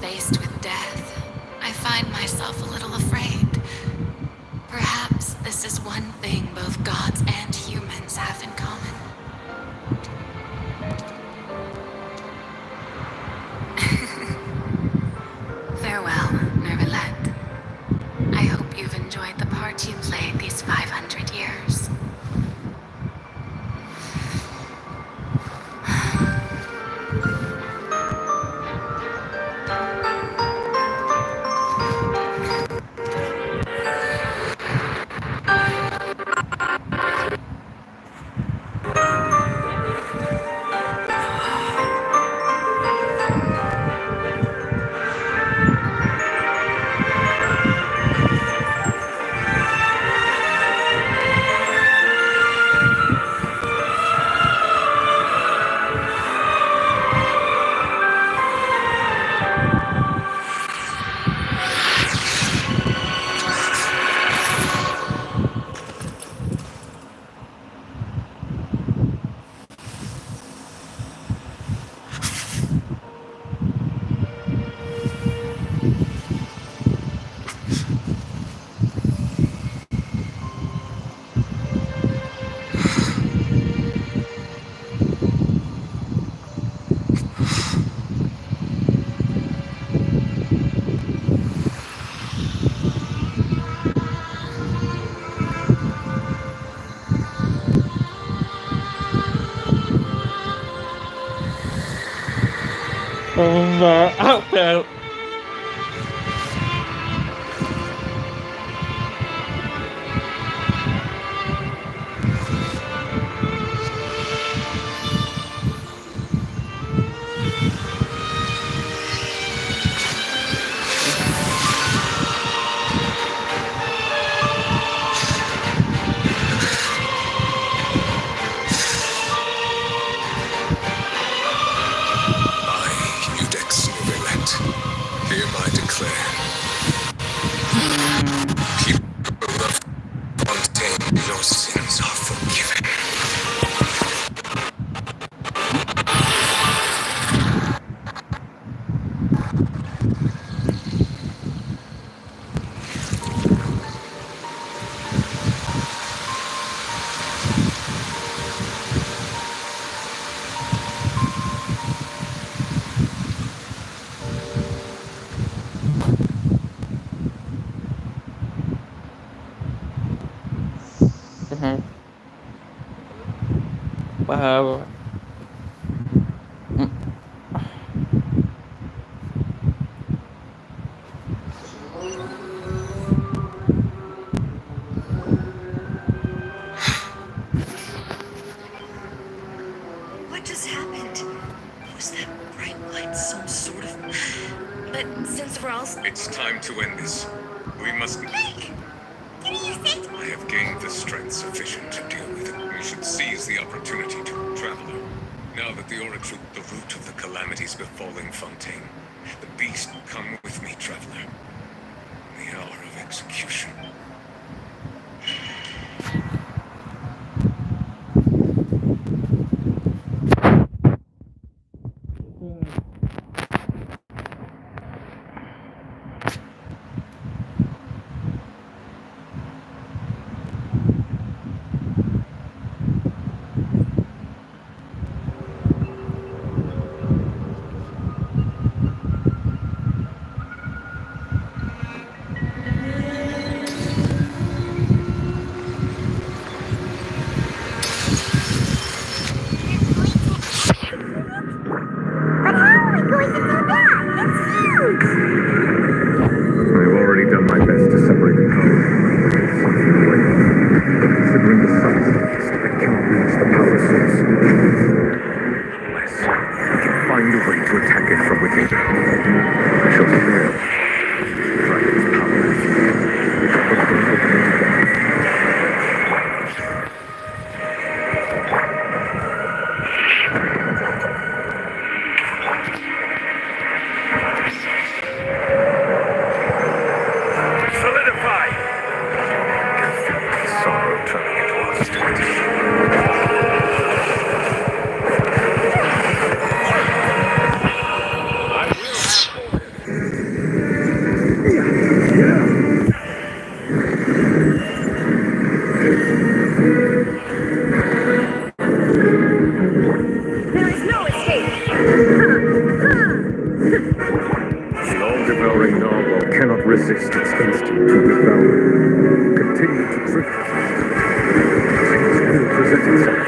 faced with death, I find myself a little afraid. Perhaps this is one thing both gods and humans have in common. Farewell, Nervalet. I hope you've enjoyed the part you played these 500 years. Maaf ya. Hereby declare, people of Fontaine, your sins are forgiven. Paham. What just happened? Was that bright light some sort of... But since we're all... It's time to end this. We must... Quick! Give me your seat! I have gained the strength sufficient to deal with it. We should seize the opportunity to traveler. Now that the Oryx root the root of the calamities befalling Fontaine, the beast will come with me, traveler. The hour of execution. I've already done my best to separate the power. But considering the size of this, I cannot reach the power source. Unless I can find a way to attack it from within. I shall clear Dragon's power. Solidify! Sorrow turning into hostility. There is no escape! The all-devouring narwhal cannot resist its instinct to devour. Continue to trick us. Things will present itself.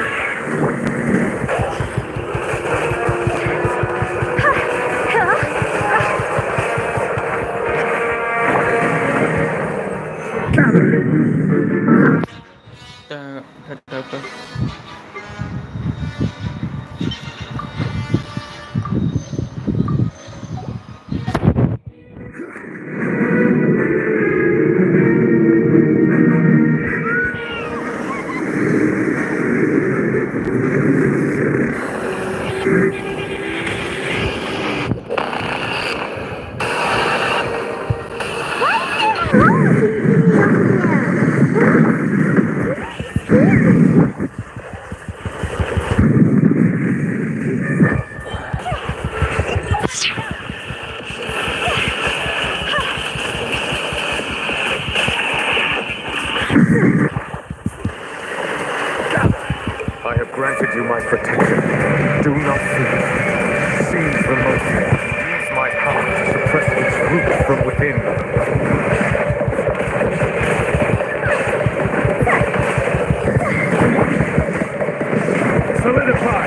I have granted you my protection. Do not fear. Seize the moment. Use my power to suppress its roots from within. Solidify!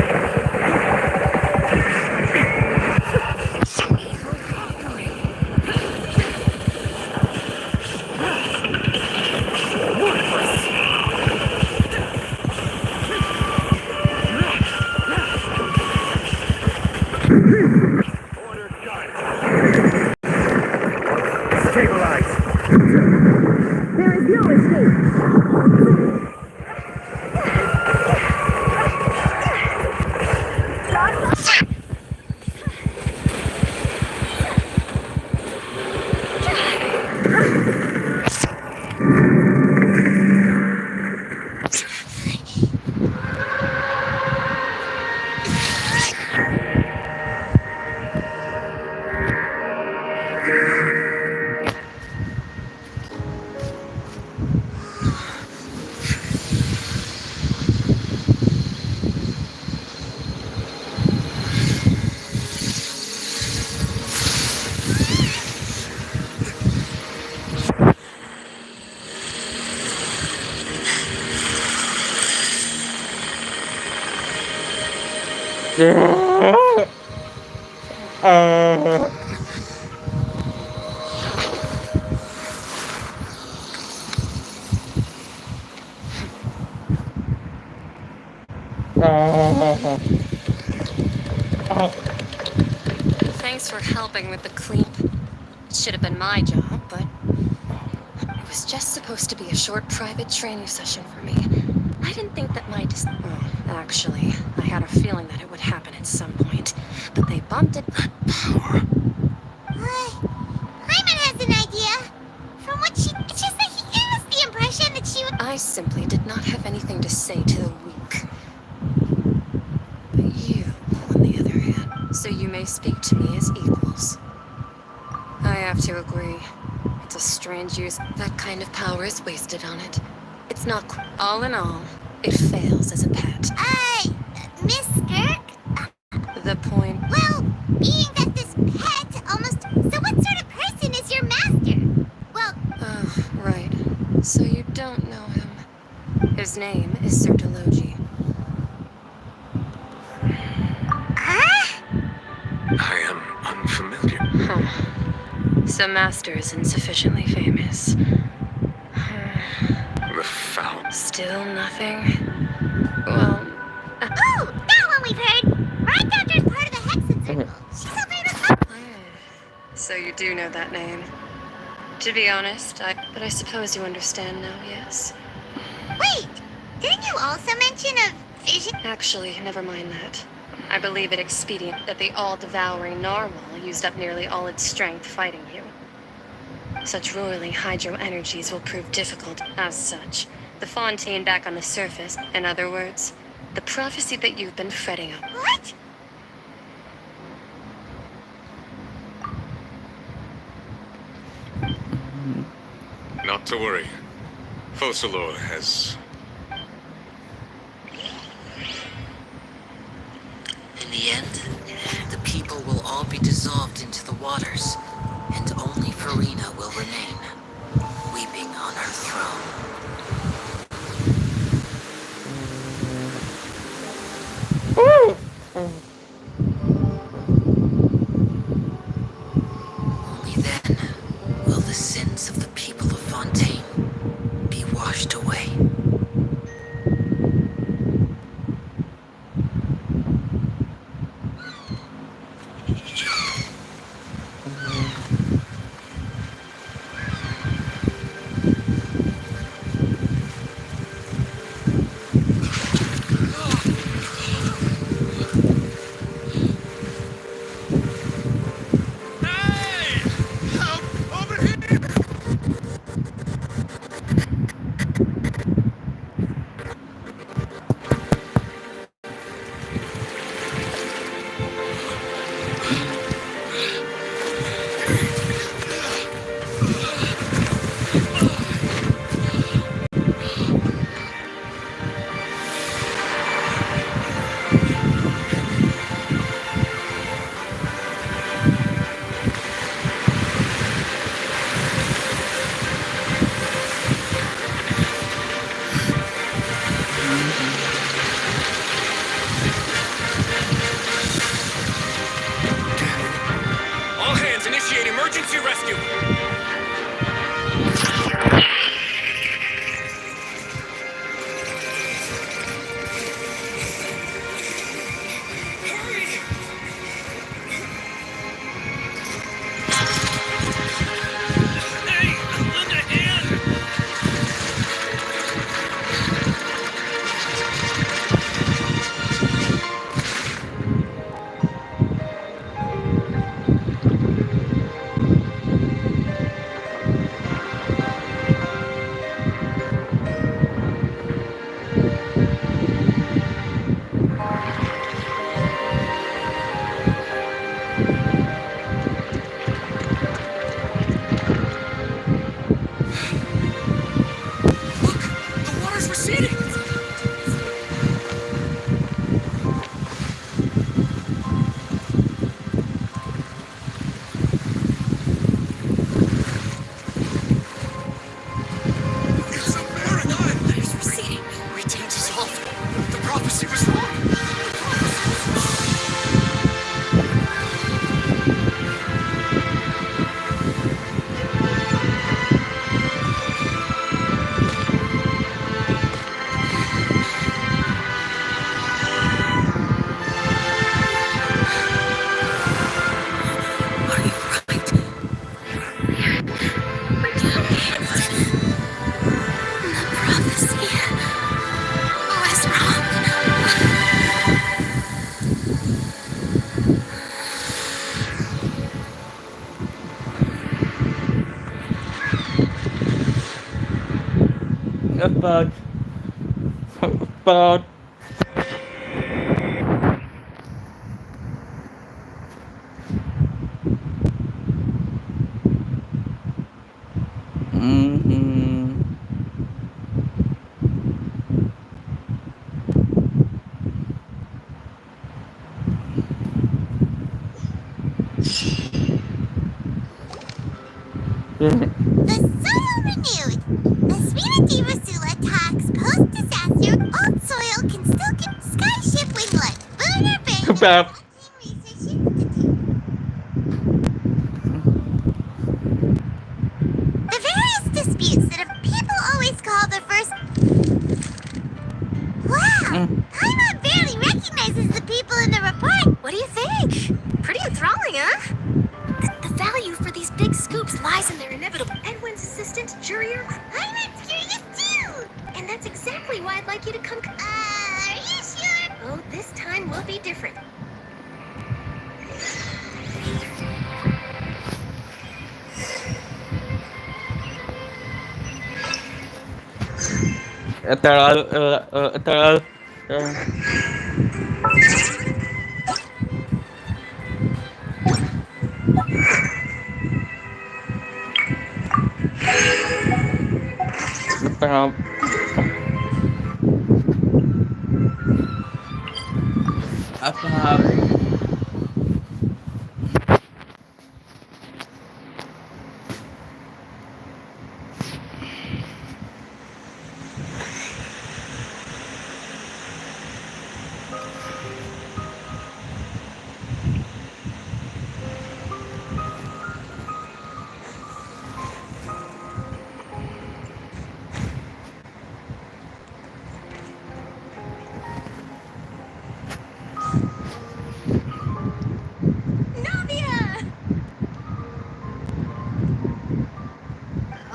Thanks for helping with the clean. It should have been my job, but it was just supposed to be a short private training session for me. I didn't think that well, actually, I had a feeling that it would happen at some point, but they bumped it. Hyman has an idea. From what it's just that he gave us the impression that she would. I simply did not have anything to say to the weak. But you, on the other hand, so you may speak to me as equals. I have to agree. It's a strange use. That kind of power is wasted on it. It's not all in all, it fails as a pet. Miss Skirk? The point. Well, being that this pet almost. So what sort of person is your master? Well. Oh, right. So you don't know him. His name is Sir Delogi. I am unfamiliar. Huh. So Master is insufficiently famous. The foul. Still nothing? Well... Oh! That one we've heard! Right doctor is part of the Hexen Circle. She's a famous... So you do know that name. To be honest, but I suppose you understand now, yes? Wait! Didn't you also mention a vision? Actually, never mind that. I believe it expedient that the all-devouring narwhal used up nearly all its strength fighting you. Such roiling hydro energies will prove difficult. As such, the Fontaine back on the surface, in other words, the prophecy that you've been fretting up. What? Not to worry. Focalor has... In the end, the people will all be dissolved into the waters, and only Farina will remain, weeping on her throne. Only then will the sins of the people of Fontaine be washed away. about The soil renewed. The Spiriti Rasula talks post-disaster. Old soil can still get skyship winglet. Booner brain. about The various disputes that people always call the first. Wow! Paimon barely recognizes the people in the report. What do you think? Pretty enthralling, huh? The value for these big scoops lies in their inevitable. Edwin's assistant, Jurier. Paimon's curious too. And that's exactly why I'd like you to come. Are you sure? Oh, this time will be different.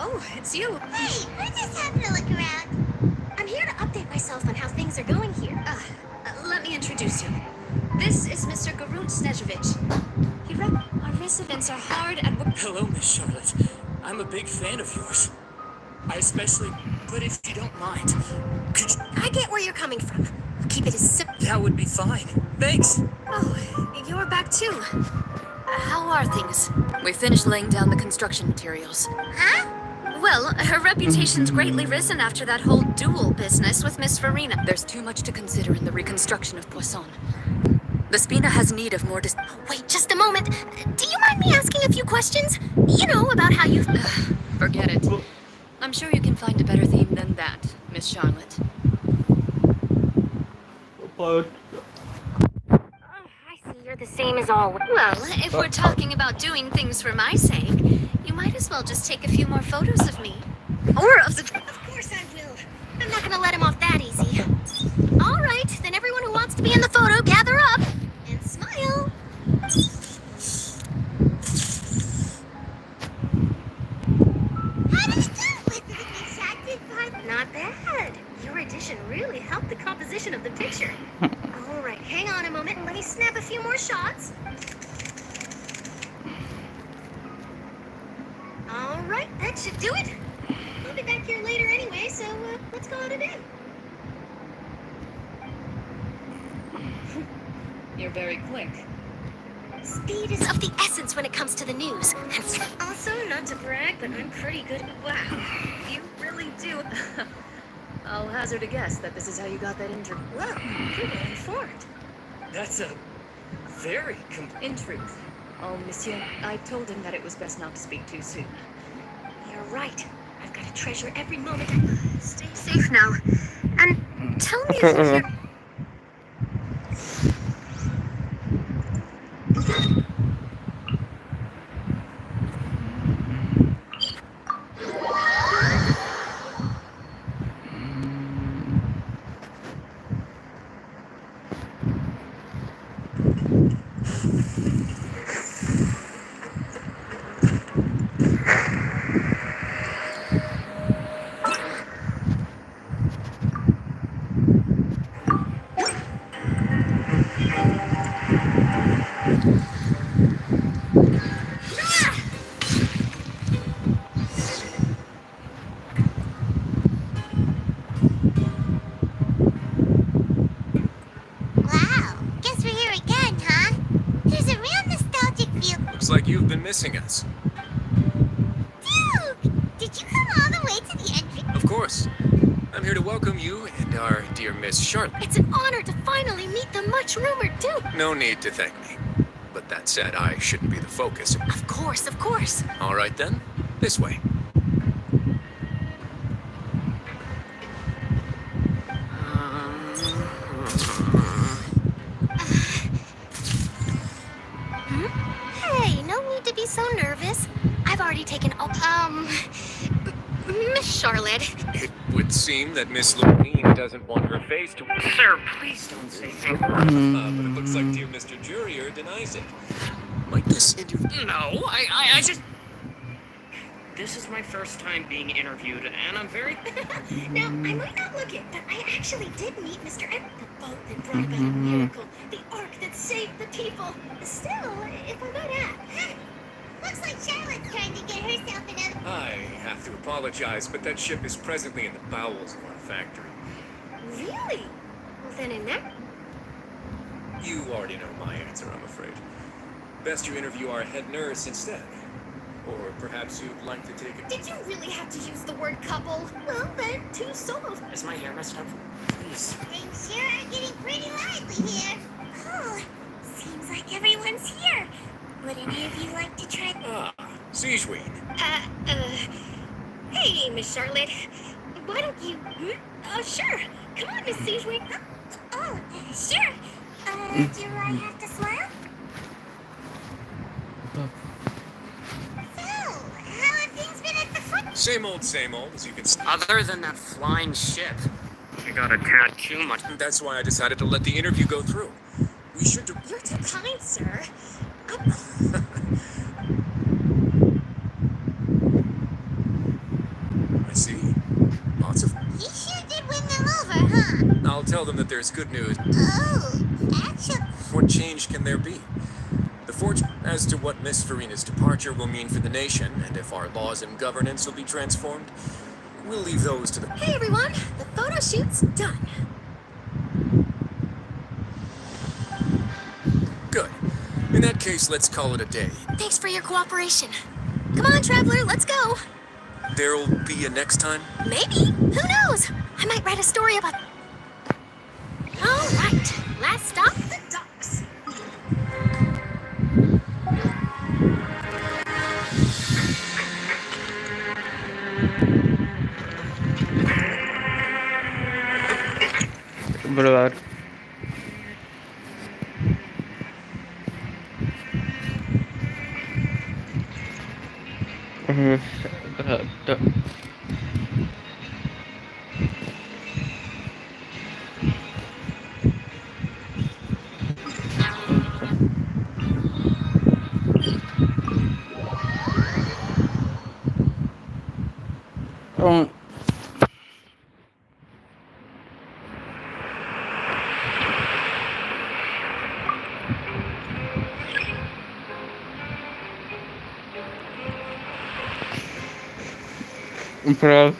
Oh, it's you. Hey, we're just having a look around. I'm here to update myself on how things are going here. Let me introduce you. This is Mr. Garut Snežević. Our residents are hard at work. Hello, Miss Charlotte. I'm a big fan of yours. I especially, but if you don't mind, could you... I get where you're coming from. Keep it as simple. That would be fine. Thanks. Oh, you're back too. How are things? We finished laying down the construction materials. Huh? Well, her reputation's greatly risen after that whole duel business with Miss Farina. There's too much to consider in the reconstruction of Poisson. The Spina has need of more Wait, just a moment. Do you mind me asking a few questions? You know, about how you... Forget it. I'm sure you can find a better theme than that, Miss Charlotte. You're the same as always. Well, if we're talking about doing things for my sake, you might as well just take a few more photos of me. Or of the... Of course I will. I'm not gonna let him off that easy. All right, then everyone who wants to be in the photo, gather up and smile. How did it go? Was it a good shot, did Bart? Not bad. Your addition really helped the composition of the picture. All right, hang on a moment and let me snap a few more shots. All right, that should do it. I'll be back here later anyway, so let's call it a day. You're very quick. Speed is of the essence when it comes to the news. Also, not to brag, but I'm pretty good. Wow, you really do. I'll hazard a guess that this is how you got that interview. Well, you're well informed. That's a very In truth. Oh, monsieur, I told him that it was best not to speak too soon. You're right. I've got to treasure every moment. Stay safe now. And tell me if you're... Looks like you've been missing us. Dude, did you come all the way to the entry? Of course. I'm here to welcome you and our dear Miss Charlotte. It's an honor to finally meet the much-rumored Duke. No need to thank me. But that said, I shouldn't be the focus. Of course, of course. All right then, this way. Hey, no need to be so nervous. I've already taken Miss Charlotte. It would seem that Miss Lorraine doesn't want her face to... Sir, please don't say so. But it looks like dear Mr. Jurier denies it. Might this interview... No, I just... This is my first time being interviewed, and I'm very... Now, I might not look it, but I actually did meet Mr. M. The boat that brought about a miracle. The ark that saved the people. Still, if I might add... Looks like Charlotte's trying to get herself another... I have to apologize, but that ship is presently in the bowels of our factory. Really? Well, then in that... You already know my answer, I'm afraid. Best you interview our head nurse instead. Or perhaps you'd like to take a... Did you really have to use the word couple? Well, then, 2 solos. Is my hair messed up? Please. Things sure are getting pretty lively here. Oh, seems like everyone's here. Would any of you like to try... Siegeween. Hey, Miss Charlotte. Why don't you... sure. Come on, Miss Siegeween. Sure. Do I have to smile? Same old, as you can see. Other than that flying ship, I got a tad too much. That's why I decided to let the interview go through. We should do... You're too kind, sir. I see. Lots of... You sure did win them over, huh? I'll tell them that there's good news. Oh, actually... What change can there be? The fortune as to what Miss Farina's departure will mean for the nation, and if our laws and governance will be transformed, we'll leave those to the... Hey, everyone. The photo shoot's done. Good. In that case, let's call it a day. Thanks for your cooperation. Come on, Traveler, let's go. There'll be a next time? Maybe. Who knows? I might write a story about... All right. Last stop, the docks. Benar. Berada. Bro.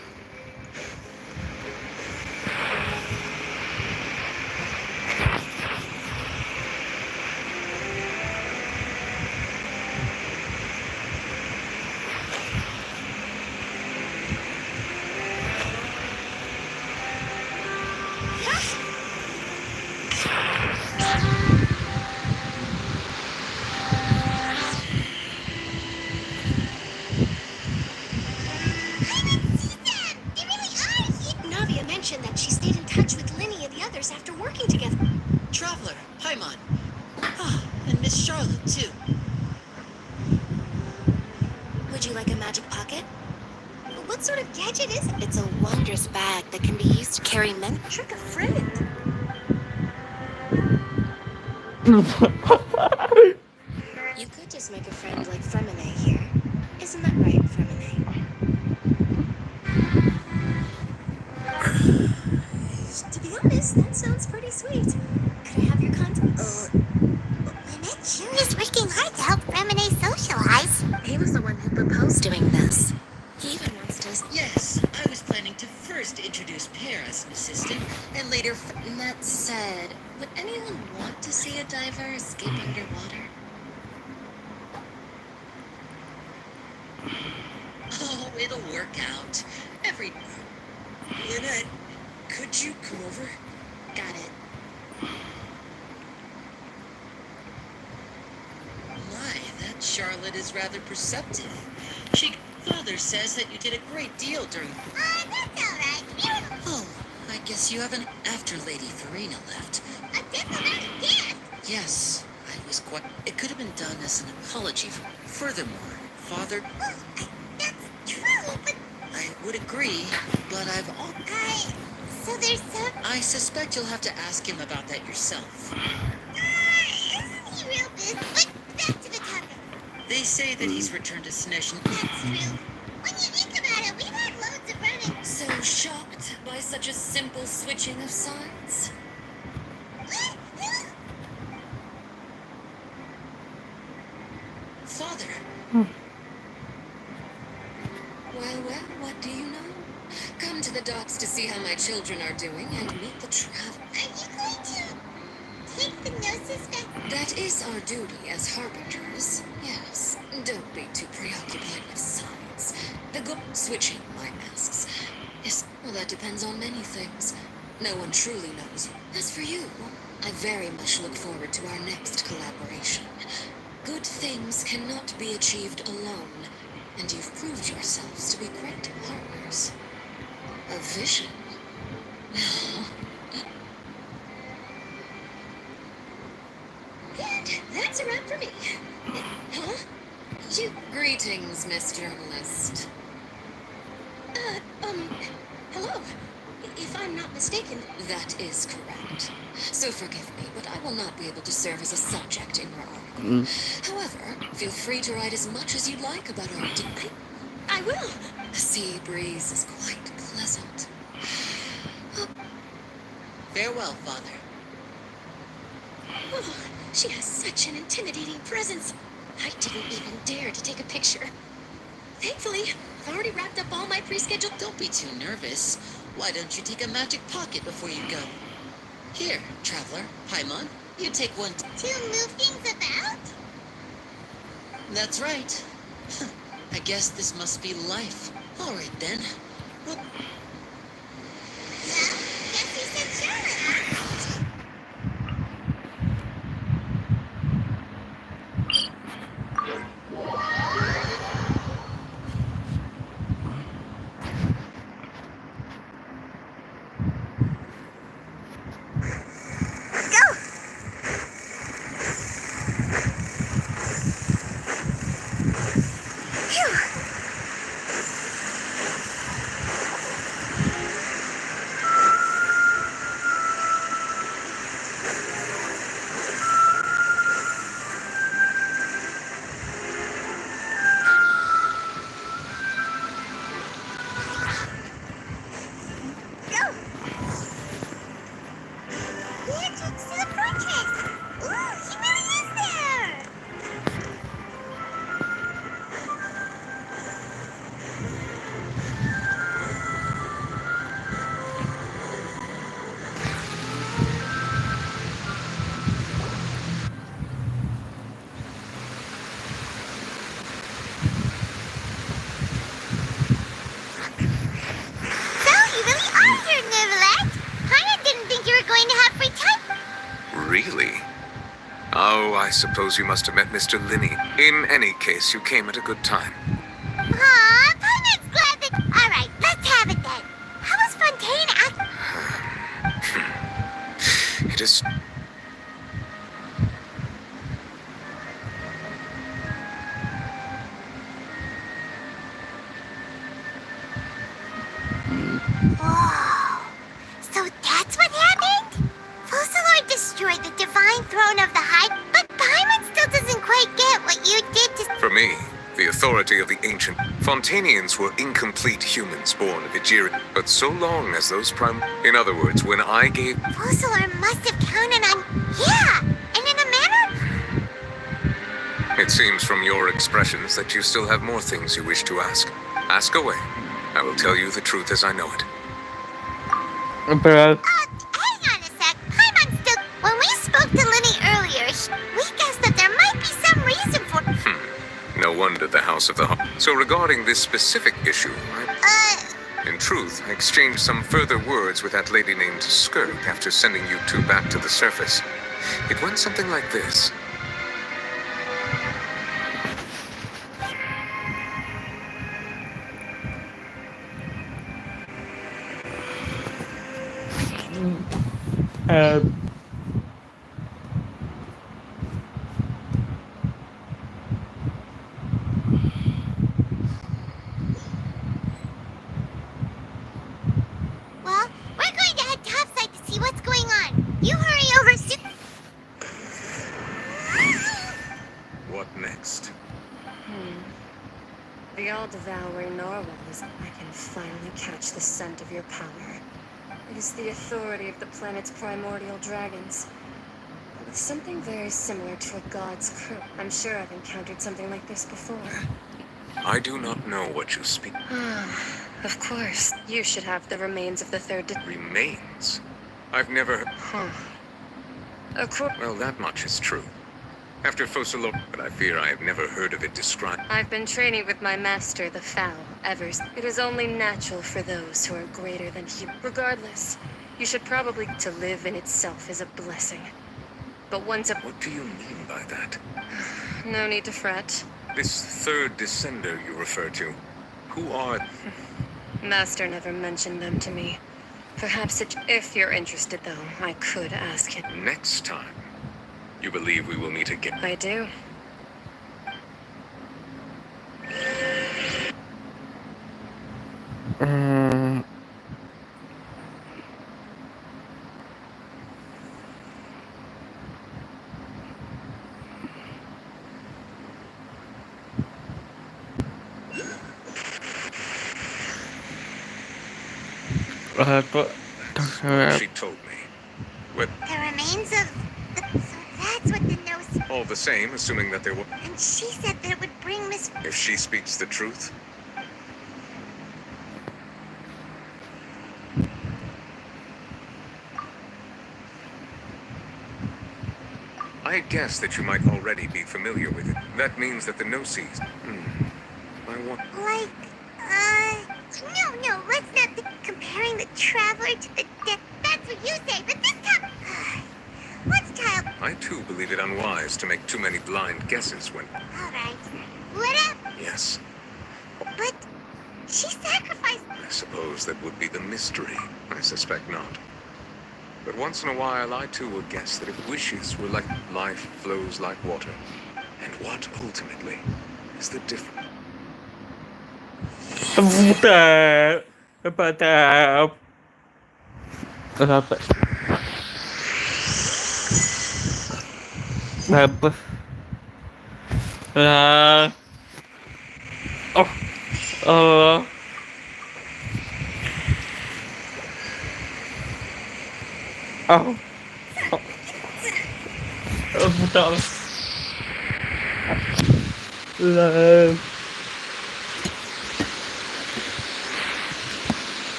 That she stayed in touch with Linny and the others after working together. Traveler, Paimon. And Miss Charlotte, too. Would you like a magic pocket? What sort of gadget is it? It's a wondrous bag that can be used to carry men. Trick a friend. You could just make a friend like Fremine here. Isn't that right, Fremine? To be honest, that sounds pretty sweet. Could I have your contacts? Lynette sure is working hard to help Fremine socialize. He was the one who proposed doing this. He even wants to... Yes, I was planning to first introduce Pear as an assistant, and later... That said, would anyone want to see a diver escape underwater? It'll work out. Lynette, could you come over? Got it. My, that Charlotte is rather perceptive. Father says that you did a great deal during... That's alright. Oh, I guess you haven't after Lady Farina left. A diplomatic gift? Yes, I was quite... It could have been done as an apology. Furthermore, Father... That's true, but... I would agree, but I've... So there's some... I suspect you'll have to ask him about that yourself. Isn't he real busy? But back to the topic. They say that he's returned to Snesh. That's true. When you think about it, we've had loads of running. So shocked by such a simple switching of sides? Father. Well, what do you know? Come to the docks to see how my children are doing and meet the travel. Are you going to take the gnosis back? That is our duty as harbingers. Yes, don't be too preoccupied with signs. The good switching my masks. Yes, well, that depends on many things. No one truly knows. As for you, I very much look forward to our next collaboration. Good things cannot be achieved alone, and you've proved yourselves to be great partners. A vision. And that's a wrap for me. Huh? Greetings, Miss Journalist. Hello. If I'm not mistaken, that is correct. So forgive me, but I will not be able to serve as a subject in your article. However, feel free to write as much as you'd like about our... I will. The sea breeze is quite pleasant. Farewell, Father. Oh, she has such an intimidating presence. I didn't even dare to take a picture. Thankfully, I've already wrapped up all my pre-scheduled... Don't be too nervous. Why don't you take a magic pocket before you go? Here, traveler, Paimon, you take one. To move things about? That's right. I guess this must be life. All right, then. Well, guess he said Charlotte. I suppose you must have met Mr. Linney. In any case, you came at a good time. Aw, Paimon's glad that... Alright, let's have it then. How was Fontaine It is... Whoa. So that's what happened? Fossilor destroyed the divine throne of the High, but Paimon still doesn't quite get what you did to... For me, the authority of the ancient Fontainians were incomplete humans born of Bagiiiii, but so long as those In other words, when I gave... Fossilor must have counted on... Yeah, and in a manner... It seems from your expressions that you still have more things you wish to ask. Ask away. I will tell you the truth as I know it. hang on a sec. Paimon still... When we spoke to Linney earlier, we guessed that there might be some reason for... No wonder the House of the So regarding this specific issue, in truth, I exchanged some further words with that lady named Skirk after sending you two back to the surface. It went something like this. Well, we're going to head topside to see what's going on. You hurry over soon. What next? The all-devouring narwhals. I can finally catch the scent of your power. It is the authority of the planet's primordial dragons. With something very similar to a god's curse. I'm sure I've encountered something like this before. I do not know what you speak. Of course. You should have the remains of the third Remains? I've never... Huh. Well, that much is true. After Fosilo, but I fear I have never heard of it described. I've been training with my master, the Fowl, ever since. It is only natural for those who are greater than human. Regardless, you should probably... To live in itself is a blessing. But once What do you mean by that? No need to fret. This third descender you refer to, who are... Master never mentioned them to me. Perhaps if you're interested, though, I could ask him. Next time, you believe we will meet again? I do. She told me. What? The remains of... So that's what the nose... All the same, assuming that there were... And she said that it would bring Miss... If she speaks the truth? I guess that you might already be familiar with it. That means that the Gnosis... I want... Like, no, let's not be comparing the Traveler to the dead. That's what you say, but this time... Let's try... I too believe it unwise to make too many blind guesses when... Alright, whatever. Yes. But she sacrificed... I suppose that would be the mystery. I suspect not. But once in a while, I too will guess that if wishes were like life flows like water. And what, ultimately, is the difference?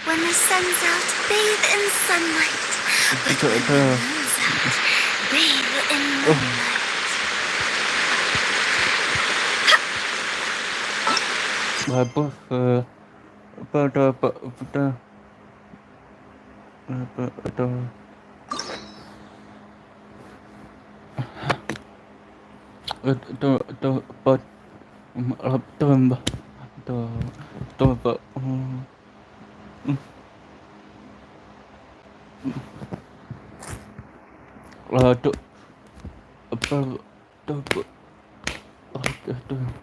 When the sun's out, bathe in sunlight. But when the moon's out, bathe in moonlight. Aduh.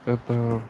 Pepper.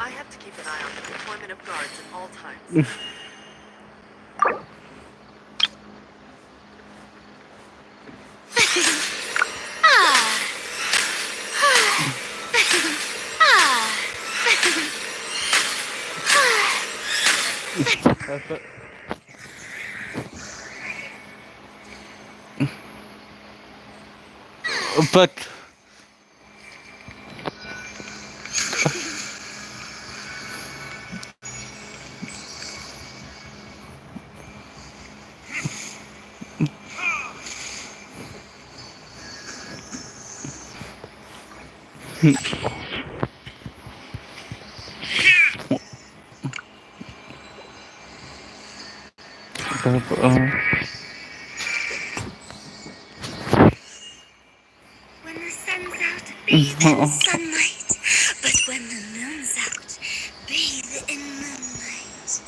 I have to keep an eye on the deployment of guards at all times. But When the sun's out, bathe in sunlight. But when the moon's out, bathe in moonlight.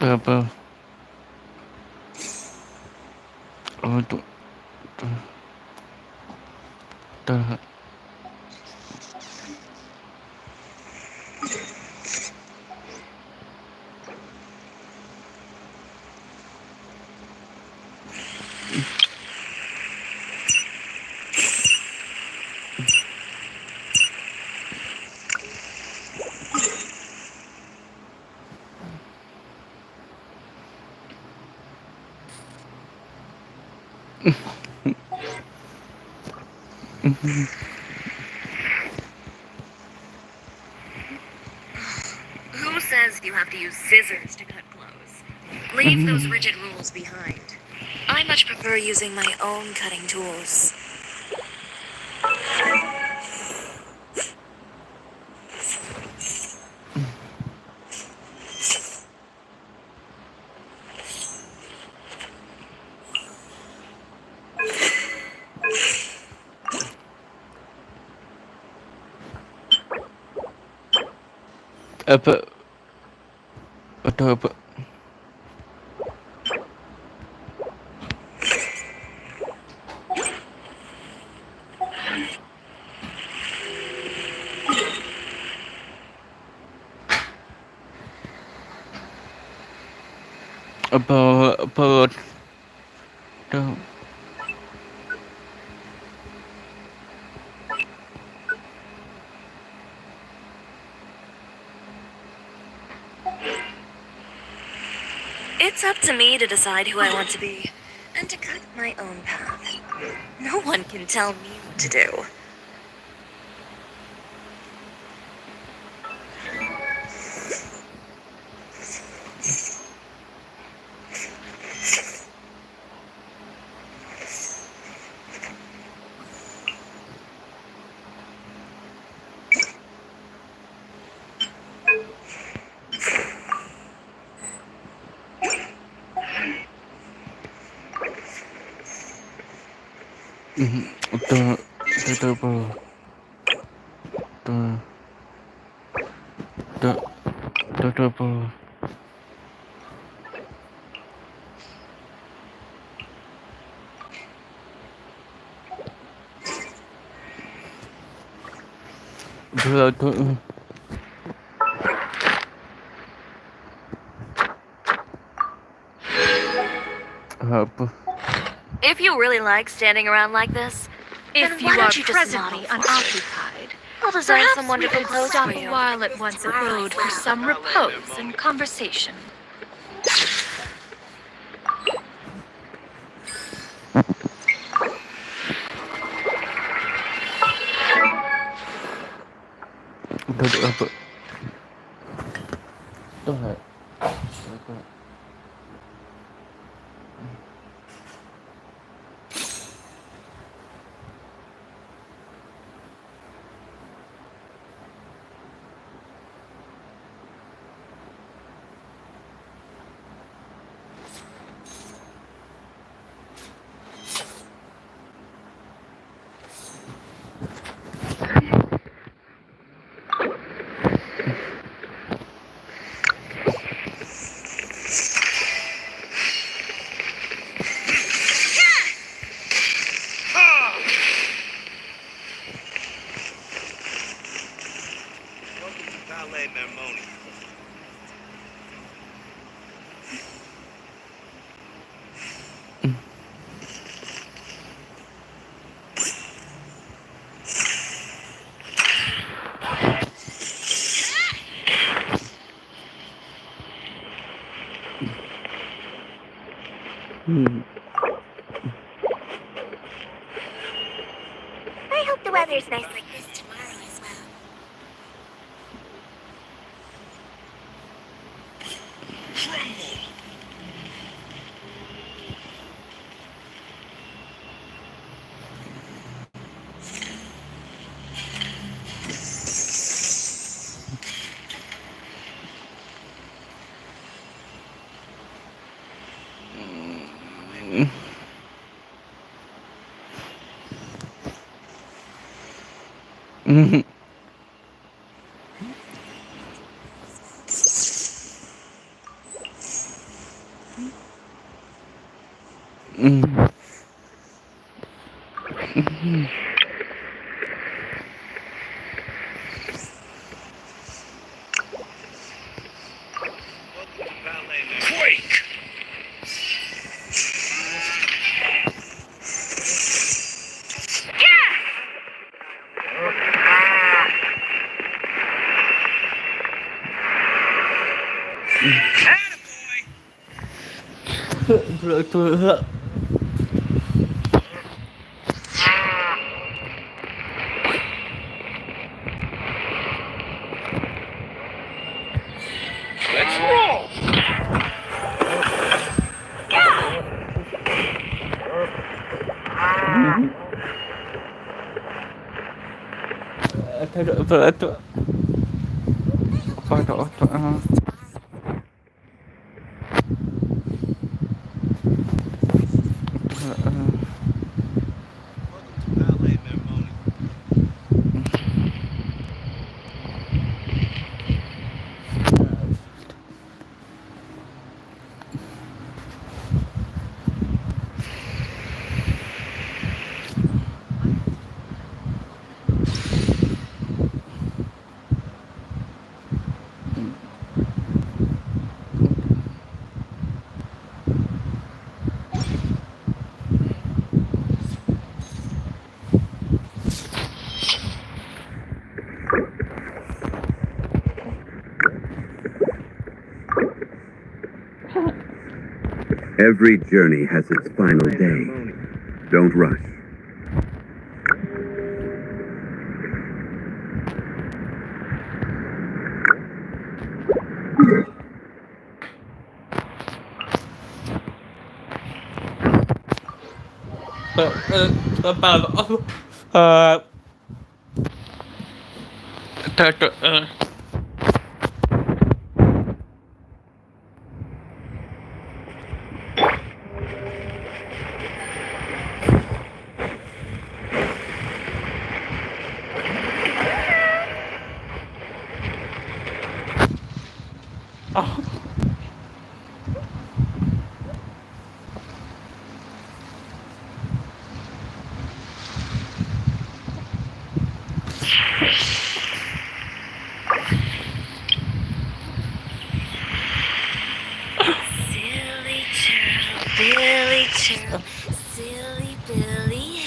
apa? Untuk Who says you have to use scissors to cut clothes? Leave those rigid rules behind. I much prefer using my own cutting tools. apa? Atau apa? Apa? Tahu. It's up to me to decide who I want to be, and to cut my own path. No one can tell me what to do. Itu apa? Itu apa? Itu apa? If you really like standing around like this, If you are presently unoccupied, I'll design perhaps some we wonderful could clothes stop for a you. while at one's abode for some repose and conversation. Itu apa? Itu apa? I hope the weather's nice like this tomorrow as well. Quake! Let's roll! Every journey has its final day. Don't rush. Billy Churl, silly Billy.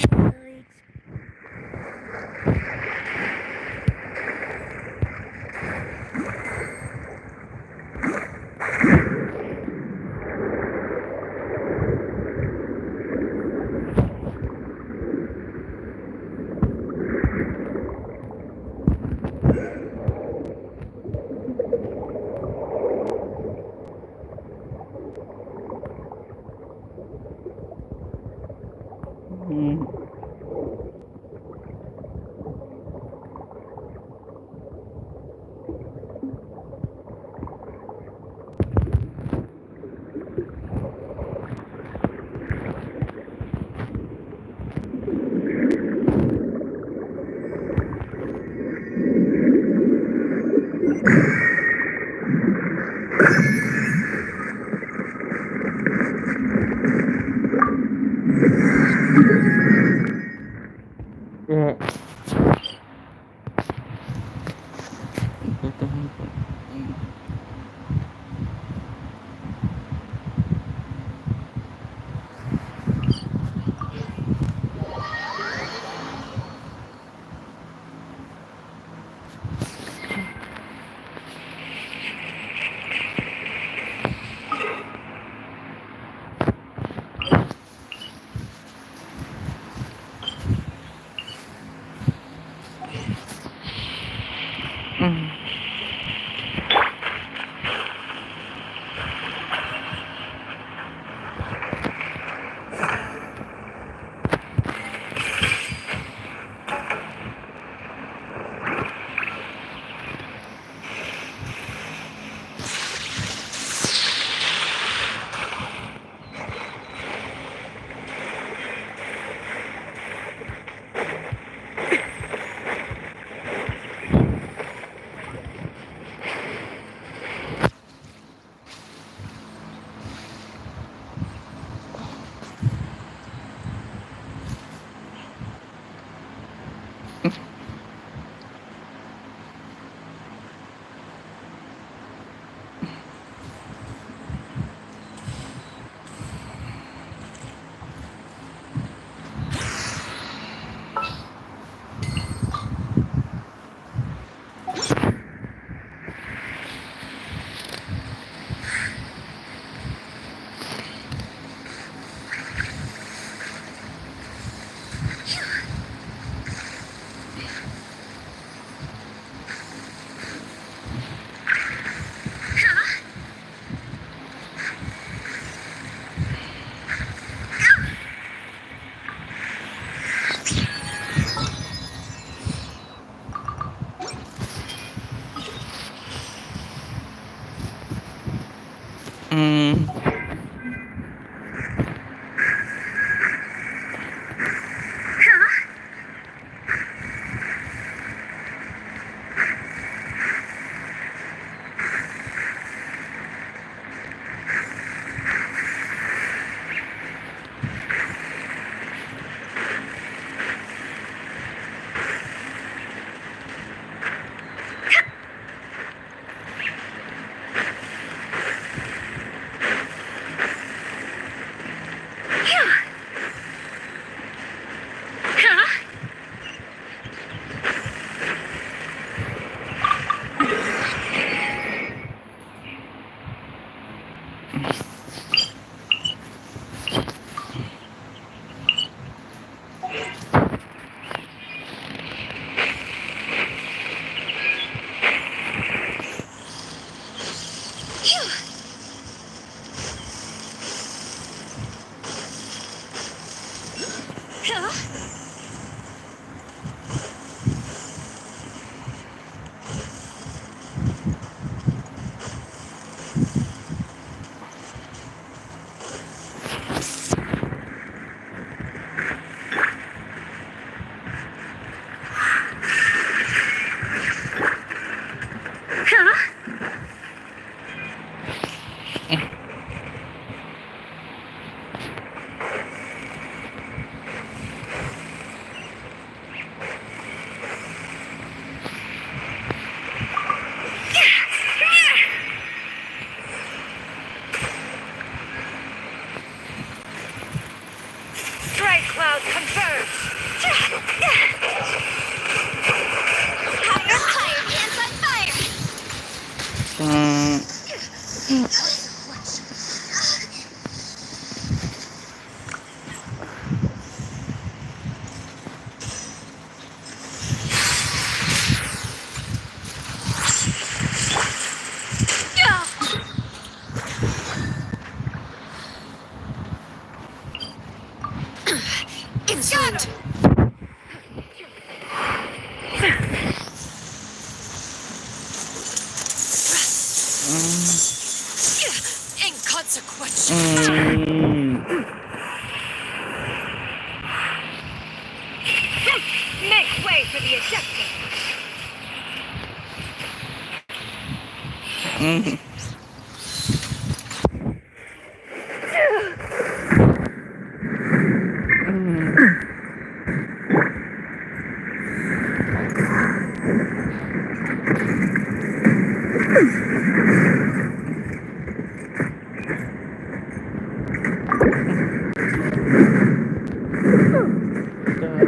Strike cloud confirmed. Higher, hands on fire. Insolent. Inconsequential. Make way for the ejector.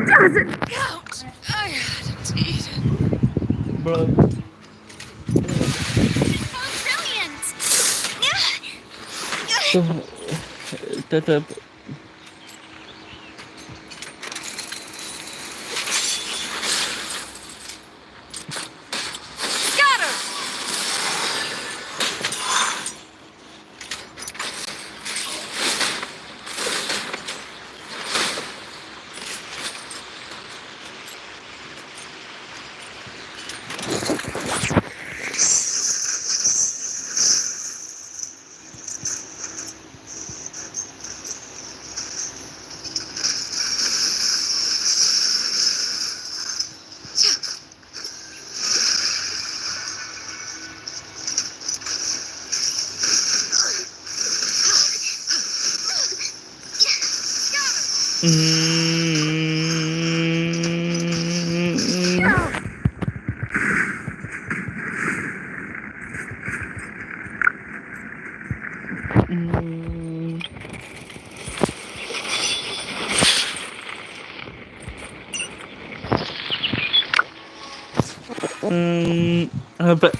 Doesn't count. I hadn't eaten. Bro. Brilliant. Tetap. Scatter. Apa?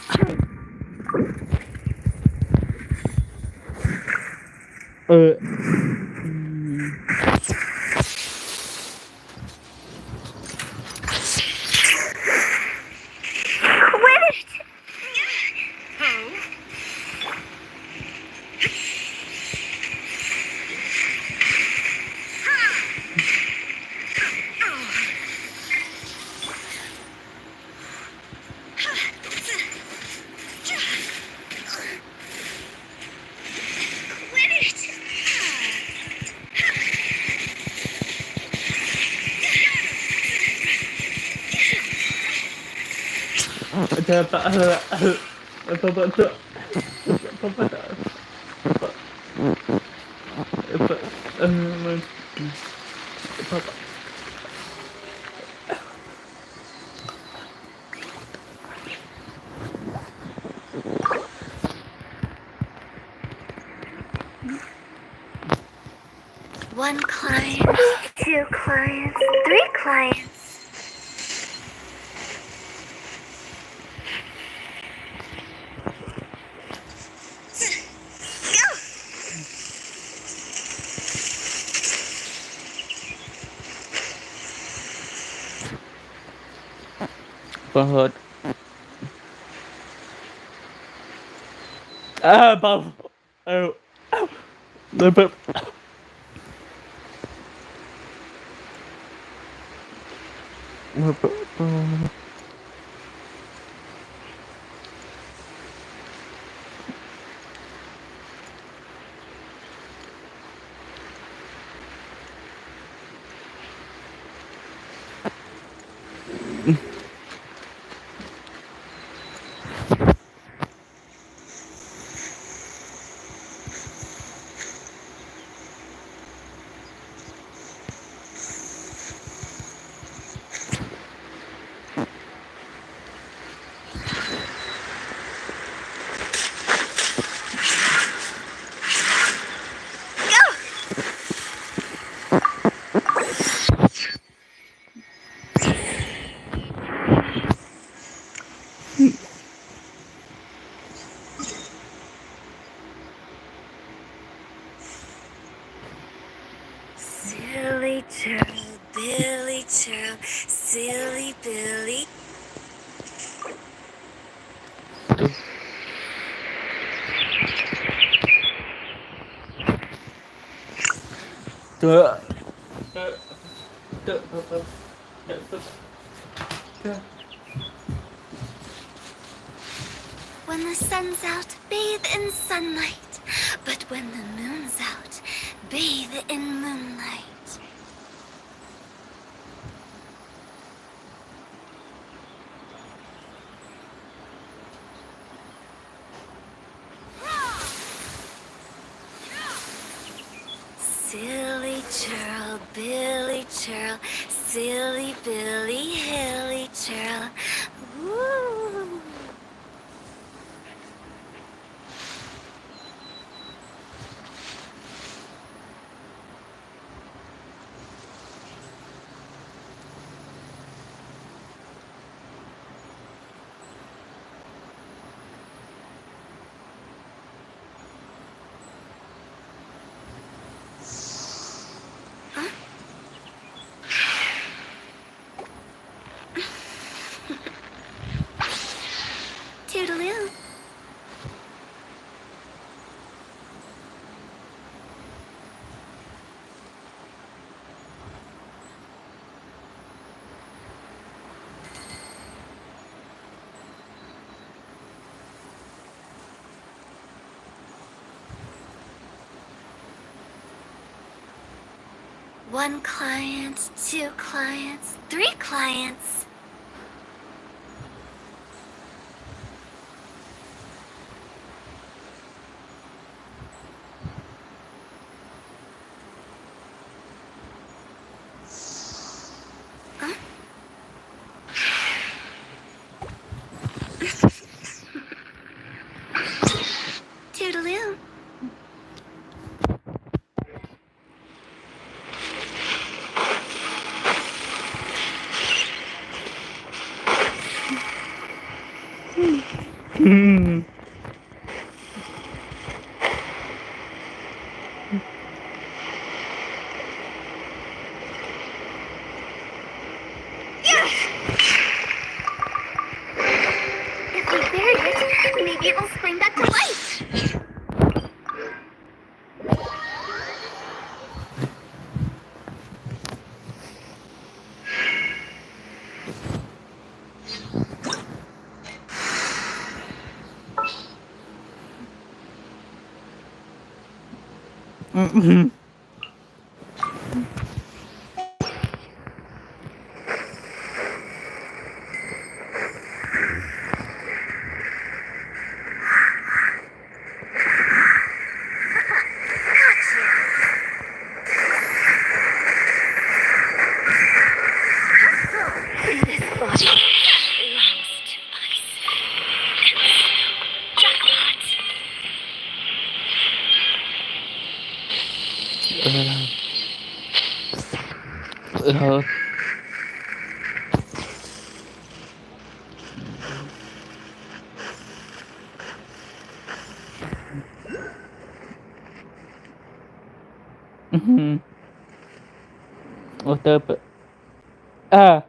Ada apa? Apa tuh? One client, 2 clients, 3 clients. But above. Oh. But Silly turtle, Billy turtle, silly Billy. When the sun's out, bathe in sunlight. But when the moon's out, bathe in moonlight. Silly churl, Billy churl, silly Billy, hilly churl. Woo! Toodaloo. One client, two clients, three clients. Toodaloo. If we bury it, maybe it will spring back to life. This body belongs to ice and jackpot. What the? Ah.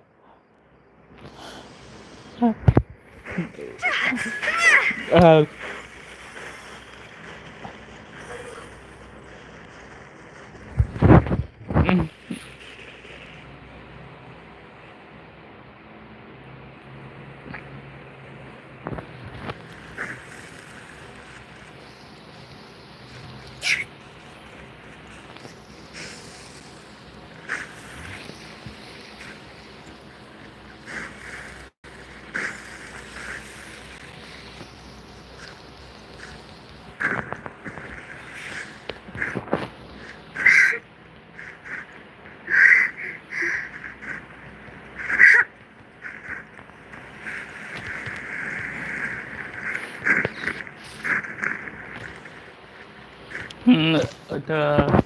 Udah.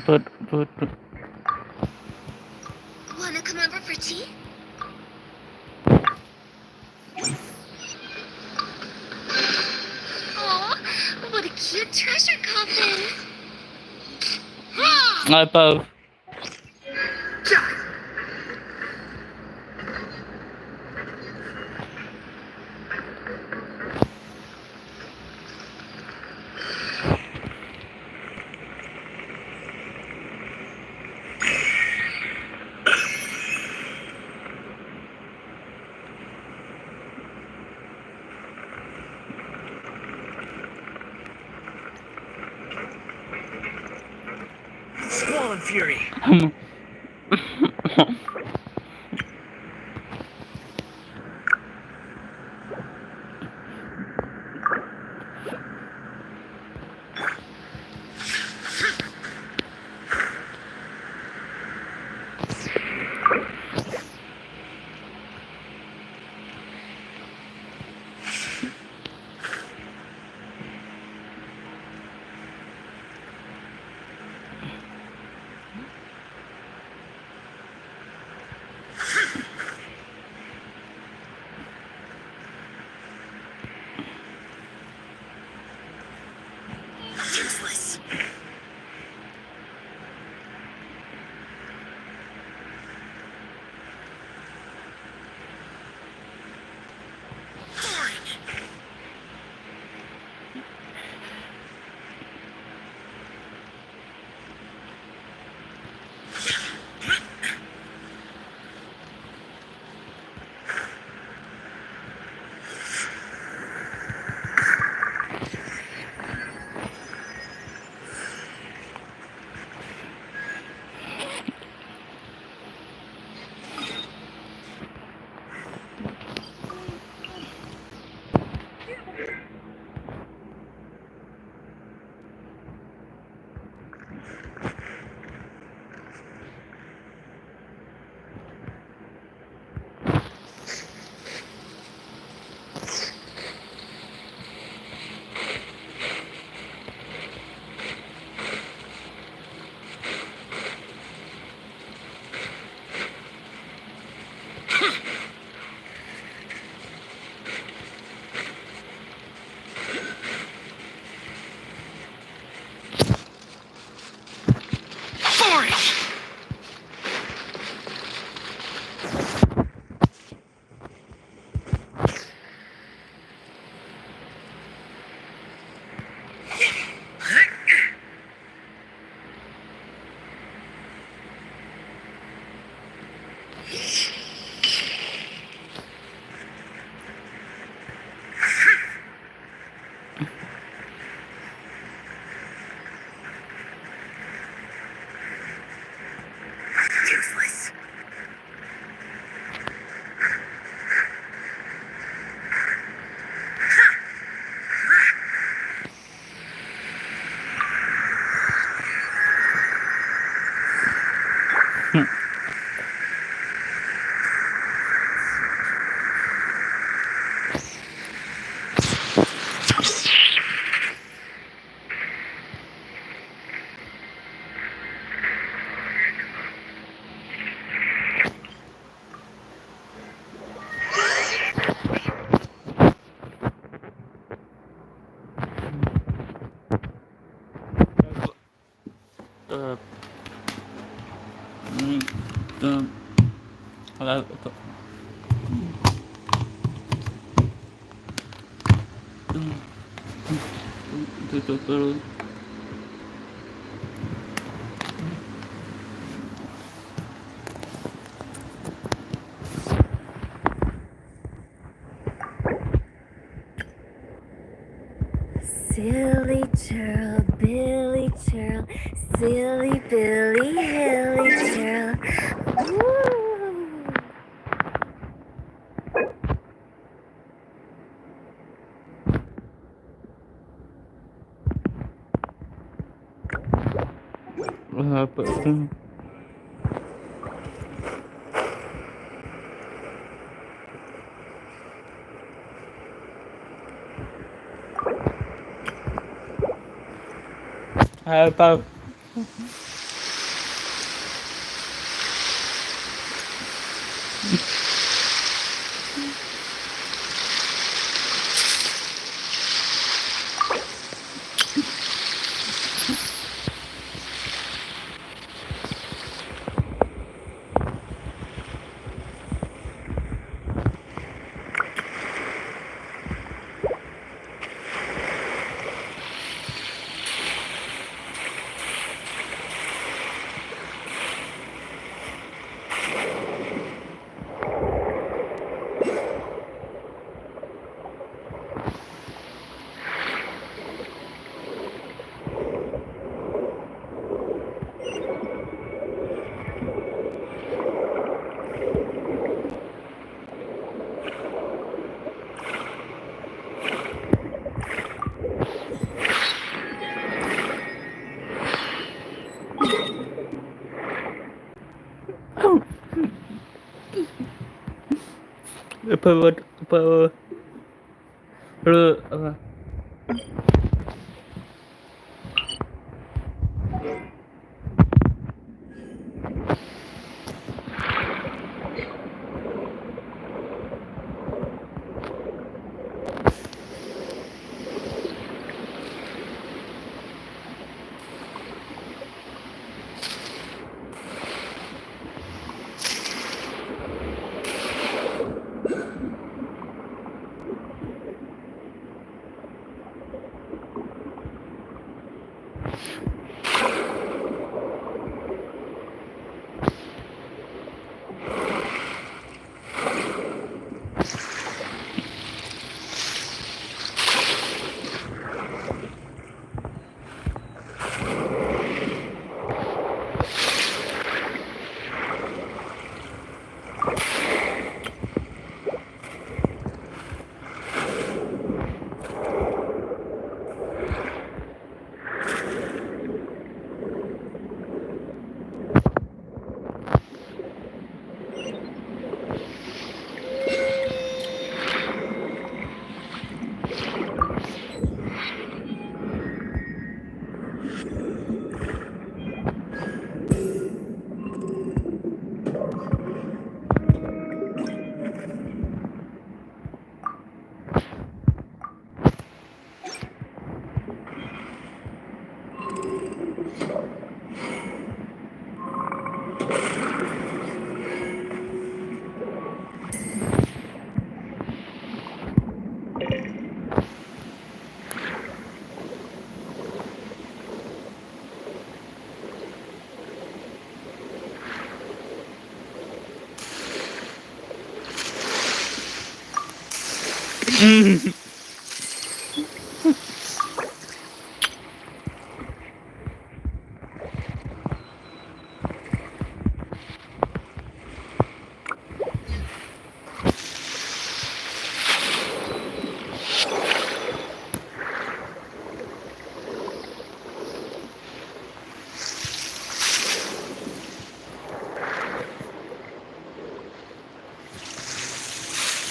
But Wanna come over for tea? Aw, what a cute treasure coffin! both. Squall and Fury. Useless. Silly churl, Billy churl, silly Billy, hilly churl. Woo! Apa tu? Apa? Apa?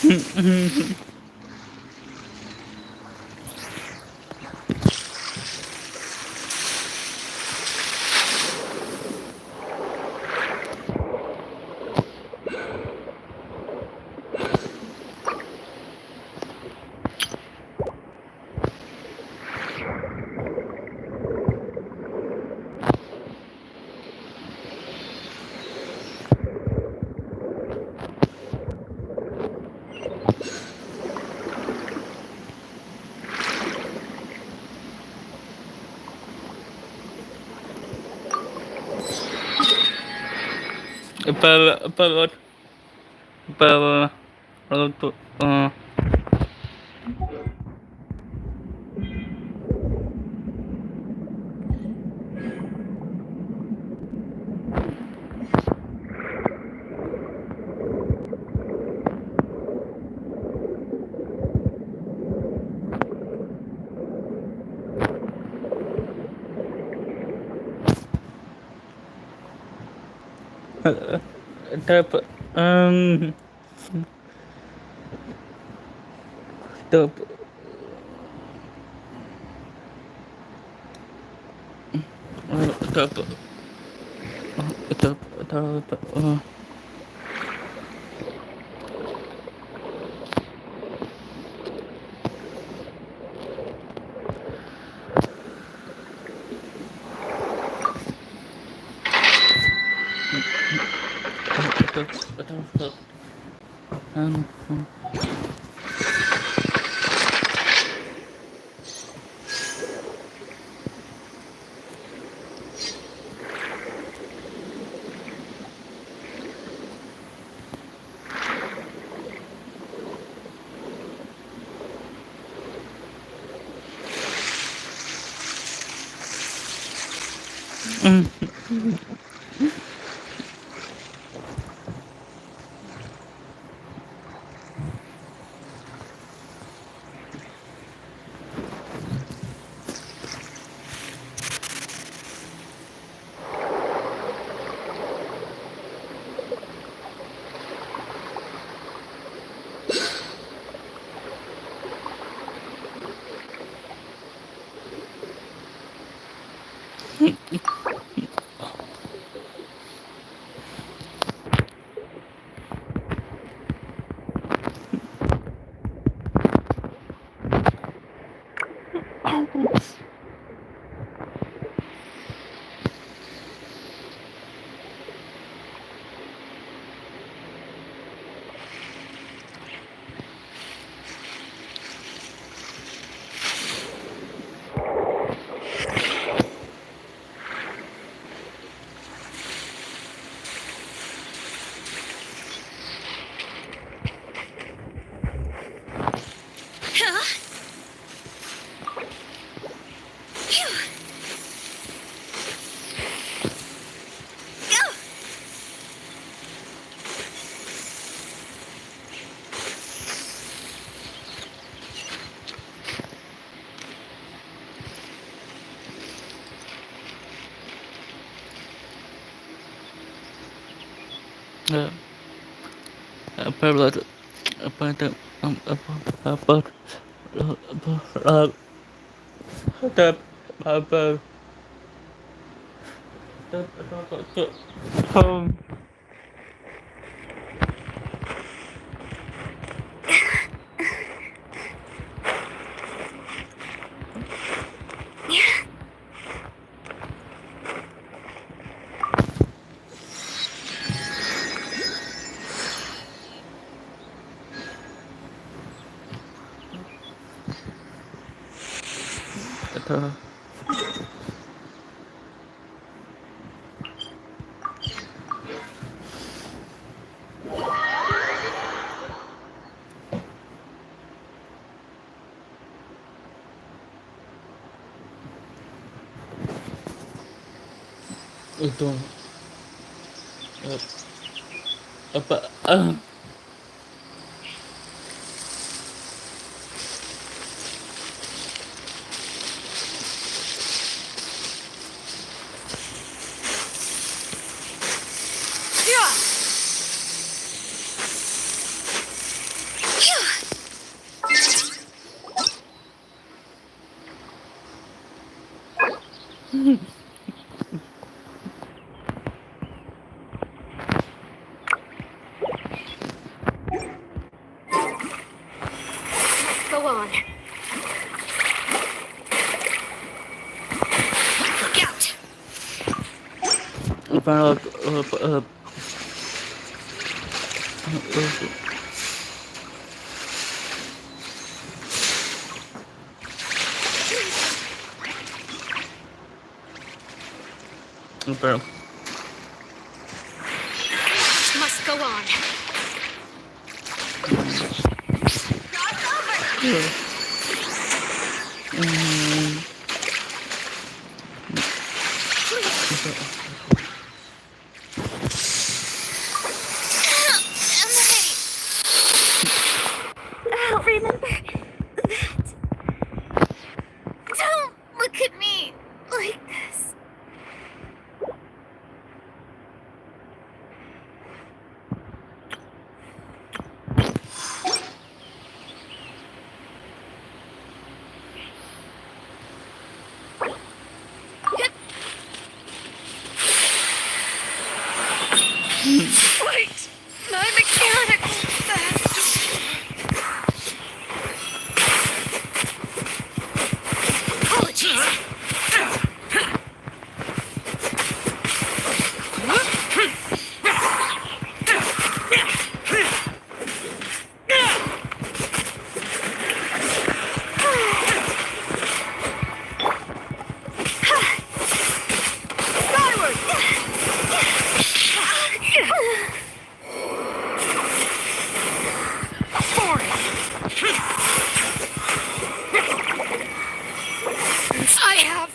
untuk dapat dapat dapat itu apa on. Look out! Must go on. I'll remember that. Don't look at me like this. Wait, my mechanical fast. Apologies. I have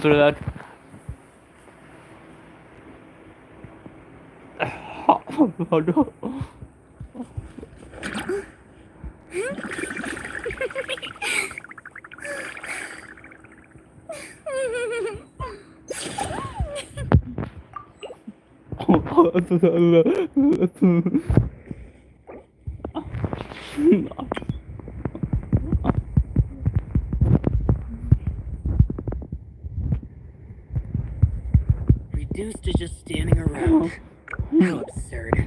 berat. Aduh. Reduced to just standing around. How absurd.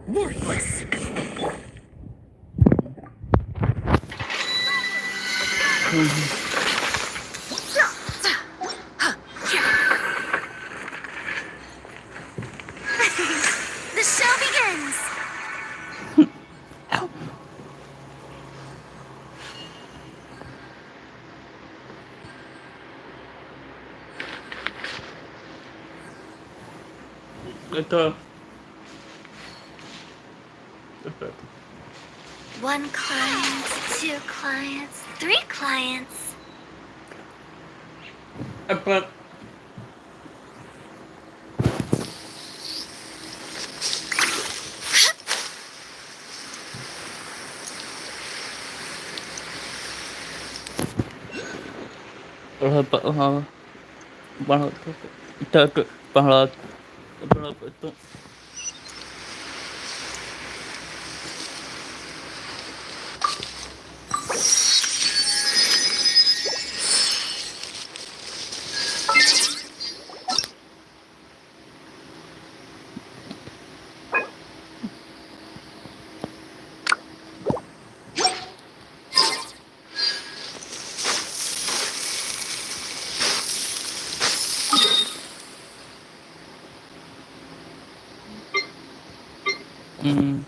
Worthless. The show begins. Ito. One client, two clients, three clients. Apa? Pahala itu. Apa?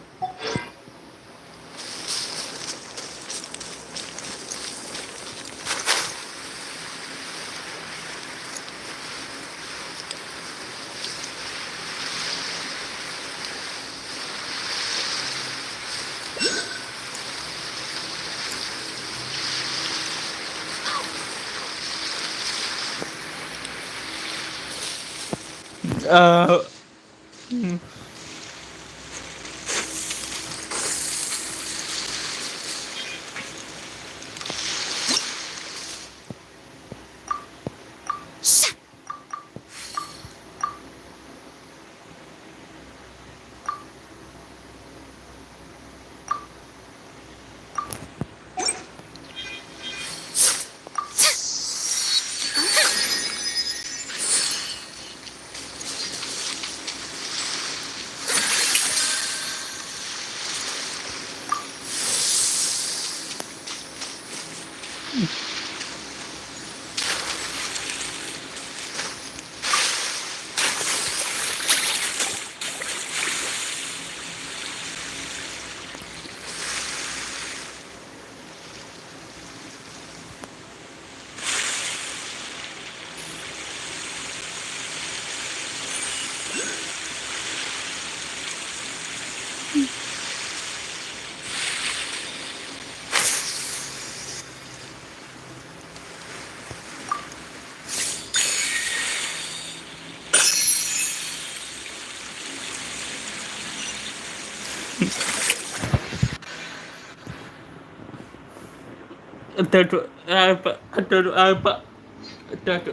Strike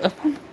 a pose!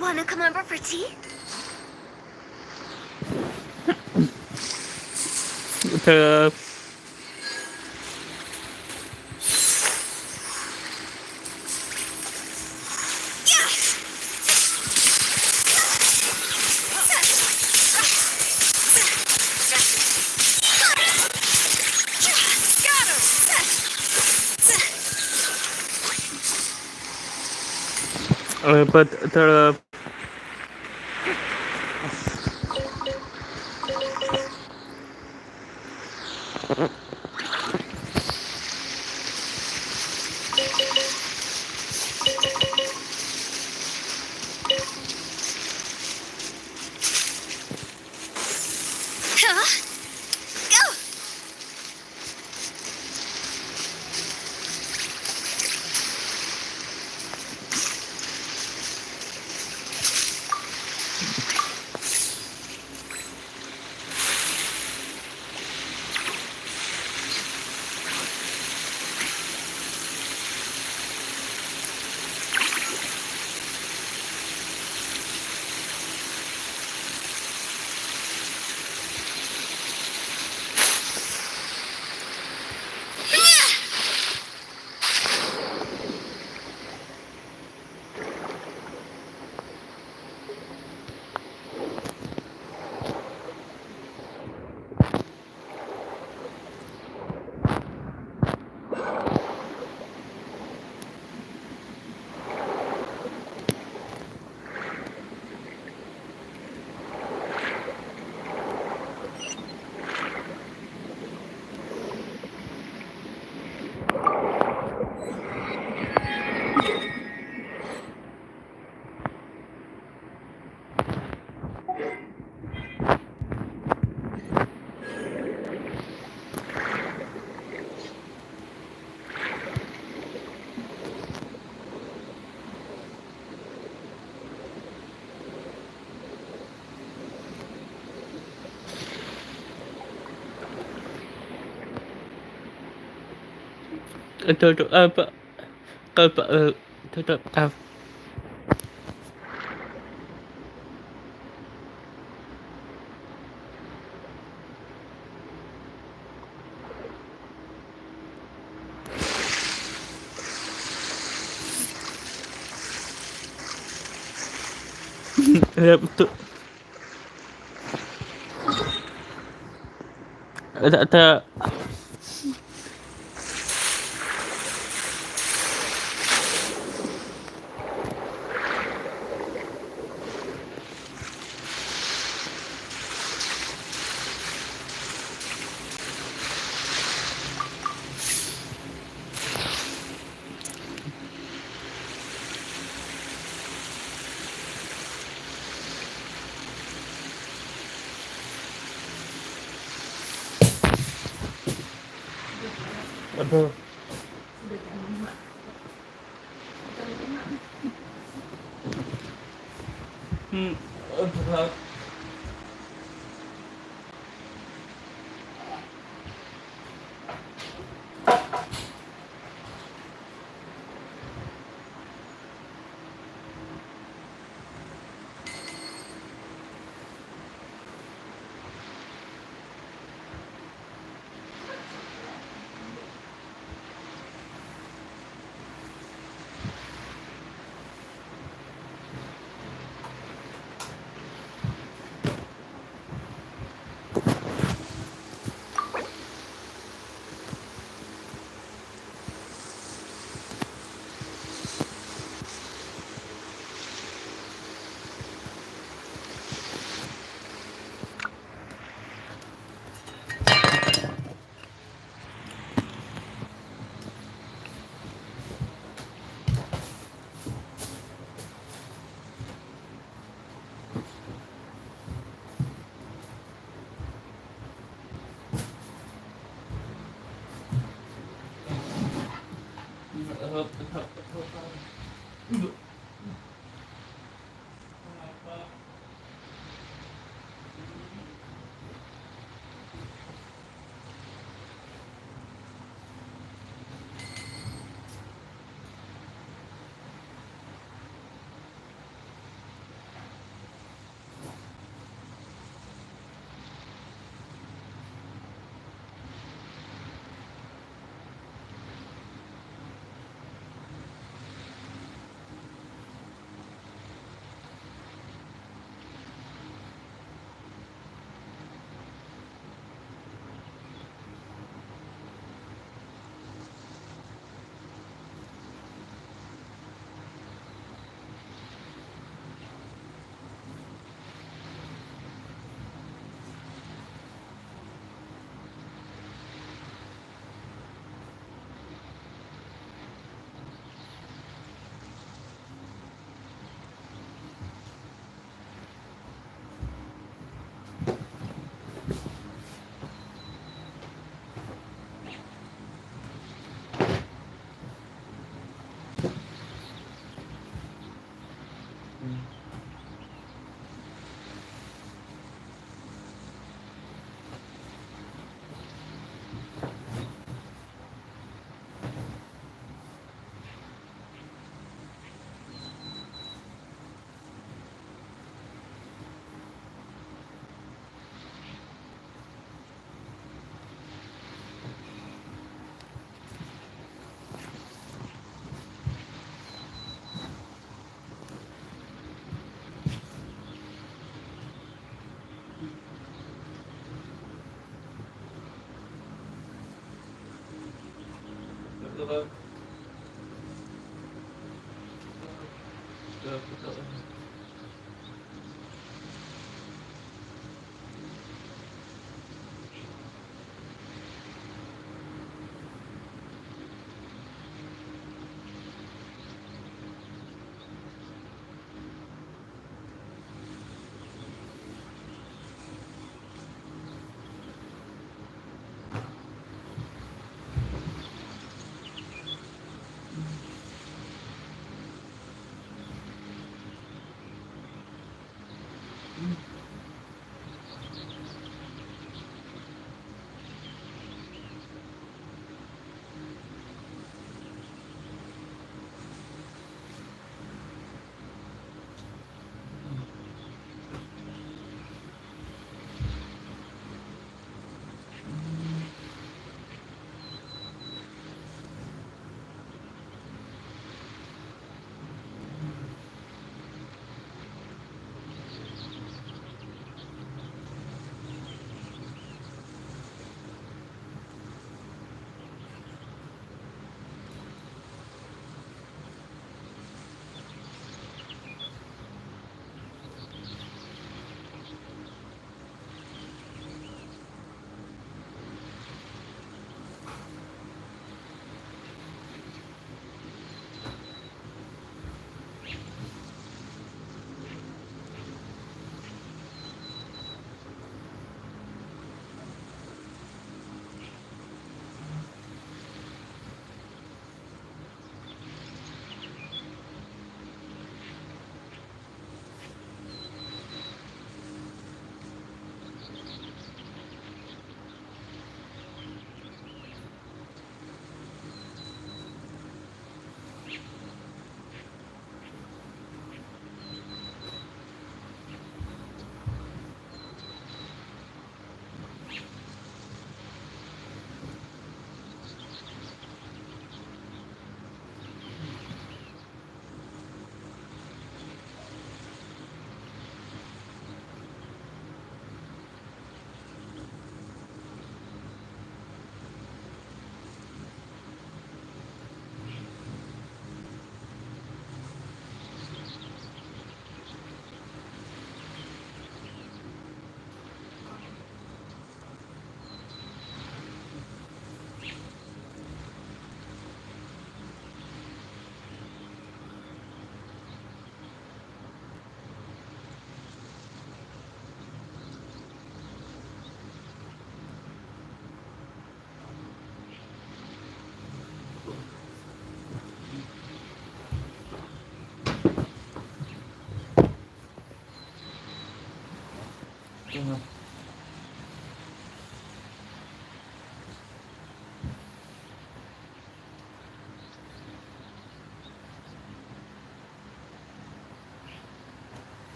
Wanna come over for tea? The but the the Aduh. Berat.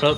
Up.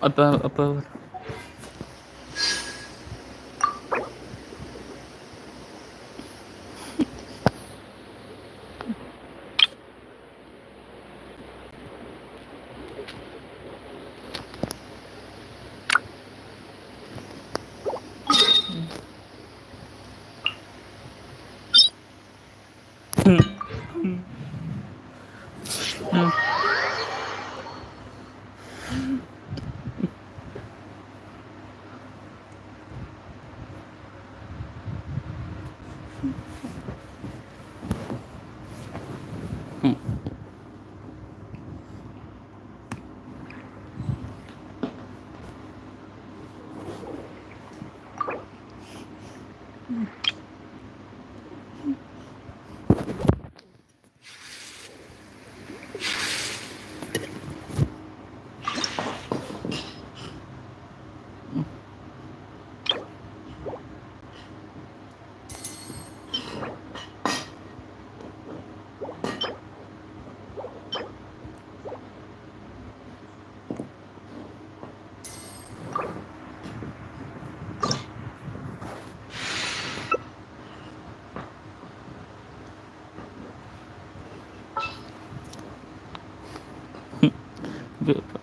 Apa Terus apa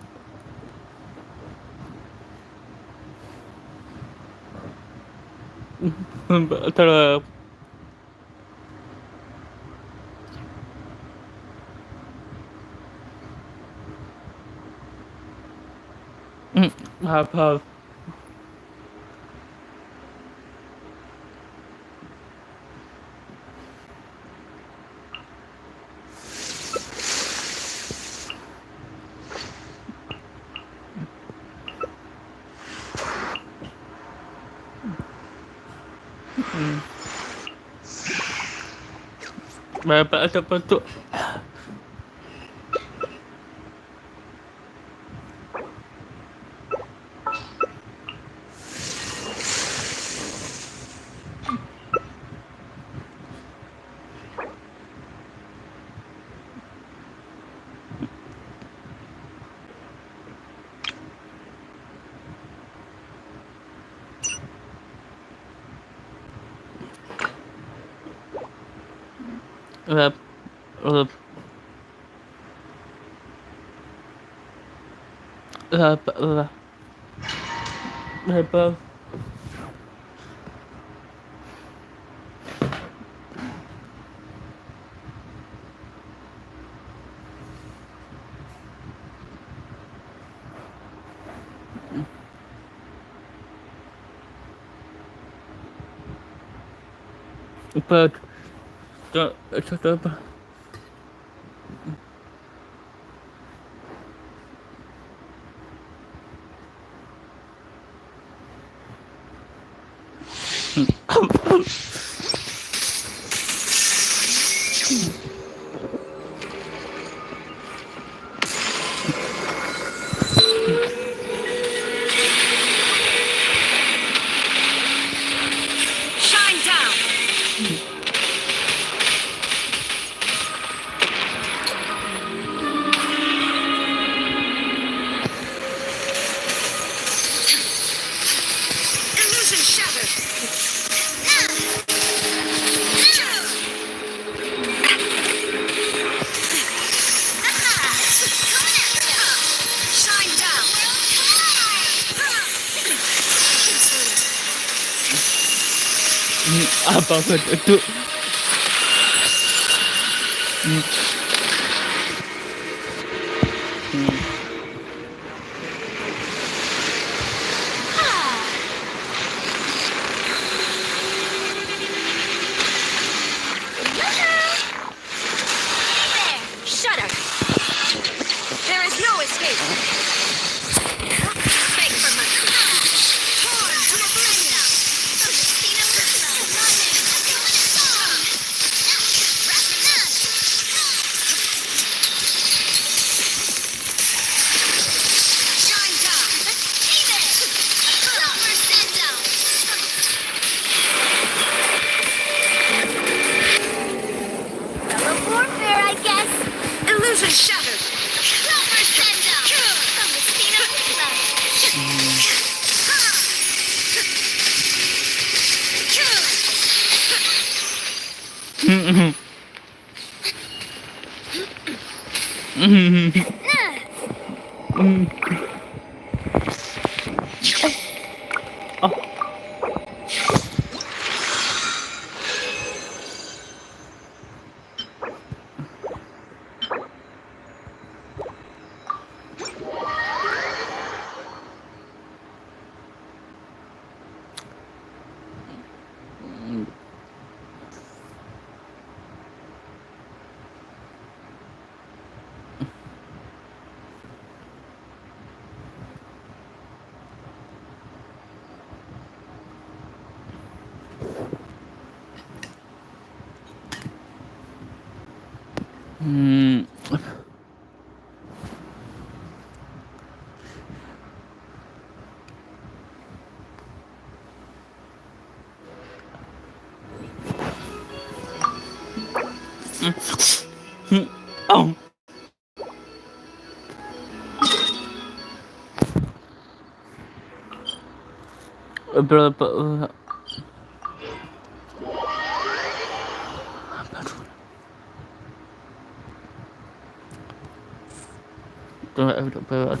Bapak ada bentuk Bapak apa Shine down! Illusion shattered! Shine down! apa itu Shudder! There is no escape! Beg for mercy! Torn to oblivion! Shine down! Fellow warfare, I guess. Illusion shattered! Oh. Berapa berat.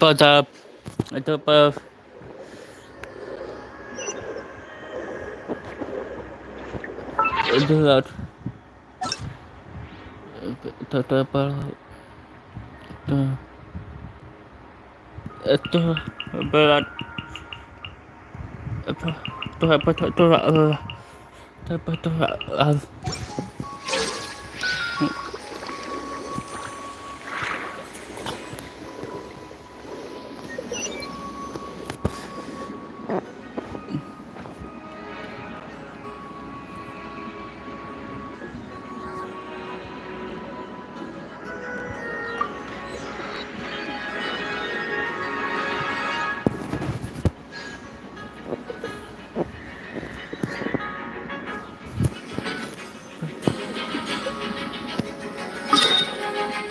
Pada itu apa berat itu apa itu berat apa betul.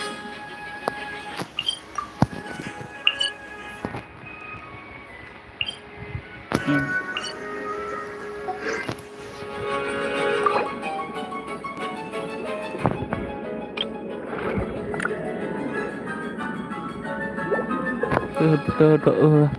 Berat. Toodaloo.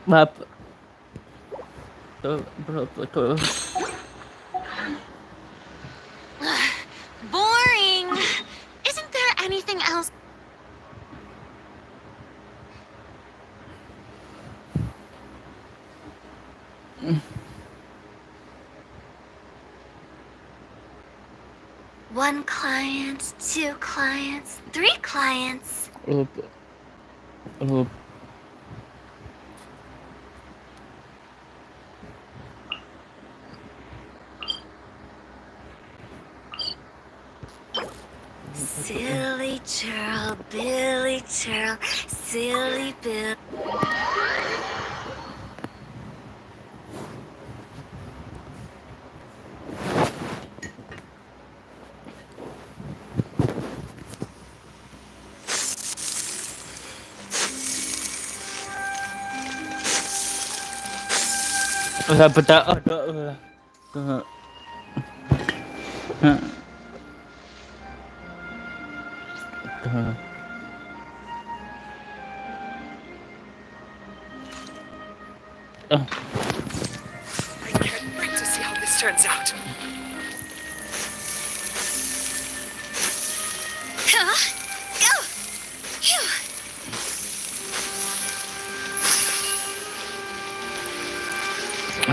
Maaf, Boring. Isn't there anything else? One client, two clients, three clients. Silly churl, Billy churl, silly Bill. Dapat tak ada. I can't wait to see how this turns out. Go! Phew!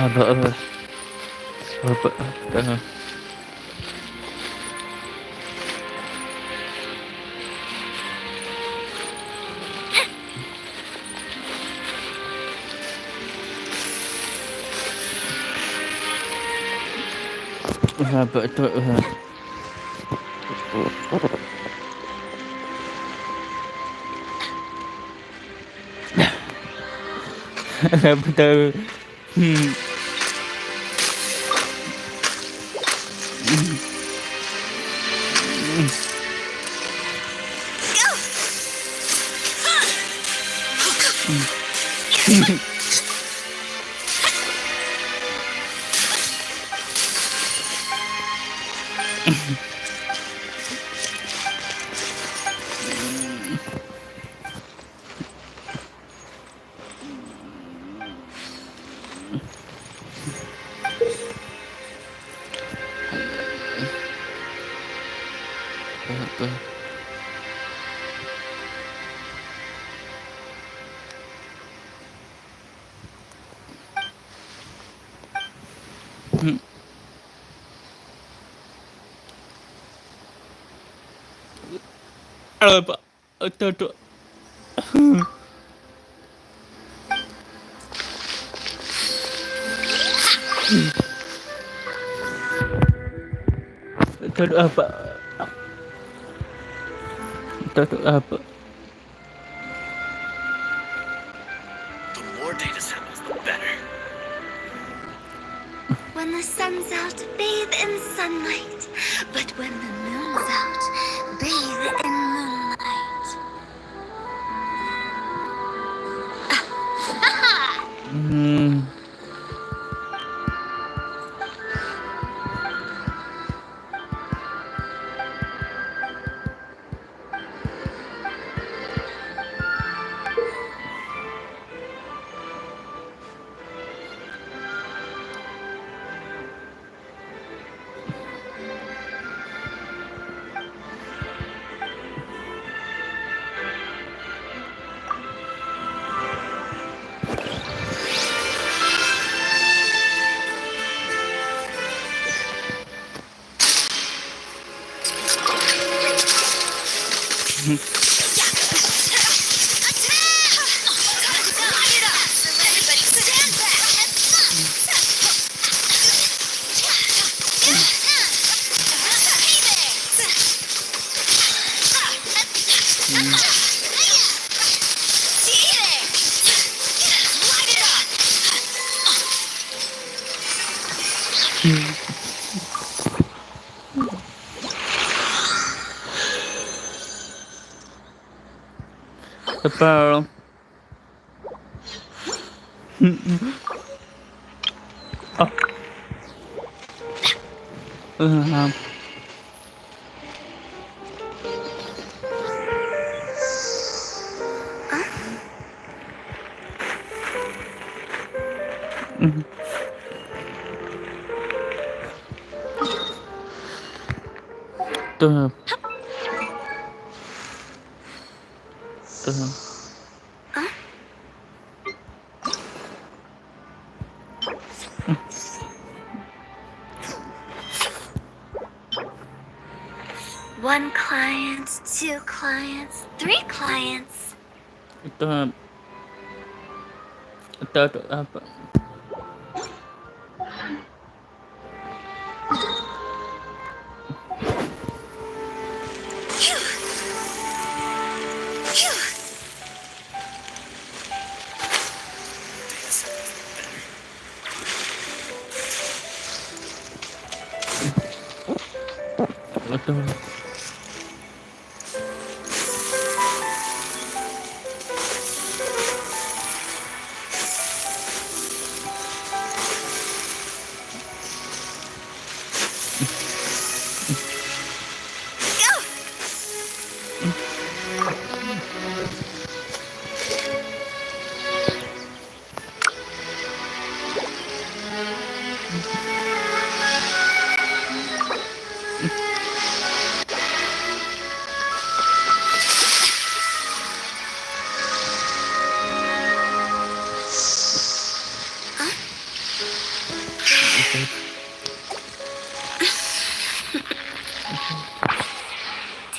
Apa? Apa tu? Betul. Apa? Tu. Tu apa? Tu apa? The more data samples, the better. When the sun's out, bathe in sunlight. But when the moon's out, bathe in moonlight. Apa? Tuh. Tuh. One client, two clients, three clients. Itu apa? Itu.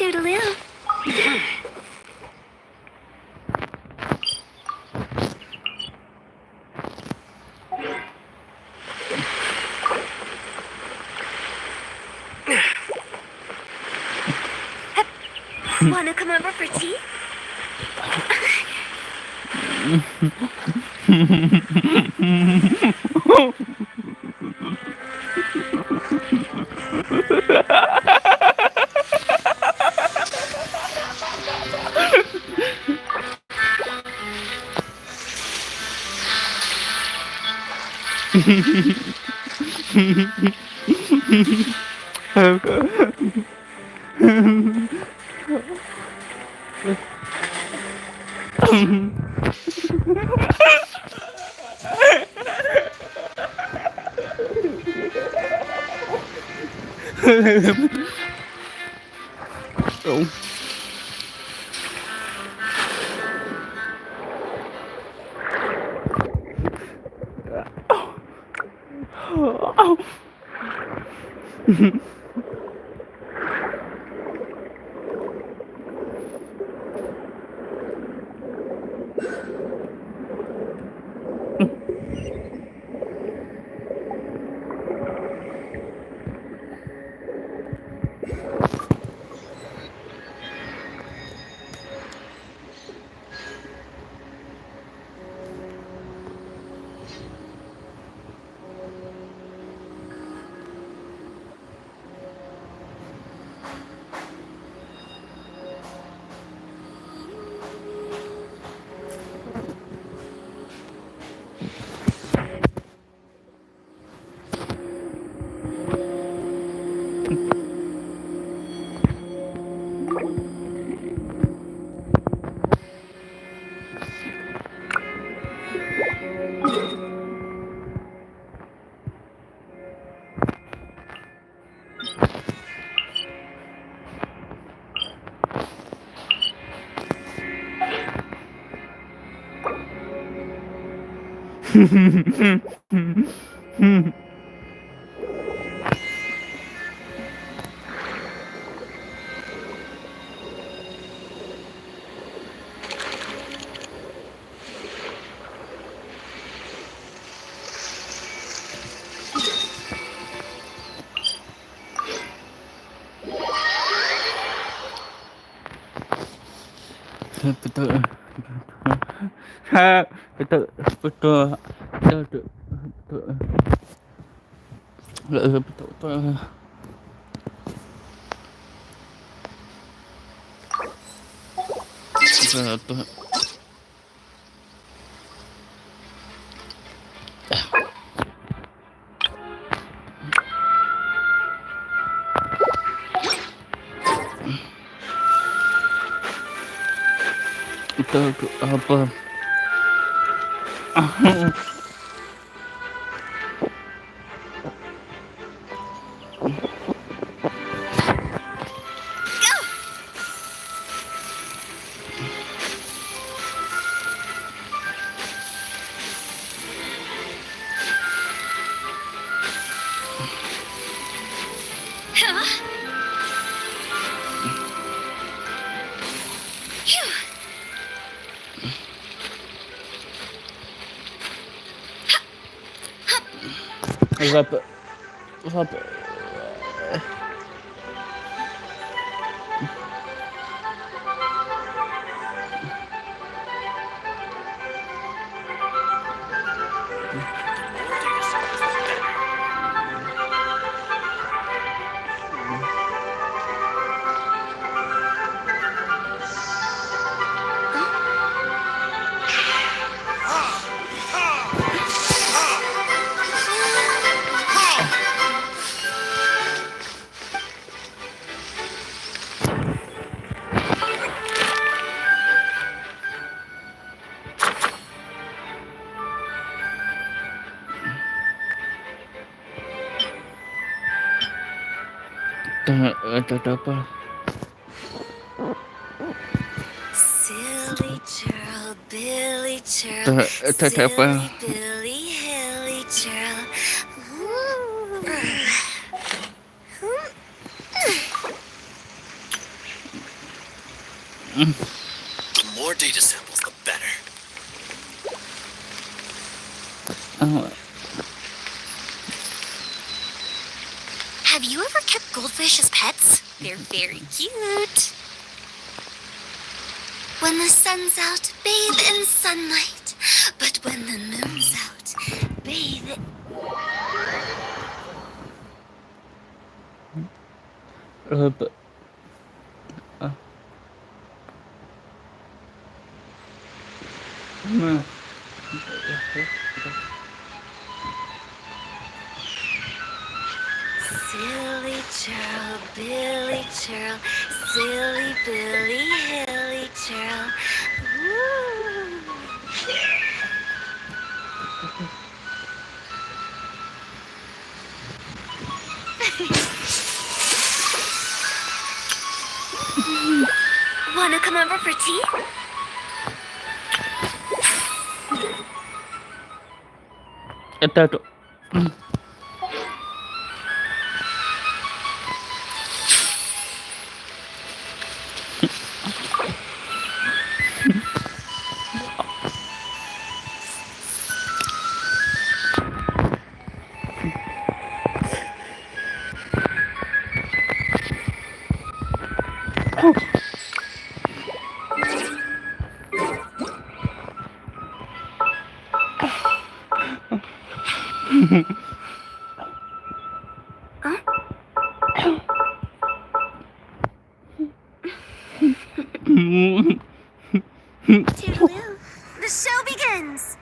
Toodaloo. Wanna come over for tea? Oh. Oh. Betul. Betul. Betul. Betul. Betul. Betul. Betul. Itu apa? Apa? Apa? Tak apa. Silly churl, Billy churl, Tak apa. silly Billy, hilly churl. The more data samples, the better. Have you ever kept goldfish as pets? They're very cute. When the sun's out, bathe in sunlight. But when the moon's out, bathe in... Apa? Nah. Silly churl, Billy churl, silly Billy, hilly churl. Wanna come over for tea? Itu. Toodaloo. The show begins.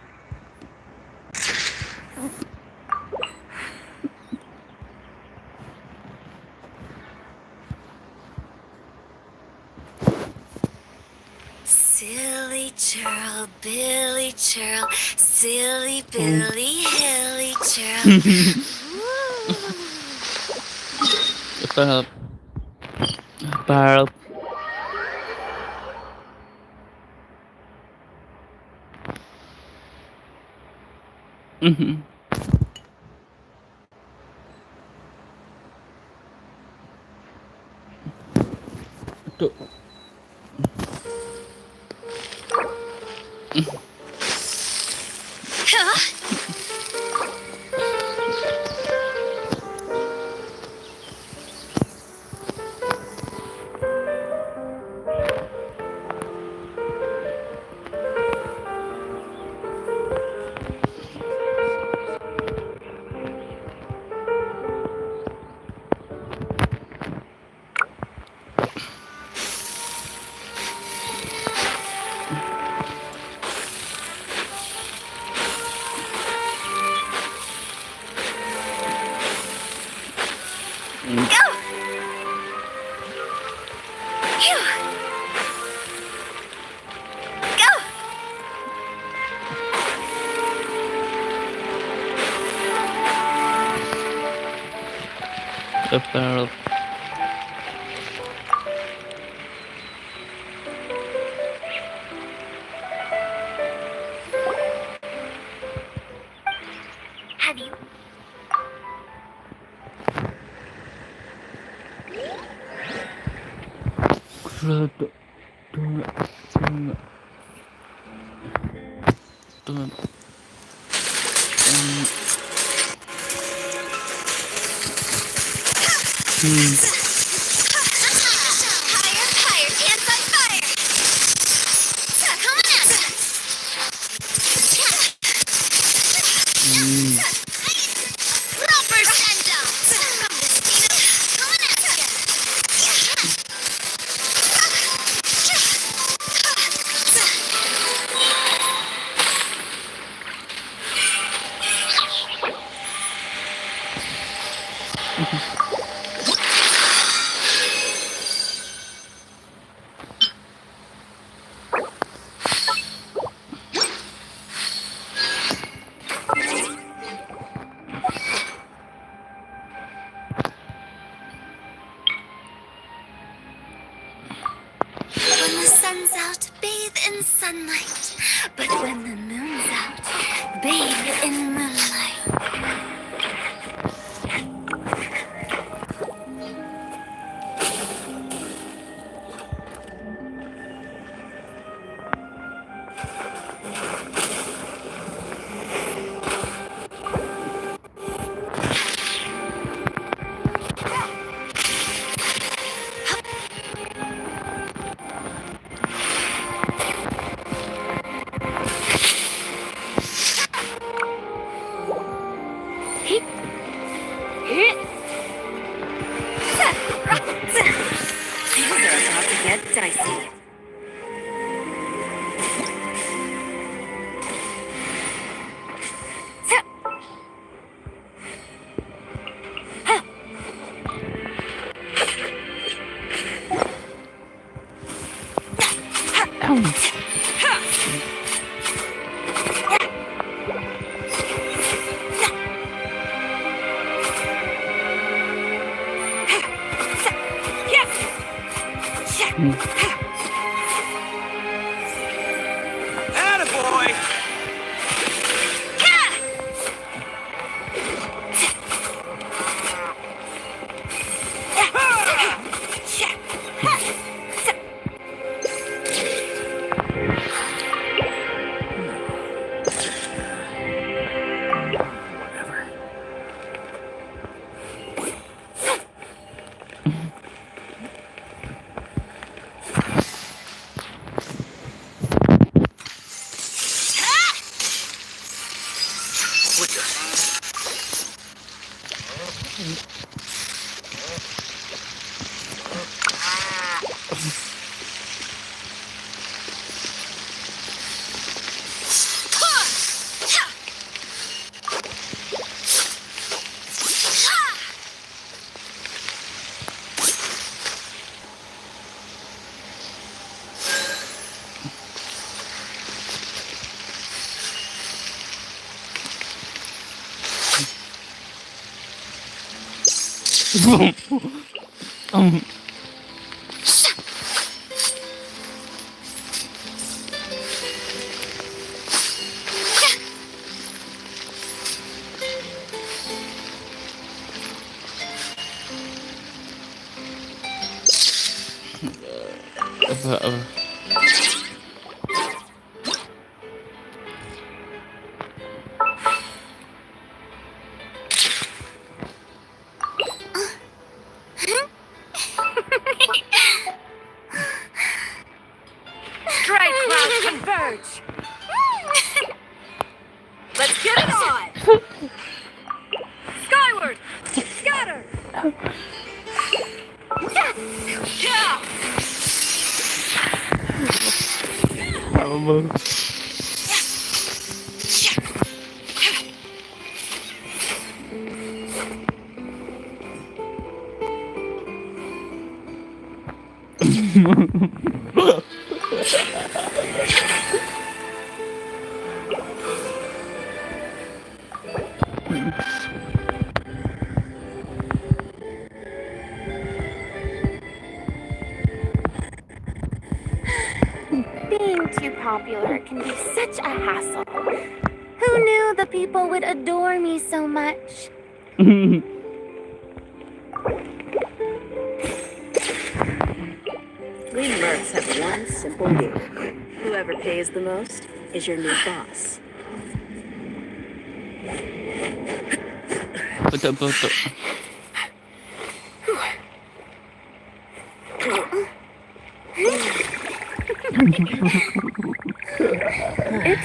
Silly churl, Billy churl, silly Billy, hilly churl. Apa? Tuh. Apa? Have you? Satu, dua, tiga, Higher, hands on fire! Come on out! Proper send-up! Come on out! When the sun's out, bathe in sunlight. But when the moon's out, bathe in moonlight. Things are about to get dicey. Attaboy! Strike clouds converge. Let's get it on. Skyward. Scatter. Being too popular can be such a hassle. Who knew the people would adore me so much? We mercs have one simple rule. Whoever pays the most is your new boss. Betul.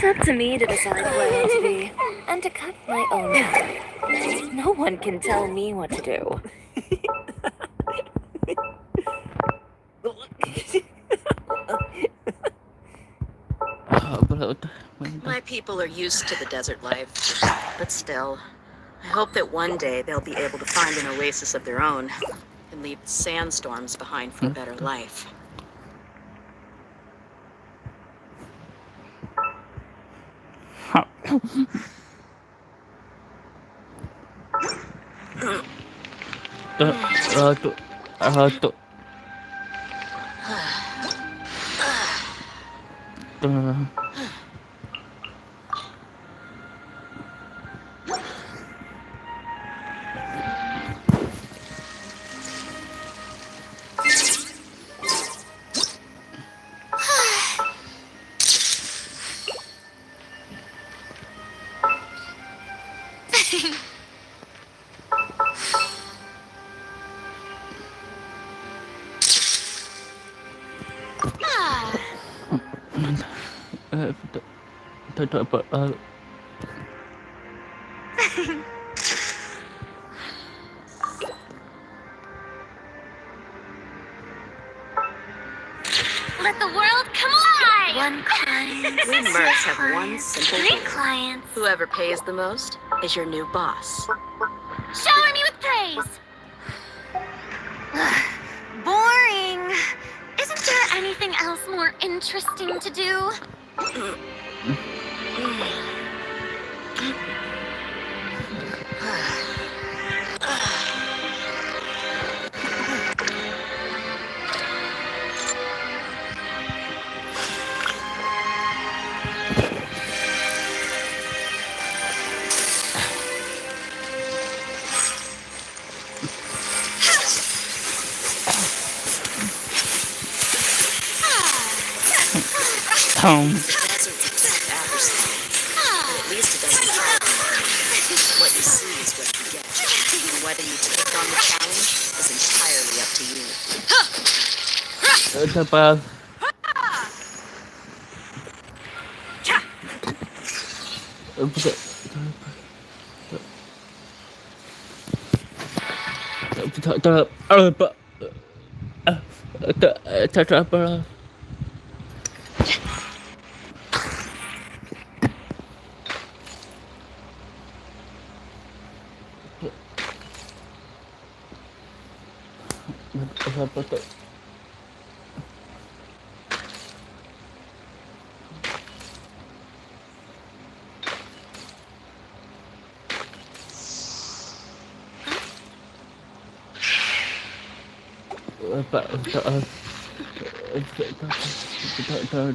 It's up to me to decide who I want to be, and to cut my own path. No one can tell me what to do. My people are used to the desert life, but still, I hope that one day they'll be able to find an oasis of their own and leave sandstorms behind for a better life. Let the world come alive! One client. We mercs have one simple Three rule. clients. Whoever pays the most is your new boss. Shower me with praise! Boring. Isn't there anything else more interesting to do? Desert's a tough adversary, but at least it doesn't try to what you see is what you get. And whether you take on the challenge is entirely up to you.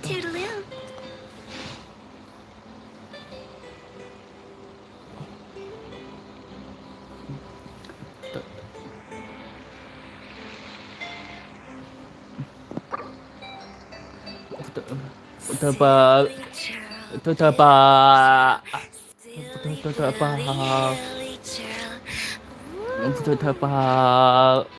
Toodaloo.